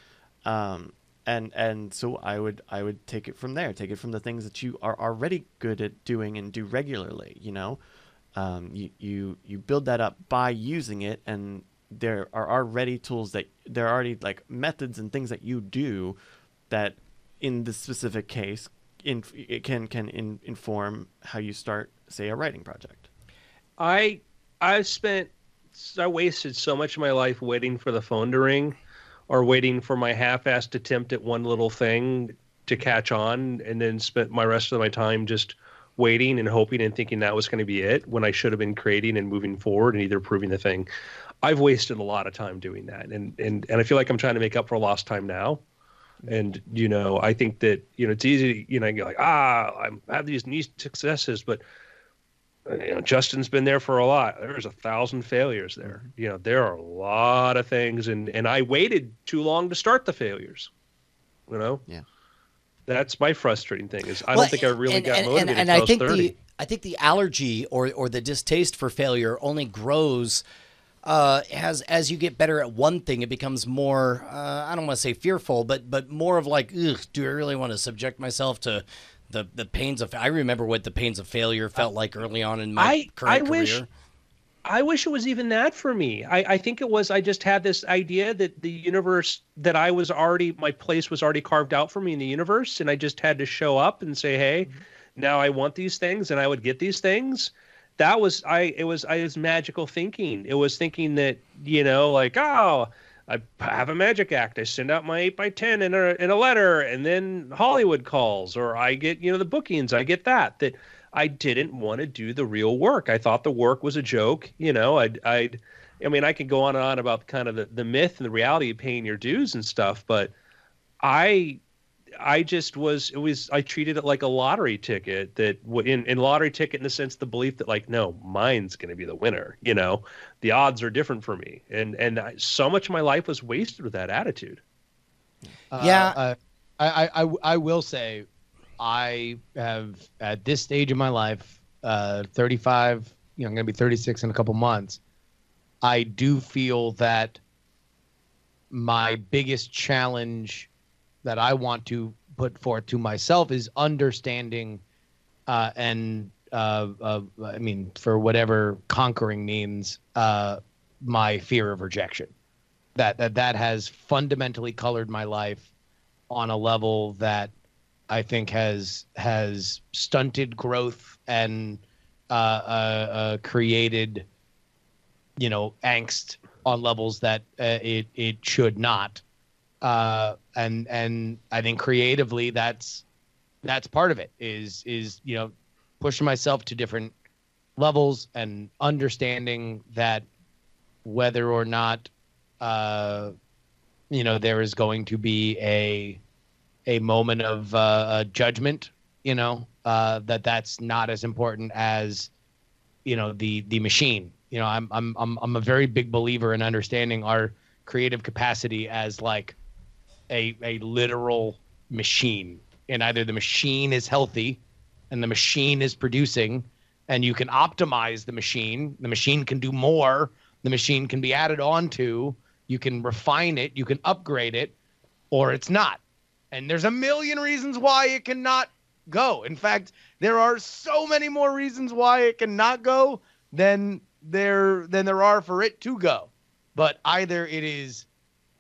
and so I would take it from there. Take it from the things that you are already good at doing and do regularly. You build that up by using it, and there are already tools there are already like methods and things that you do that, in this specific case, it can inform how you start, say, a writing project. I wasted so much of my life waiting for the phone to ring or waiting for my half-assed attempt at one little thing to catch on, and then spent my rest of my time just waiting and hoping and thinking that was going to be it, when I should have been creating and moving forward and either proving the thing. I've wasted a lot of time doing that. And I feel like I'm trying to make up for lost time now. And, I think that, it's easy, you're like, I have these neat successes, but Justin's been there for a lot. There's 1,000 failures there. There are a lot of things, and I waited too long to start the failures. Yeah. That's my frustrating thing. Is I don't think I really got motivated and until I think 30. I think the allergy or the distaste for failure only grows as you get better at one thing. It becomes more I don't want to say fearful, but more of like, ugh, do I really want to subject myself to the pains of? I remember what the pains of failure felt like early on in my current career. I wish it was even that for me. I think it was, I just had this idea that the universe, that my place was already carved out for me in the universe, and I just had to show up and say, hey, now I want these things, and I would get these things. It was magical thinking. It was thinking that, like, oh, I have a magic act. I send out my 8x10 in a letter, and then Hollywood calls, or I get, the bookings. I get that I didn't want to do the real work. I thought the work was a joke. I could go on and on about kind of the myth and the reality of paying your dues and stuff, but I treated it like a lottery ticket, that in lottery ticket, in the sense, the belief that, like, no, mine's going to be the winner. The odds are different for me. And so much of my life was wasted with that attitude. Yeah. I will say, I have, at this stage of my life, 35, I'm going to be 36 in a couple months. I do feel that my biggest challenge that I want to put forth to myself is understanding for whatever conquering means, my fear of rejection. that has fundamentally colored my life on a level that I think has stunted growth and created, angst on levels that it should not. And I think creatively that's part of it is pushing myself to different levels and understanding that whether or not there is going to be a moment of judgment, that's not as important as the machine. I'm a very big believer in understanding our creative capacity as like a literal machine, and either the machine is healthy and the machine is producing and you can optimize the machine can do more, the machine can be added on to, you can refine it, you can upgrade it, or it's not. And there's a million reasons why it cannot go. In fact, there are so many more reasons why it cannot go than there are for it to go. But either it is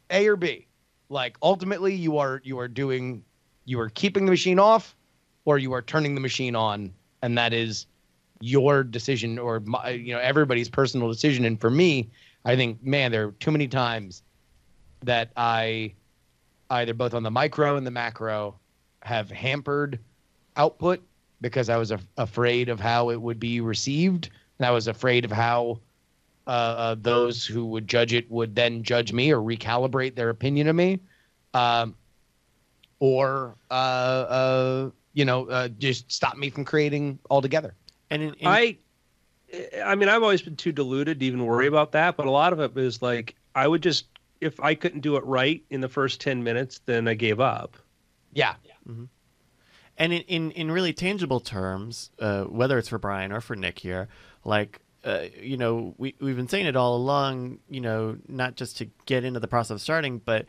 A or B. Like ultimately you are keeping the machine off or you are turning the machine on, and that is your decision or everybody's personal decision. And for me, I think, man, there are too many times that I either both on the micro and the macro have hampered output because I was afraid of how it would be received. And I was afraid of how those who would judge it would then judge me or recalibrate their opinion of me. Or just stop me from creating altogether. And I mean, I've always been too deluded to even worry about that. But a lot of it was like, I would just, if I couldn't do it right in the first 10 minutes, then I gave up. Yeah. Mm-hmm. And in really tangible terms, whether it's for Brian or for Nick here, like, we've been saying it all along, not just to get into the process of starting, but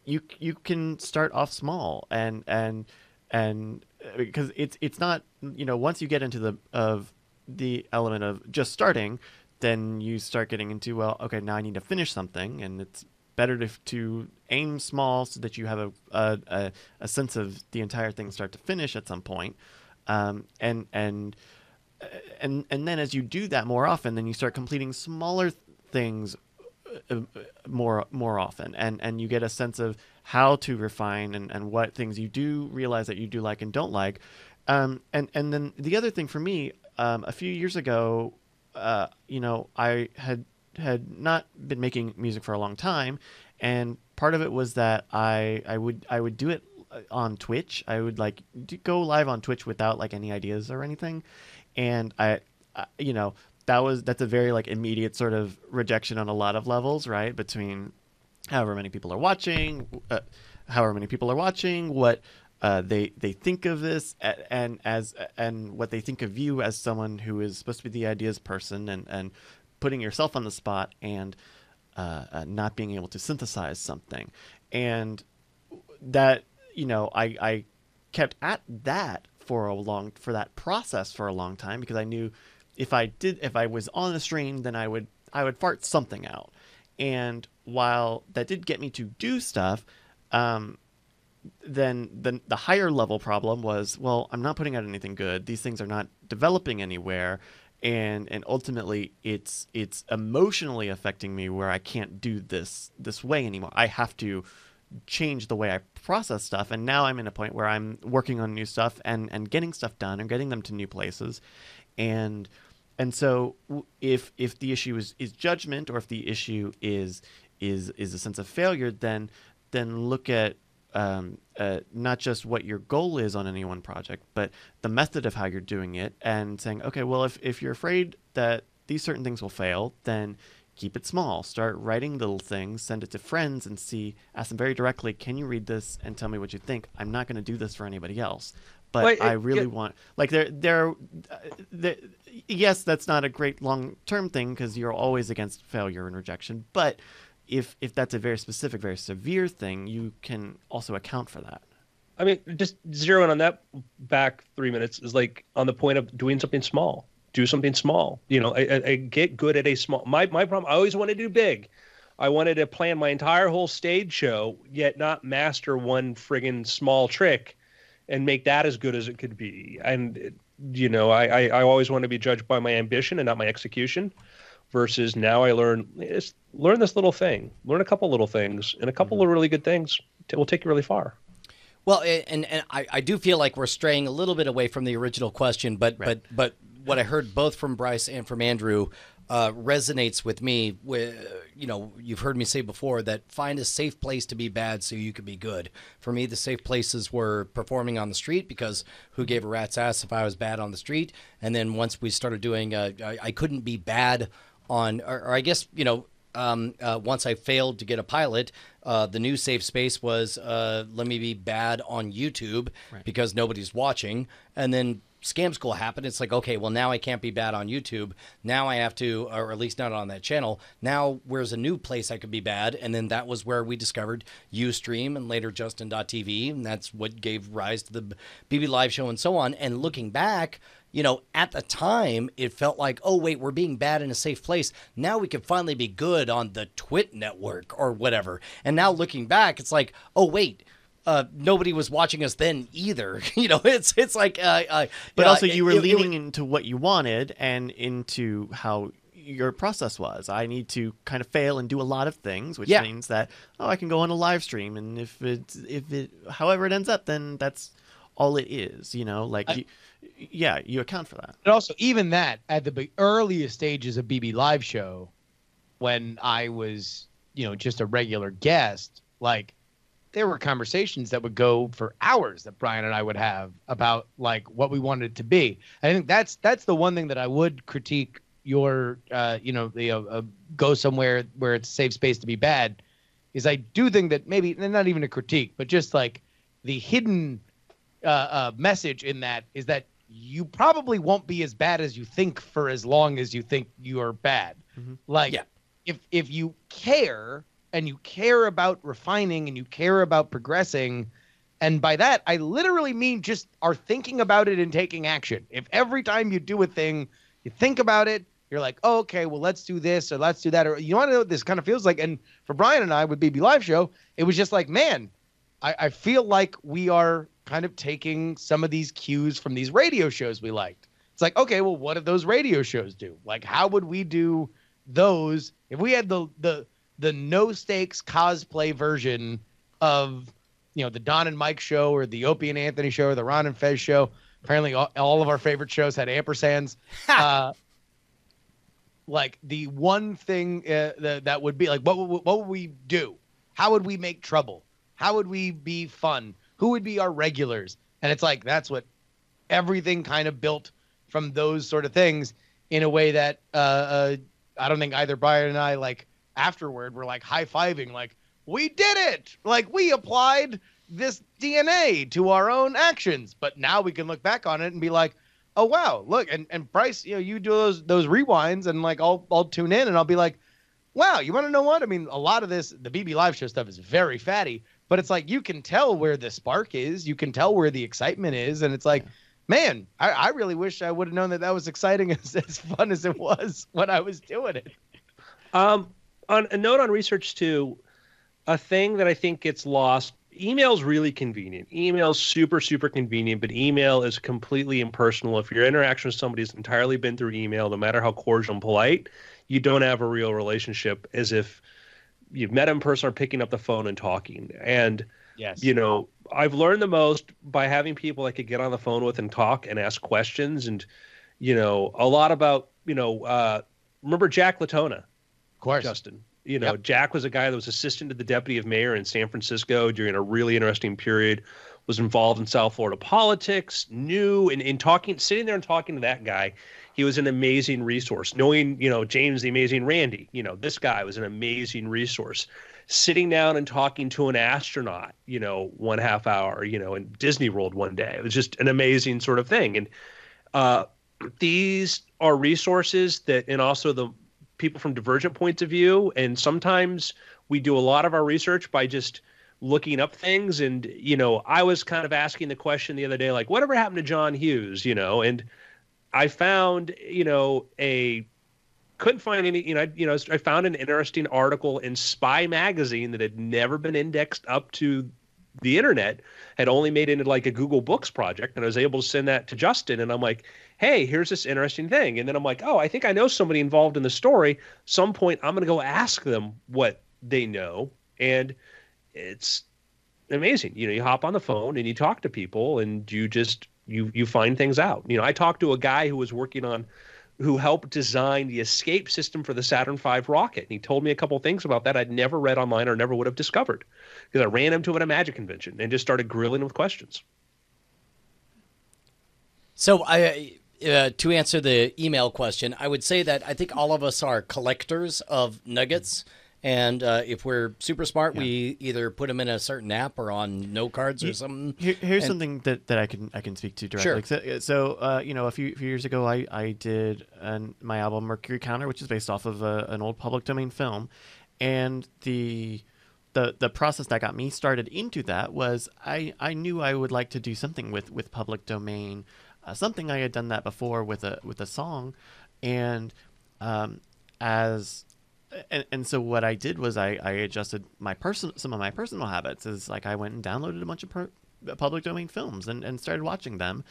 you can start off small and because it's not, once you get into the element of just starting, then you start getting into, well, okay, now I need to finish something, and it's better to aim small so that you have a sense of the entire thing start to finish at some point. And then as you do that more often, then you start completing smaller things more often, and you get a sense of how to refine and what things you do realize that you do like and don't like. And then the other thing for me, a few years ago, I had not been making music for a long time, and part of it was that I would do it on Twitch. I would go live on Twitch without like any ideas or anything, and that's a very like immediate sort of rejection on a lot of levels, right? Between however many people are watching, what they think of this, and what they think of you as someone who is supposed to be the ideas person, and putting yourself on the spot and not being able to synthesize something, and that I kept at that for that process for a long time, because I knew if I was on the stream, then I would fart something out. And while that did get me to do stuff, then the higher level problem was, well, I'm not putting out anything good. These things are not developing anywhere. And ultimately it's emotionally affecting me where I can't do this way anymore. I have to change the way I process stuff. And now I'm in a point where I'm working on new stuff and getting stuff done and getting them to new places. And so if the issue is judgment, or if the issue is a sense of failure, then look at not just what your goal is on any one project, but the method of how you're doing it, and saying, okay, well, if you're afraid that these certain things will fail, then keep it small. Start writing little things, send it to friends, and ask them very directly, can you read this and tell me what you think? I'm not going to do this for anybody else. But I really want, like, yes, that's not a great long-term thing because you're always against failure and rejection. But if that's a very specific, very severe thing, you can also account for that. I mean, just zeroing on that back 3 minutes is like on the point of doing something small. Do something small. I get good at a small. My problem, I always want to do big. I wanted to plan my entire whole stage show, yet not master one friggin' small trick and make that as good as it could be. And, you know, I always want to be judged by my ambition and not my execution, versus now I learn this little thing, learn a couple little things, and a couple of really good things will take you really far. Well, and I do feel like we're straying a little bit away from the original question, but what I heard both from Bryce and from Andrew resonates with me. You know, you've heard me say before that find a safe place to be bad so you can be good. For me, the safe places were performing on the street, because who gave a rat's ass if I was bad on the street? And then once we started doing, I couldn't be bad on, or I guess, you know, once I failed to get a pilot, the new safe space was let me be bad on YouTube, because nobody's watching. And then Scam School happened. It's like, okay, well, now I can't be bad on YouTube. Now I have to, or at least not on that channel. Now where's a new place I could be bad? And then that was where we discovered Ustream and later Justin.tv. And that's what gave rise to the BB Live Show and so on. And looking back, you know, at the time, it felt like, oh, wait, we're being bad in a safe place. Now we can finally be good on the Twit network or whatever. And now looking back, it's like, oh, wait, nobody was watching us then either. You know, it's like... but also you were leaning into what you wanted and into how your process was. I need to kind of fail and do a lot of things, which means that, I can go on a live stream, and if it however it ends up, then that's all it is, you know, like... you account for that. And also, even that, at the earliest stages of BB Live Show, when I was, you know, just a regular guest, like, there were conversations that would go for hours that Brian and I would have about, like, what we wanted it to be. I think that's the one thing that I would critique your, go somewhere where it's a safe space to be bad, is I do think that maybe, and not even a critique, but just, like, the hidden message in that is that you probably won't be as bad as you think for as long as you think you are bad. Like, if you care, and you care about refining, and you care about progressing, and by that I literally mean just are thinking about it and taking action. If every time you do a thing, you think about it, you're like, oh, okay, well, let's do this or let's do that, or you want to know what this kind of feels like. And for Brian and I with BB Live Show, it was just like, man, I feel like we are kind of taking some of these cues from these radio shows we liked. It's like, okay, well, what did those radio shows do? Like, how would we do those if we had the no stakes cosplay version of, you know, the Don and Mike show, or the Opie and Anthony show, or the Ron and Fez show? Apparently all of our favorite shows had ampersands. Like, the one thing that would be like, what would we do? How would we make trouble? How would we be fun? Who would be our regulars? And it's like, that's what everything kind of built from those sort of things, in a way that I don't think either Brian and I, like, afterward were like high-fiving, like, we did it! Like, we applied this DNA to our own actions. But now we can look back on it and be like, oh, wow, look. And Bryce, you know, you do those rewinds, and, like, I'll tune in and I'll be like, wow, you want to know what? I mean, a lot of this, the BB Live Show stuff is very fatty, but it's like, you can tell where the spark is. You can tell where the excitement is. And it's like, man, I really wish I would have known that was exciting as fun as it was when I was doing it. On a note on research too, a thing that I think gets lost, email's really convenient. Email's super, super convenient, but email is completely impersonal. If your interaction with somebody's entirely been through email, no matter how cordial and polite, you don't have a real relationship as if you've met in person or picking up the phone and talking. And, you know, I've learned the most by having people I could get on the phone with and talk and ask questions. And, you know, a lot about, you know, remember Jack Latona? Of course. Justin. You know, Jack was a guy that was assistant to the deputy of mayor in San Francisco during a really interesting period, was involved in South Florida politics, knew, and in talking, sitting there and talking to that guy, he was an amazing resource. Knowing, you know, James the Amazing Randy, you know, this guy was an amazing resource. Sitting down and talking to an astronaut, you know, 1/2 hour, you know, in Disney World one day. It was just an amazing sort of thing. And these are resources that, and also the people from divergent points of view. And sometimes we do a lot of our research by just looking up things. And, you know, I was kind of asking the question the other day, like, whatever happened to John Hughes, you know? And I found, you know, a couldn't find any. I found an interesting article in Spy magazine that had never been indexed up to the internet, had only made it into like a Google Books project, and I was able to send that to Justin, and I'm like, hey, here's this interesting thing. And then I'm like, oh, I think I know somebody involved in the story. Some point I'm going to go ask them what they know. And it's amazing. You hop on the phone and you talk to people, and you find things out. I talked to a guy who helped design the escape system for the Saturn V rocket. And he told me a couple things about that I'd never read online or never would have discovered, because I ran into him at a Magic convention and just started grilling him with questions. So to answer the email question, I would say that I think all of us are collectors of nuggets. And if we're super smart, we either put them in a certain app or on note cards or something. Here's something that I can speak to directly. Sure. So a few years ago, I did my album Mercury Counter, which is based off of an old public domain film, and the process that got me started into that was I knew I would like to do something with public domain, something I had done that before with a song, and so what I did was I adjusted some of my personal habits. Is like I went and downloaded a bunch of public domain films and started watching them,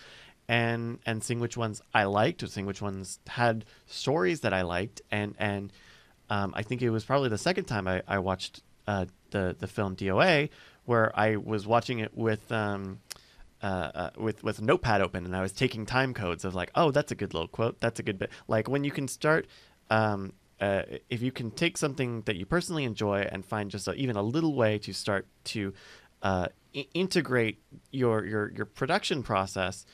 and seeing which ones I liked, seeing which ones had stories that I liked, and I think it was probably the second time I watched the film DOA, where I was watching it with Notepad open, and I was taking time codes of like, oh, that's a good little quote, that's a good bit. Like when you can start. If you can take something that you personally enjoy and find just even a little way to start to integrate your production process,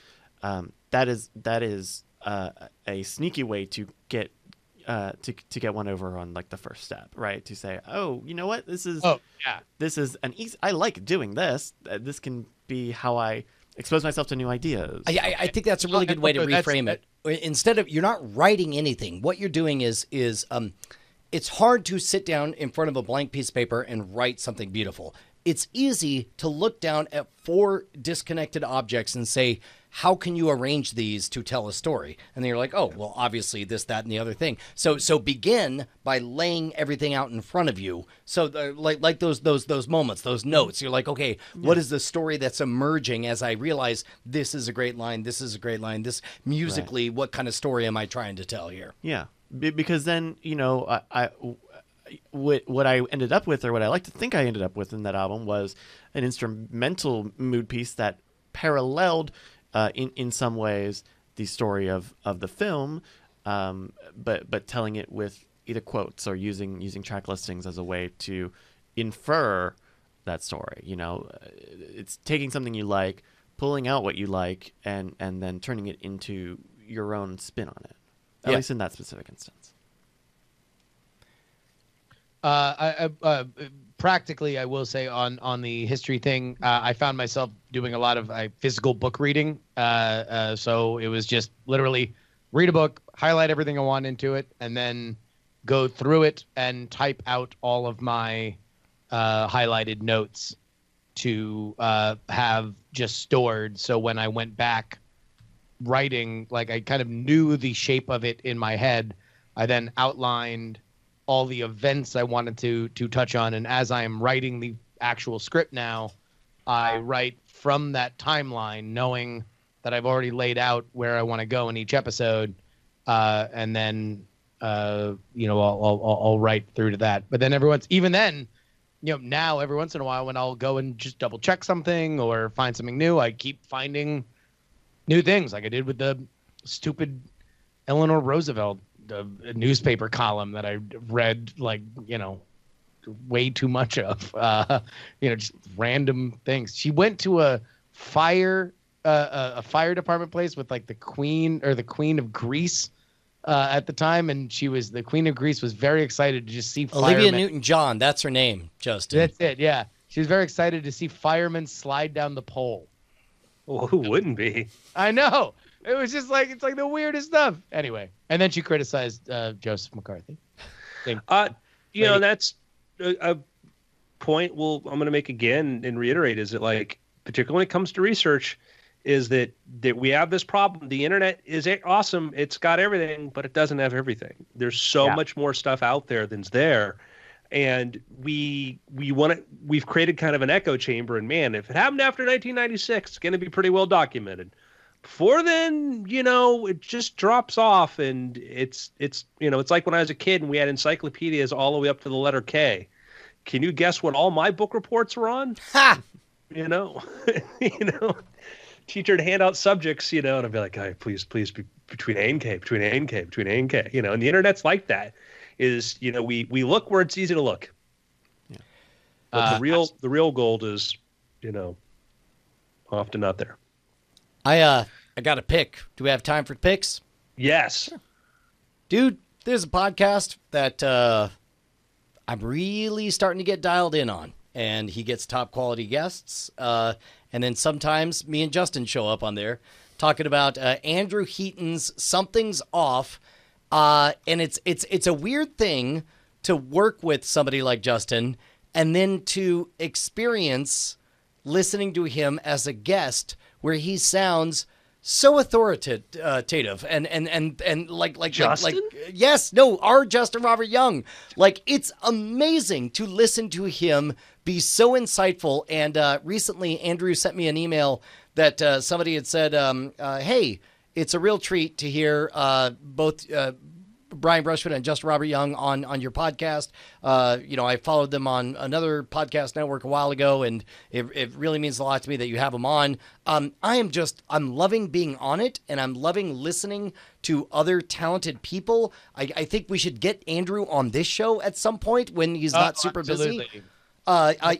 that is a sneaky way to get get one over on like the first step, right? To say, oh, you know what, this is an easy. I like doing this. This can be how I expose myself to new ideas. I think that's a really good way to reframe it. Instead of, you're not writing anything. What you're doing is it's hard to sit down in front of a blank piece of paper and write something beautiful. It's easy to look down at 4 disconnected objects and say, how can you arrange these to tell a story? And then you're like, oh, well, obviously this, that, and the other thing. So begin by laying everything out in front of you. So like those moments, those notes, you're like, okay, what is the story that's emerging as I realize this is a great line, this is a great line, this musically, what kind of story am I trying to tell here? Yeah, because then, what I ended up with, or what I like to think I ended up with in that album, was an instrumental mood piece that paralleled in some ways the story of the film, but telling it with either quotes or using track listings as a way to infer that story. It's taking something you like, pulling out what you like, and then turning it into your own spin on it, at least in that specific instance. Practically, I will say on the history thing, I found myself doing a lot of physical book reading. So it was just literally read a book, highlight everything I want into it, and then go through it and type out all of my highlighted notes to have just stored. So when I went back writing, like I kind of knew the shape of it in my head. I then outlined all the events I wanted to touch on. And as I am writing the actual script now, I write from that timeline, knowing that I've already laid out where I want to go in each episode. And then, I'll write through to that. But then now every once in a while when I'll go and just double check something or find something new, I keep finding new things, like I did with the stupid Eleanor Roosevelt the newspaper column that I read, way too much of, just random things. She went to a fire department place with like the Queen of Greece at the time, and the Queen of Greece was very excited to just see Olivia Newton-John. That's her name, Justin. That's it. Yeah, she was very excited to see firemen slide down the pole. Well, who wouldn't be? I know. It was just like, it's like the weirdest stuff. Anyway, and then she criticized Joseph McCarthy. That's a point I'm going to make again and reiterate, is that, like, particularly when it comes to research, is that we have this problem. The internet is awesome. It's got everything, but it doesn't have everything. There's so much more stuff out there than's there. And we've created kind of an echo chamber, and man, if it happened after 1996, it's going to be pretty well documented. Before then, it just drops off, and it's like when I was a kid and we had encyclopedias all the way up to the letter K. Can you guess what all my book reports were on? Ha! Teacher would hand out subjects, and I'd be like, "Hey, please, be between A and K, between A and K, between A and K." And the internet's like that. Is we look where it's easy to look. Yeah. But the real gold is, often not there. I got a pick. Do we have time for picks? Yes. Sure. Dude, there's a podcast that I'm really starting to get dialed in on, and he gets top quality guests. And then sometimes me and Justin show up on there talking about Andrew Heaton's Something's Off. And it's a weird thing to work with somebody like Justin and then to experience listening to him as a guest where he sounds so authoritative and like Justin? Our Justin Robert Young. Like, it's amazing to listen to him be so insightful. And recently Andrew sent me an email that somebody had said, hey, it's a real treat to hear both Brian Brushwood and Justin Robert Young on your podcast. I followed them on another podcast network a while ago, and it really means a lot to me that you have them on. I'm loving being on it, and I'm loving listening to other talented people. I think we should get Andrew on this show at some point when he's not super absolutely. busy.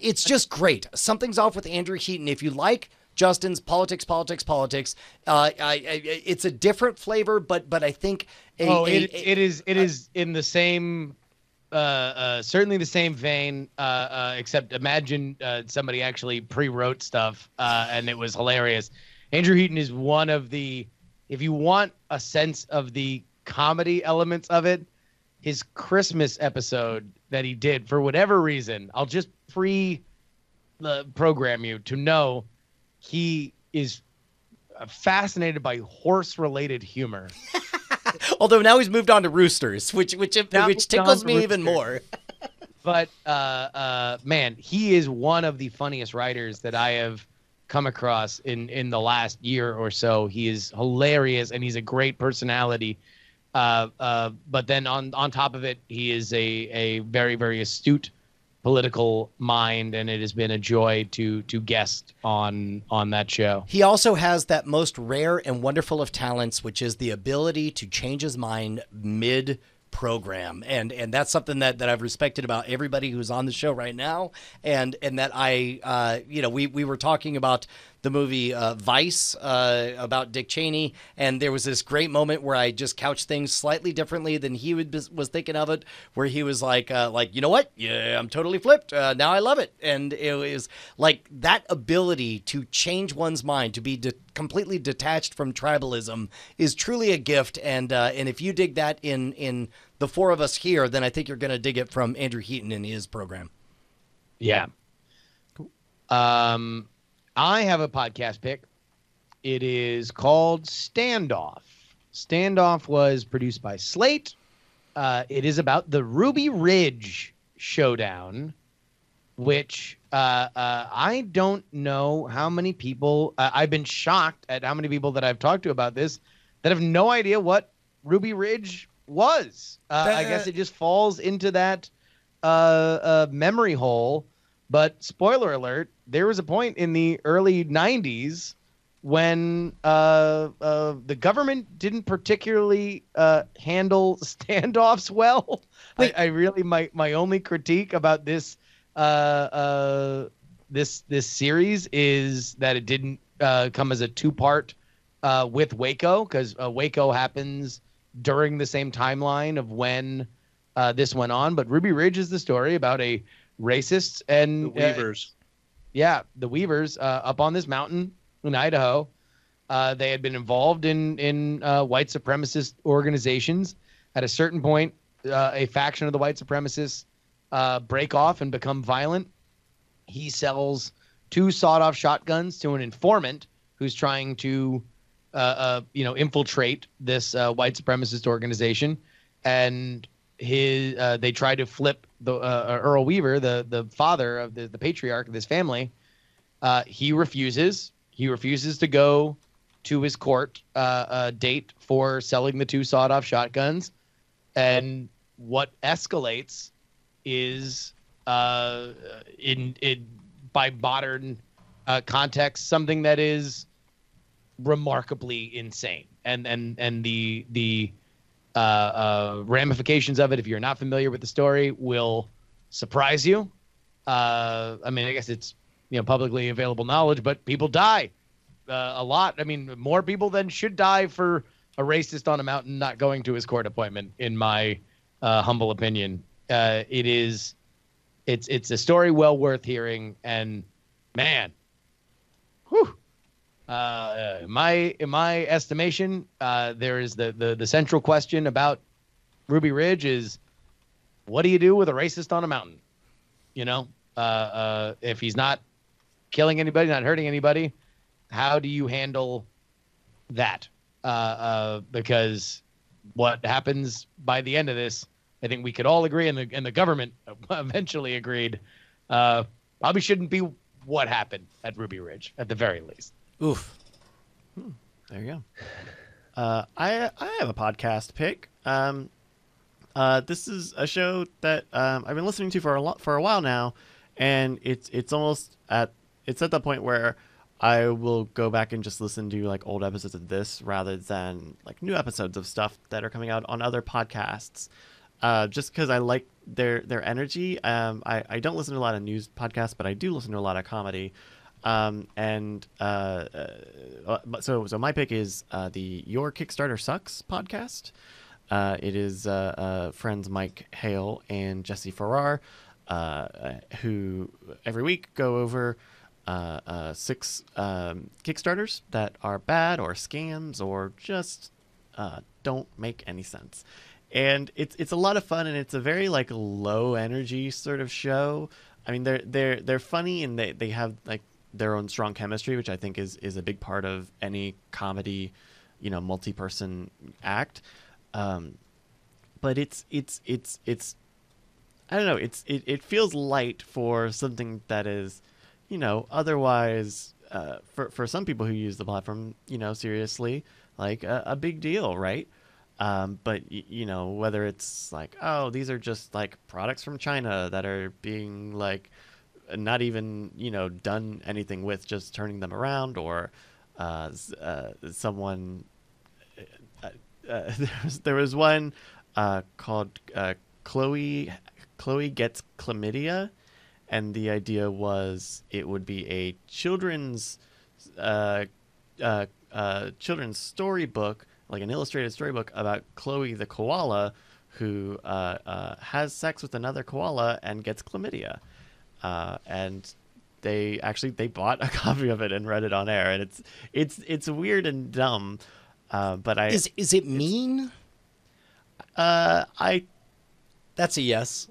It's just great. Something's Off with Andrew Heaton. If you like Justin's politics. It's a different flavor, but I think it is in the same, certainly the same vein. Except imagine somebody actually pre-wrote stuff, and it was hilarious. Andrew Heaton is one of the. If you want a sense of the comedy elements of it, his Christmas episode that he did for whatever reason, I'll just program you to know. He is fascinated by horse-related humor. Although now he's moved on to roosters, which tickles me even more. But man, he is one of the funniest writers that I have come across in the last year or so. He is hilarious, and he's a great personality. But then on top of it, he is a very, very astute political mind, and it has been a joy to guest on that show. He also has that most rare and wonderful of talents, which is the ability to change his mind mid-program, and that's something that I've respected about everybody who's on the show right now, and that I we were talking about the movie Vice about Dick Cheney, and there was this great moment where I just couched things slightly differently than he was thinking of it, where he was like you know what? Yeah, I'm totally flipped. Now I love it, and it was like that ability to change one's mind, to be completely detached from tribalism, is truly a gift. And if you dig that in the four of us here, then I think you're going to dig it from Andrew Heaton in his program. Yeah. Cool. I have a podcast pick. It is called Standoff. Standoff was produced by Slate. It is about the Ruby Ridge showdown, which I don't know how many people. I've been shocked at how many people that I've talked to about this that have no idea what Ruby Ridge was. I guess it just falls into that memory hole. But spoiler alert, there was a point in the early 90s when the government didn't particularly handle standoffs well. I really, my only critique about this this series is that it didn't come as a two-part with Waco, because Waco happens during the same timeline of when this went on. But Ruby Ridge is the story about a racists and the Weavers. The Weavers up on this mountain in Idaho. They had been involved in white supremacist organizations. At a certain point, a faction of the white supremacists break off and become violent. He sells 2 sawed-off shotguns to an informant who's trying to, infiltrate this white supremacist organization, and they try to flip the Earl Weaver, the father of the patriarch of this family. He refuses. He refuses to go to his court date for selling the 2 sawed-off shotguns, and what escalates is in by modern context something that is remarkably insane, and the ramifications of it, if you're not familiar with the story, will surprise you. I mean, I guess it's publicly available knowledge, but people die a lot. I mean, more people than should die for a racist on a mountain not going to his court appointment, in my humble opinion. It's a story well worth hearing, and man, whew. In my estimation, there is the central question about Ruby Ridge is, what do you do with a racist on a mountain? If he's not killing anybody, not hurting anybody, how do you handle that? Because what happens by the end of this, I think we could all agree, and the government eventually agreed, probably shouldn't be what happened at Ruby Ridge, at the very least. Oof. There you go. I have a podcast pick. This is a show that I've been listening to for a while now, and it's at the point where I will go back and just listen to like old episodes of this rather than like new episodes of stuff that are coming out on other podcasts. Just because I like their energy. I don't listen to a lot of news podcasts, but I do listen to a lot of comedy. So my pick is the Your Kickstarter Sucks podcast. It is friends Mike Hale and Jesse Farrar, who every week go over 6 Kickstarters that are bad or scams or just don't make any sense. And it's a lot of fun, and it's a very like low energy sort of show. I mean, they're funny, and they have like their own strong chemistry, which I think is a big part of any comedy, multi-person act. But it's I don't know, it feels light for something that is, otherwise for some people who use the platform, seriously, like a big deal, right? But whether it's like, oh, these are just like products from China that are being like not even done anything with, just turning them around, or someone there was one called Chloe Gets Chlamydia, and the idea was it would be a children's storybook, like an illustrated storybook about Chloe the koala who has sex with another koala and gets chlamydia. And they bought a copy of it and read it on air, and it's weird and dumb. But is it mean? That's a yes.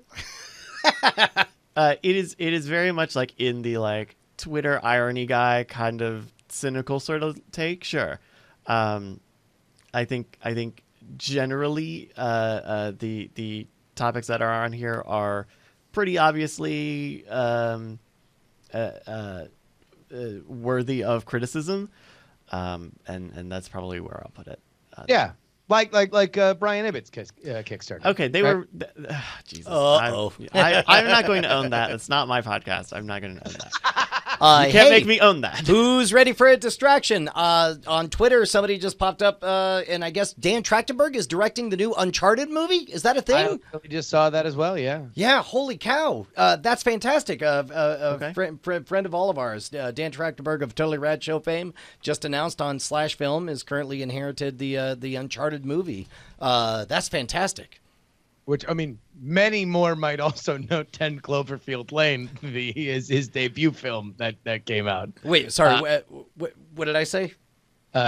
It is very much like in the like Twitter irony guy kind of cynical sort of take. Sure. I think generally the topics that are on here are pretty obviously worthy of criticism, and that's probably where I'll put it. Yeah, like Brian Ibbott's Kickstarter. Okay, they right? were. Jesus, I'm not going to own that. It's not my podcast. I'm not going to own that. You can't make me own that. Who's ready for a distraction? On Twitter, somebody just popped up, and I guess Dan Trachtenberg is directing the new Uncharted movie. Is that a thing? I just saw that as well, yeah. Yeah, holy cow. That's fantastic. Okay. Friend of all of ours, Dan Trachtenberg of Totally Rad Show fame, just announced on Slash Film, is currently inherited the Uncharted movie. That's fantastic. Which, I mean, many more might also note 10 Cloverfield Lane, his debut film that came out. Wait, sorry, what did I say?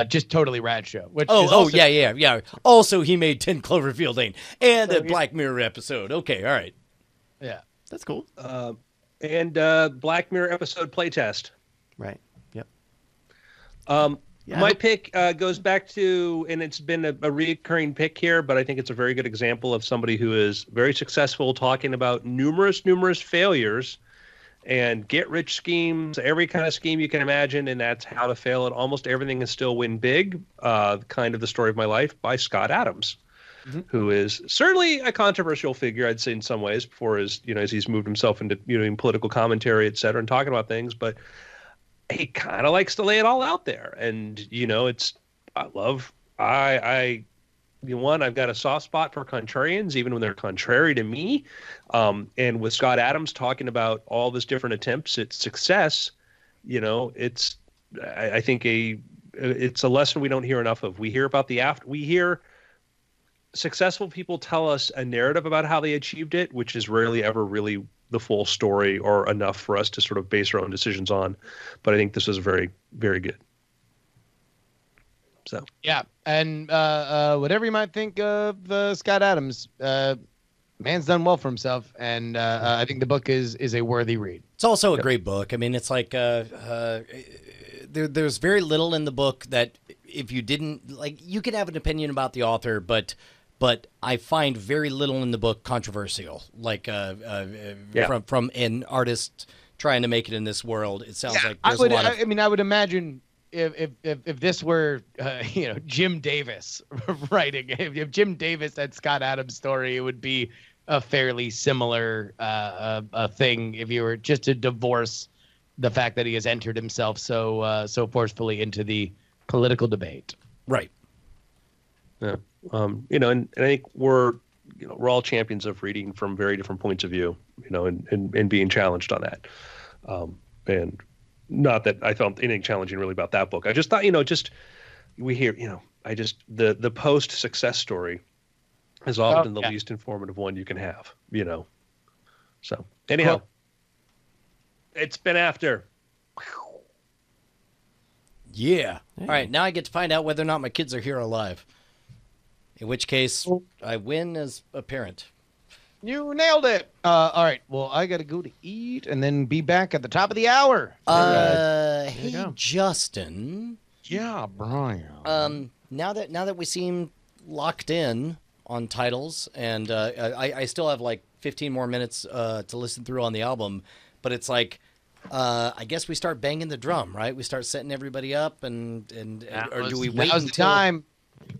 Just Totally Rad Show. Which yeah. Also, he made 10 Cloverfield Lane and a Black Mirror episode. Okay, all right. Yeah. That's cool. And Black Mirror episode playtest. Right. Yep. Yeah, My pick goes back to, and it's been a recurring pick here, but I think it's a very good example of somebody who is very successful talking about numerous failures and get rich schemes, every kind of scheme you can imagine, and that's how to fail at almost everything and still win big. Kind of the story of my life by Scott Adams, who is certainly a controversial figure, I'd say in some ways, before as he's moved himself into in political commentary, et cetera, and talking about things, but he kind of likes to lay it all out there. And, I've got a soft spot for contrarians, even when they're contrary to me. And with Scott Adams talking about all these different attempts at success, I think it's a lesson we don't hear enough of. We hear about we hear successful people tell us a narrative about how they achieved it, which is rarely ever really the full story or enough for us to sort of base our own decisions on. But I think this is very, very good. So Yeah, and whatever you might think of Scott Adams, man's done well for himself, and I think the book is a worthy read. It's also a great book. I mean, it's like there's very little in the book that if you didn't like, you could have an opinion about the author, but I find very little in the book controversial. Like from an artist trying to make it in this world, it sounds like there's a lot of. I would imagine if this were Jim Davis writing, if Jim Davis had Scott Adams' story, it would be a fairly similar thing. If you were just to divorce the fact that he has entered himself so forcefully into the political debate, Right. Yeah. And I think we're all champions of reading from very different points of view, and being challenged on that. And not that I found anything challenging really about that book. I just thought, we hear, the post success story is often the least informative one you can have, So anyhow, it's been after. Yeah. All right. Now I get to find out whether or not my kids are here alive. In which case, I win as a parent. You nailed it. All right. Well, I got to go to eat and then be back at the top of the hour. Hey, Justin. Yeah, Brian. Now that we seem locked in on titles, and I still have like 15 more minutes to listen through on the album, but it's like, I guess we start banging the drum, right? We start setting everybody up, or do we wait now's until the time?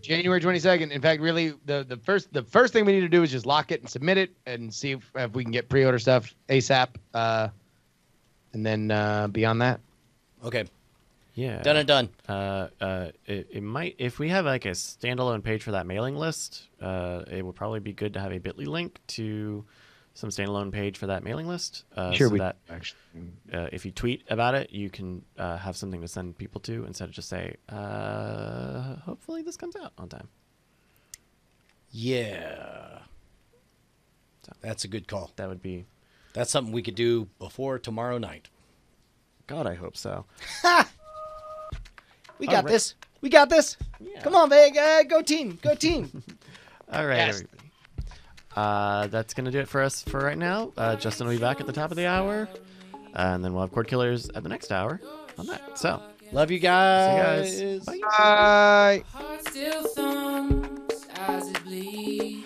January 22nd. In fact, really, the first thing we need to do is just lock it and submit it, and see if we can get pre-order stuff ASAP. And then beyond that, Okay. Yeah. Done and done. It might, if we have like a standalone page for that mailing list, it would probably be good to have a Bitly link to some standalone page for that mailing list. Sure, so that if you tweet about it, you can have something to send people to instead of just say, hopefully this comes out on time. Yeah. That's a good call. That would be, That's something we could do before tomorrow night. God, I hope so. We got right. this. We got this. Yeah. Come on, Veg. Go team. Go team. All right, Yes. everybody. That's going to do it for us for right now. Justin will be back at the top of the hour, and then we'll have Cord Killers at the next hour on that. So, Love you guys. see you guys. Bye. bye. Heart still thumps as it bleeds.